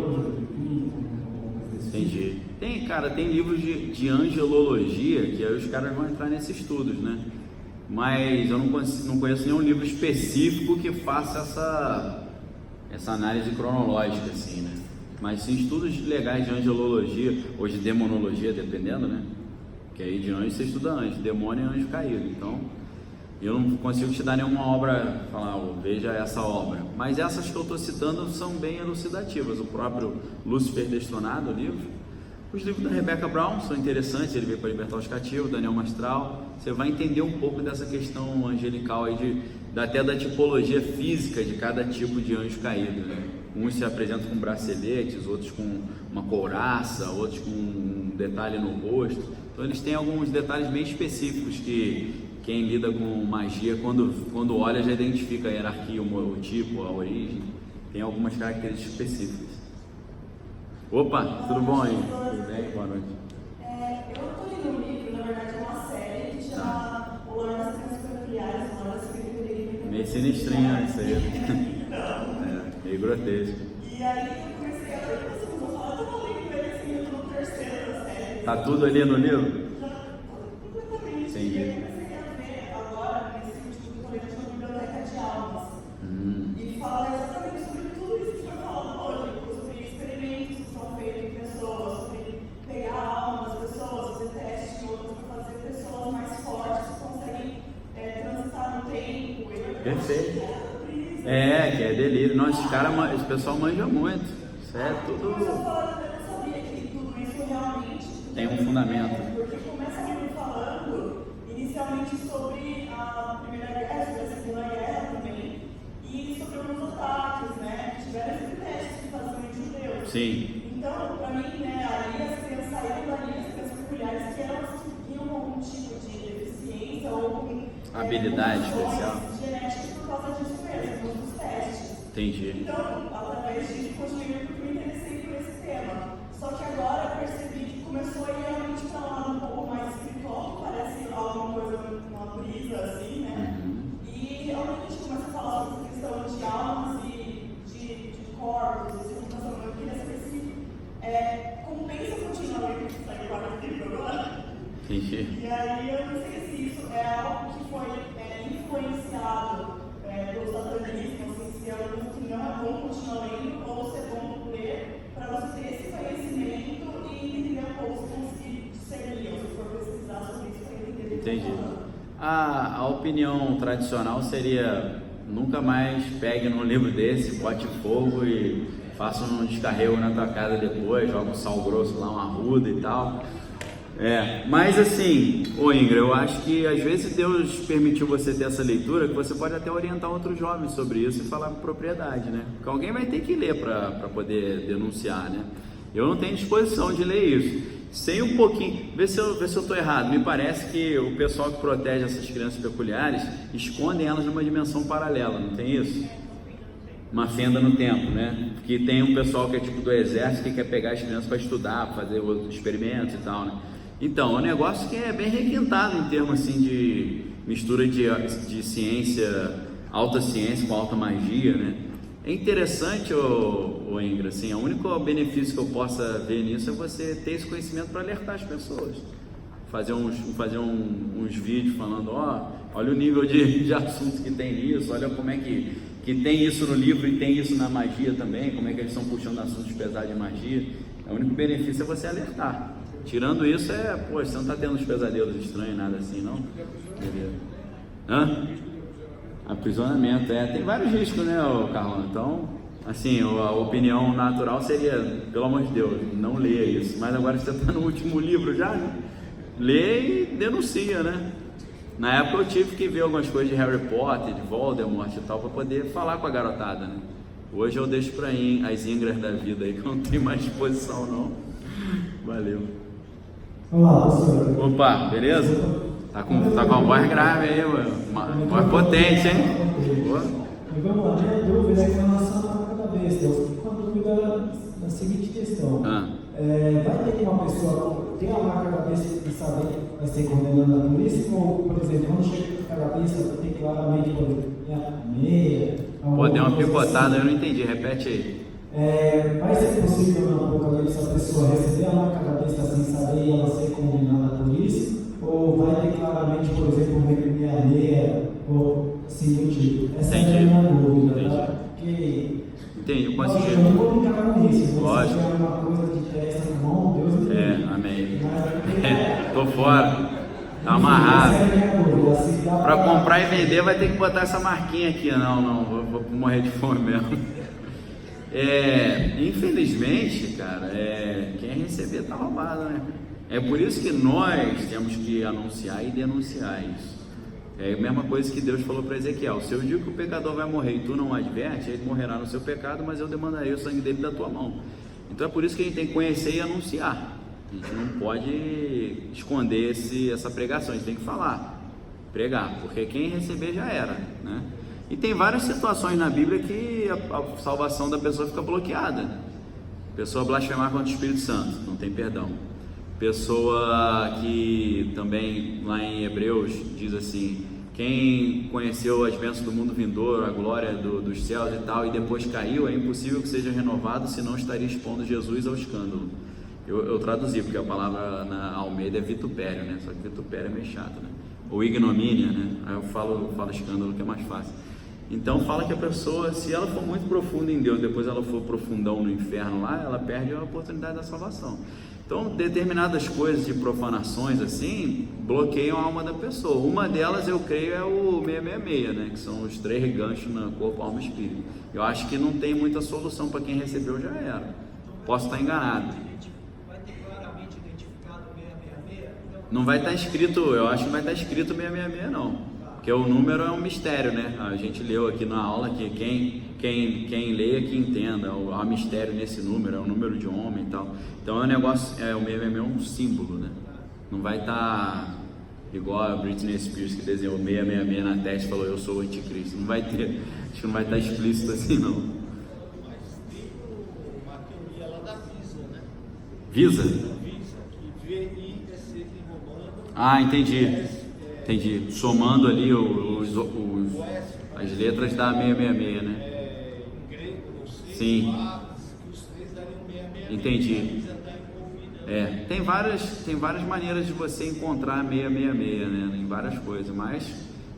A: Entendi. Tem, cara, tem livros de angelologia, que aí os caras vão entrar nesses estudos, né? Mas eu não conheço nenhum livro específico que faça essa análise cronológica, assim, né? Mas sim estudos legais de angelologia, ou de demonologia, dependendo, né? Que aí de anjo você estuda anjo, demônio é anjo caído. Então, eu não consigo te dar nenhuma obra, falar, veja essa obra. Mas essas que eu estou citando são bem elucidativas. O próprio Lúcifer Destronado, o livro. Os livros da Rebecca Brown são interessantes, ele veio para libertar os cativos, Daniel Mastral. Você vai entender um pouco dessa questão angelical aí, até da tipologia física de cada tipo de anjo caído, né? Uns se apresentam com braceletes, outros com uma couraça, outros com um detalhe no rosto. Então eles têm alguns detalhes bem específicos que quem lida com magia, quando olha, já identifica a hierarquia, o tipo, a origem. Tem algumas características específicas. Opa, tudo bom aí? Tudo bem? Boa noite.
I: Eu estou lendo um livro, na verdade é uma série, que chama O Lore das Crenças Peculiares, O Lore da Sabedoria.
A: Meio sinistrinho, né? Isso aí. Meio grotesco.
I: E aí eu comecei a ler, eu estava lendo ele assim, eu tô no terceiro da série.
A: Tá tudo ali no livro?
I: Já, completamente.
A: Entendi.
I: E aí eu comecei a ver agora, nesse último que eu estou lendo, uma biblioteca de almas. E fala exatamente sobre tudo isso que foi falado hoje, sobre experimentos que são feitos em pessoas, sobre pegar a alma das pessoas, fazer testes de outras para fazer pessoas mais fortes que conseguem transitar no tempo.
A: Perfeito. Que é delírio. Nossa, esse pessoal manja muito. Isso é tudo.
I: Eu não sabia que tudo isso realmente
A: tem um fundamento.
I: Porque começa me falando inicialmente sobre a Primeira Guerra, sobre a Segunda Guerra também, e sobre alguns ataques, né? Tiveram esses testes que faziam em judeus.
A: Sim.
I: Então, para mim, né, ali as crianças saíram dali, as crianças peculiares, que elas tinham algum tipo de deficiência ou algum
A: habilidade especial
I: genética por causa disso mesmo, dos testes.
A: Entendi.
I: Então, através disso, continuei porque me interessei por esse tema. Só que agora eu percebi que começou a ir realmente para um lado um pouco mais espiritual, que parece alguma coisa, uma brisa assim, né? E realmente a gente começa a falar sobre essa questão de almas e de corpos, esse computação. Eu queria saber se compensa continuar lendo que sai o quarto livro agora.
A: Entendi.
I: E aí eu não sei se isso é algo que foi influenciado pelo satanismo, assim, se é algo que não é bom continuar lendo, ou se é bom ler para você ter esse conhecimento e entender um pouco como se discerniam, se for pesquisar sobre isso para entender.
A: Entendi. A opinião tradicional seria: nunca mais pegue num livro desse, bote fogo e faça um descarrego na tua casa depois, joga um sal grosso lá, uma arruda e tal. Mas assim, Ingrid, eu acho que às vezes Deus permitiu você ter essa leitura, que você pode até orientar outros jovens sobre isso e falar com propriedade, né? Porque alguém vai ter que ler para poder denunciar, né? Eu não tenho disposição de ler isso. Sem um pouquinho, vê se eu estou errado. Me parece que o pessoal que protege essas crianças peculiares escondem elas numa dimensão paralela, não tem isso? Uma fenda no tempo, né? Que tem um pessoal que é tipo do exército que quer pegar as crianças para estudar, fazer outros experimentos e tal, né? Então, é um negócio que é bem requintado em termos assim de mistura de ciência, alta ciência com alta magia, né? É interessante, Ingrid, assim, o único benefício que eu possa ver nisso é você ter esse conhecimento para alertar as pessoas. Fazer uns vídeos falando, olha o nível de assunto que tem nisso, olha como é que tem isso no livro e tem isso na magia também, como é que eles estão puxando assuntos pesados de magia. O único benefício é você alertar. Tirando isso, você não está tendo uns pesadelos estranhos, nada assim, não? Beleza. Aprisionamento, tem vários riscos, né, Carlão? Então, assim, a opinião natural seria, pelo amor de Deus, não leia isso. Mas agora você está no último livro já, né? Lê e denuncia, né? Na época eu tive que ver algumas coisas de Harry Potter, de Voldemort e tal, para poder falar com a garotada, né? Hoje eu deixo para as Ingras da vida aí, que eu não tenho mais disposição, não. Valeu.
E: Olá, pastor.
A: Opa, beleza? Tá com uma voz grave aí, mano. Uma voz potente, hein?
E: Vamos lá, minha dúvida é com relação à marca da besta. Eu fico com a dúvida da seguinte questão. Vai ter uma pessoa que tem a marca da besta e sabe que vai ser condenada por isso? Ou, por exemplo, quando chega a besta, tem claramente, por exemplo, meia...
A: Pô, deu uma picotada, eu não entendi, repete aí.
E: Vai ser possível no Apocalipse a pessoa receber a marca da besta sem saber e ela ser condenada por isso? Ou vai ter claramente, por exemplo, uma meia ou assim do tipo? Essa é a minha dúvida, tá? Porque
A: Entendi, eu
E: nós
A: consegui.
E: não vou brincar com isso.
A: Lógico.
E: Você quer uma coisa de testa na mão, Deus me livre.
A: Amém.
E: Mas,
A: Tô fora. Tá amarrado.
E: essa é a minha dúvida. Se dá
A: Para comprar e vender vai ter que botar essa marquinha aqui. Não, vou morrer de fome mesmo. Infelizmente, cara, quem receber tá roubado, né? É por isso que nós temos que anunciar e denunciar isso. É a mesma coisa que Deus falou para Ezequiel: se eu digo que o pecador vai morrer e tu não adverte, ele morrerá no seu pecado, mas eu demandarei o sangue dele da tua mão. Então é por isso que a gente tem que conhecer e anunciar. A gente não pode esconder essa pregação, a gente tem que falar, pregar, porque quem receber já era, né? E tem várias situações na Bíblia que a salvação da pessoa fica bloqueada. Pessoa blasfemar contra o Espírito Santo, não tem perdão. Pessoa que também lá em Hebreus diz assim: quem conheceu as bênçãos do mundo vindouro, a glória dos céus e tal, e depois caiu, é impossível que seja renovado, senão estaria expondo Jesus ao escândalo. Eu traduzi, porque a palavra na Almeida é vitupério, né? Só que vitupério é meio chato, né? Ou ignomínia, né? Aí eu falo escândalo, que é mais fácil. Então fala que a pessoa, se ela for muito profunda em Deus, depois ela for profundão no inferno lá, ela perde a oportunidade da salvação. Então determinadas coisas de profanações assim, bloqueiam a alma da pessoa. Uma delas, eu creio, é o 666, né? Que são os 3 ganchos no corpo, alma e espírito. Eu acho que não tem muita solução para quem recebeu, já era. Posso estar enganado. Não vai estar escrito, eu acho que vai estar escrito 666 não, porque o número é um mistério, né? A gente leu aqui na aula que quem leia que entenda, há mistério nesse número, é um número de homem e tal. Então é um negócio, o 666 é um símbolo, né? Não vai estar igual a Britney Spears, que desenhou 666 na testa e falou: eu sou o anticristo. Não vai ter, acho que não vai estar explícito assim não.
J: Mas tem uma teoria lá da Visa, né?
A: Visa?
J: Que VISC romano.
A: Ah, entendi. Somando ali as letras da 666, né?
J: Em grego, não sei.
A: Sim.
J: Os 3 dariam 666.
A: Entendi.
J: A Visa está envolvida.
A: Tem várias maneiras de você encontrar 666, né? Em várias coisas, mas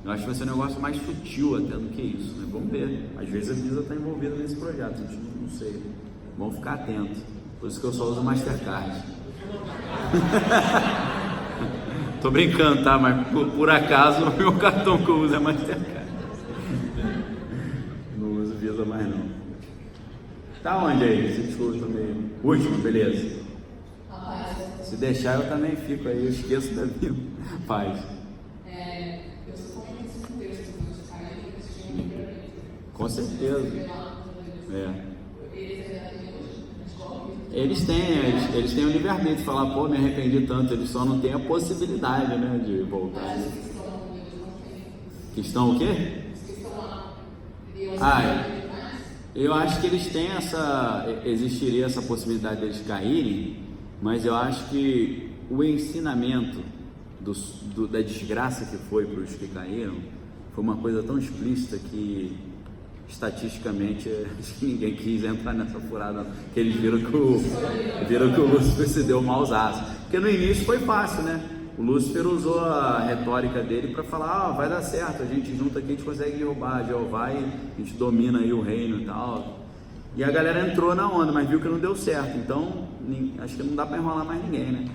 A: eu acho que vai ser um negócio mais sutil até do que isso, né? Vamos ver. Às vezes a Visa está envolvida nesse projeto, a gente não sei. Vamos ficar atento. Por isso que eu só uso Mastercard. Tô brincando, tá? Mas por acaso o meu cartão que eu uso é Mastercard. Não uso Visa mais não. Tá onde aí? Você desculpa também. Último, beleza. Se deixar eu também fico aí, eu esqueço da vida. Paz.
K: Eu sou convencido com Deus, que os caras tinham um livramento.
A: Com certeza. Eles têm o livre-arbítrio de falar: pô, me arrependi tanto. Eles só não têm a possibilidade, né, de voltar. Que estão o quê? Eu acho que eles têm existiria essa possibilidade deles caírem, mas eu acho que o ensinamento da desgraça que foi para os que caíram foi uma coisa tão explícita que estatisticamente acho que ninguém quis entrar nessa furada, que eles viram que o Lúcifer se deu maus aços, porque no início foi fácil, né? O Lúcifer usou a retórica dele para falar: vai dar certo, a gente junta aqui, a gente consegue derrubar Jeová e a gente domina aí o reino e tal. E a galera entrou na onda, mas viu que não deu certo, então acho que não dá para enrolar mais ninguém, né?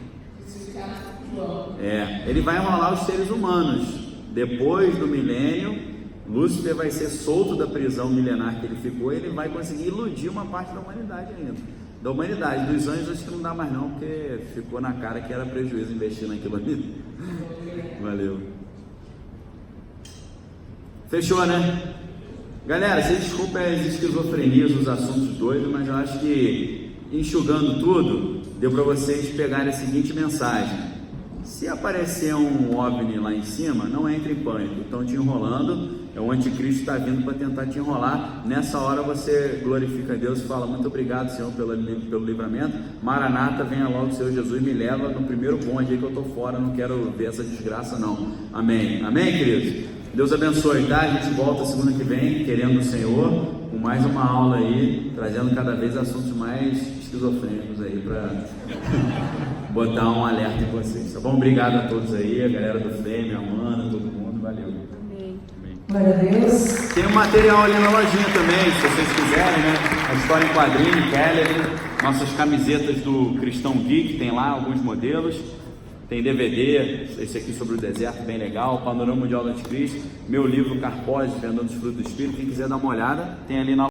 A: Ele vai enrolar os seres humanos. Depois do milênio, Lúcifer vai ser solto da prisão milenar que ele ficou e ele vai conseguir iludir uma parte da humanidade ainda. Dos anjos acho que não dá mais não, porque ficou na cara que era prejuízo investir naquilo ali. Valeu. Fechou, né? Galera, vocês desculpem as esquizofrenias, os assuntos doidos, mas eu acho que, enxugando tudo, deu para vocês pegarem a seguinte mensagem: se aparecer um OVNI lá em cima, não entre em pânico, estão te enrolando, o anticristo está vindo para tentar te enrolar. Nessa hora você glorifica a Deus e fala: muito obrigado, Senhor, pelo livramento. Maranata, venha logo, Senhor Jesus, me leva no primeiro bonde aí que eu estou fora, não quero ver essa desgraça não. Amém, queridos? Deus abençoe, tá? A gente volta segunda que vem, querendo o Senhor. com mais uma aula aí, trazendo cada vez assuntos mais esquizofrênicos aí para botar um alerta em vocês, tá bom? Obrigado a todos aí, a galera do Flame, a Amanda, todo mundo, valeu.
E: Amém.
A: Amém.
E: Glória a Deus.
A: Tem um material ali na lojinha também, se vocês quiserem, né? A história em quadrinho, Keller, nossas camisetas do Cristão Geek, tem lá alguns modelos. Tem DVD, esse aqui sobre o deserto, bem legal, Panorama Mundial do Anticristo, meu livro Carpós, Vendendo os Frutos do Espírito, quem quiser dar uma olhada, tem ali na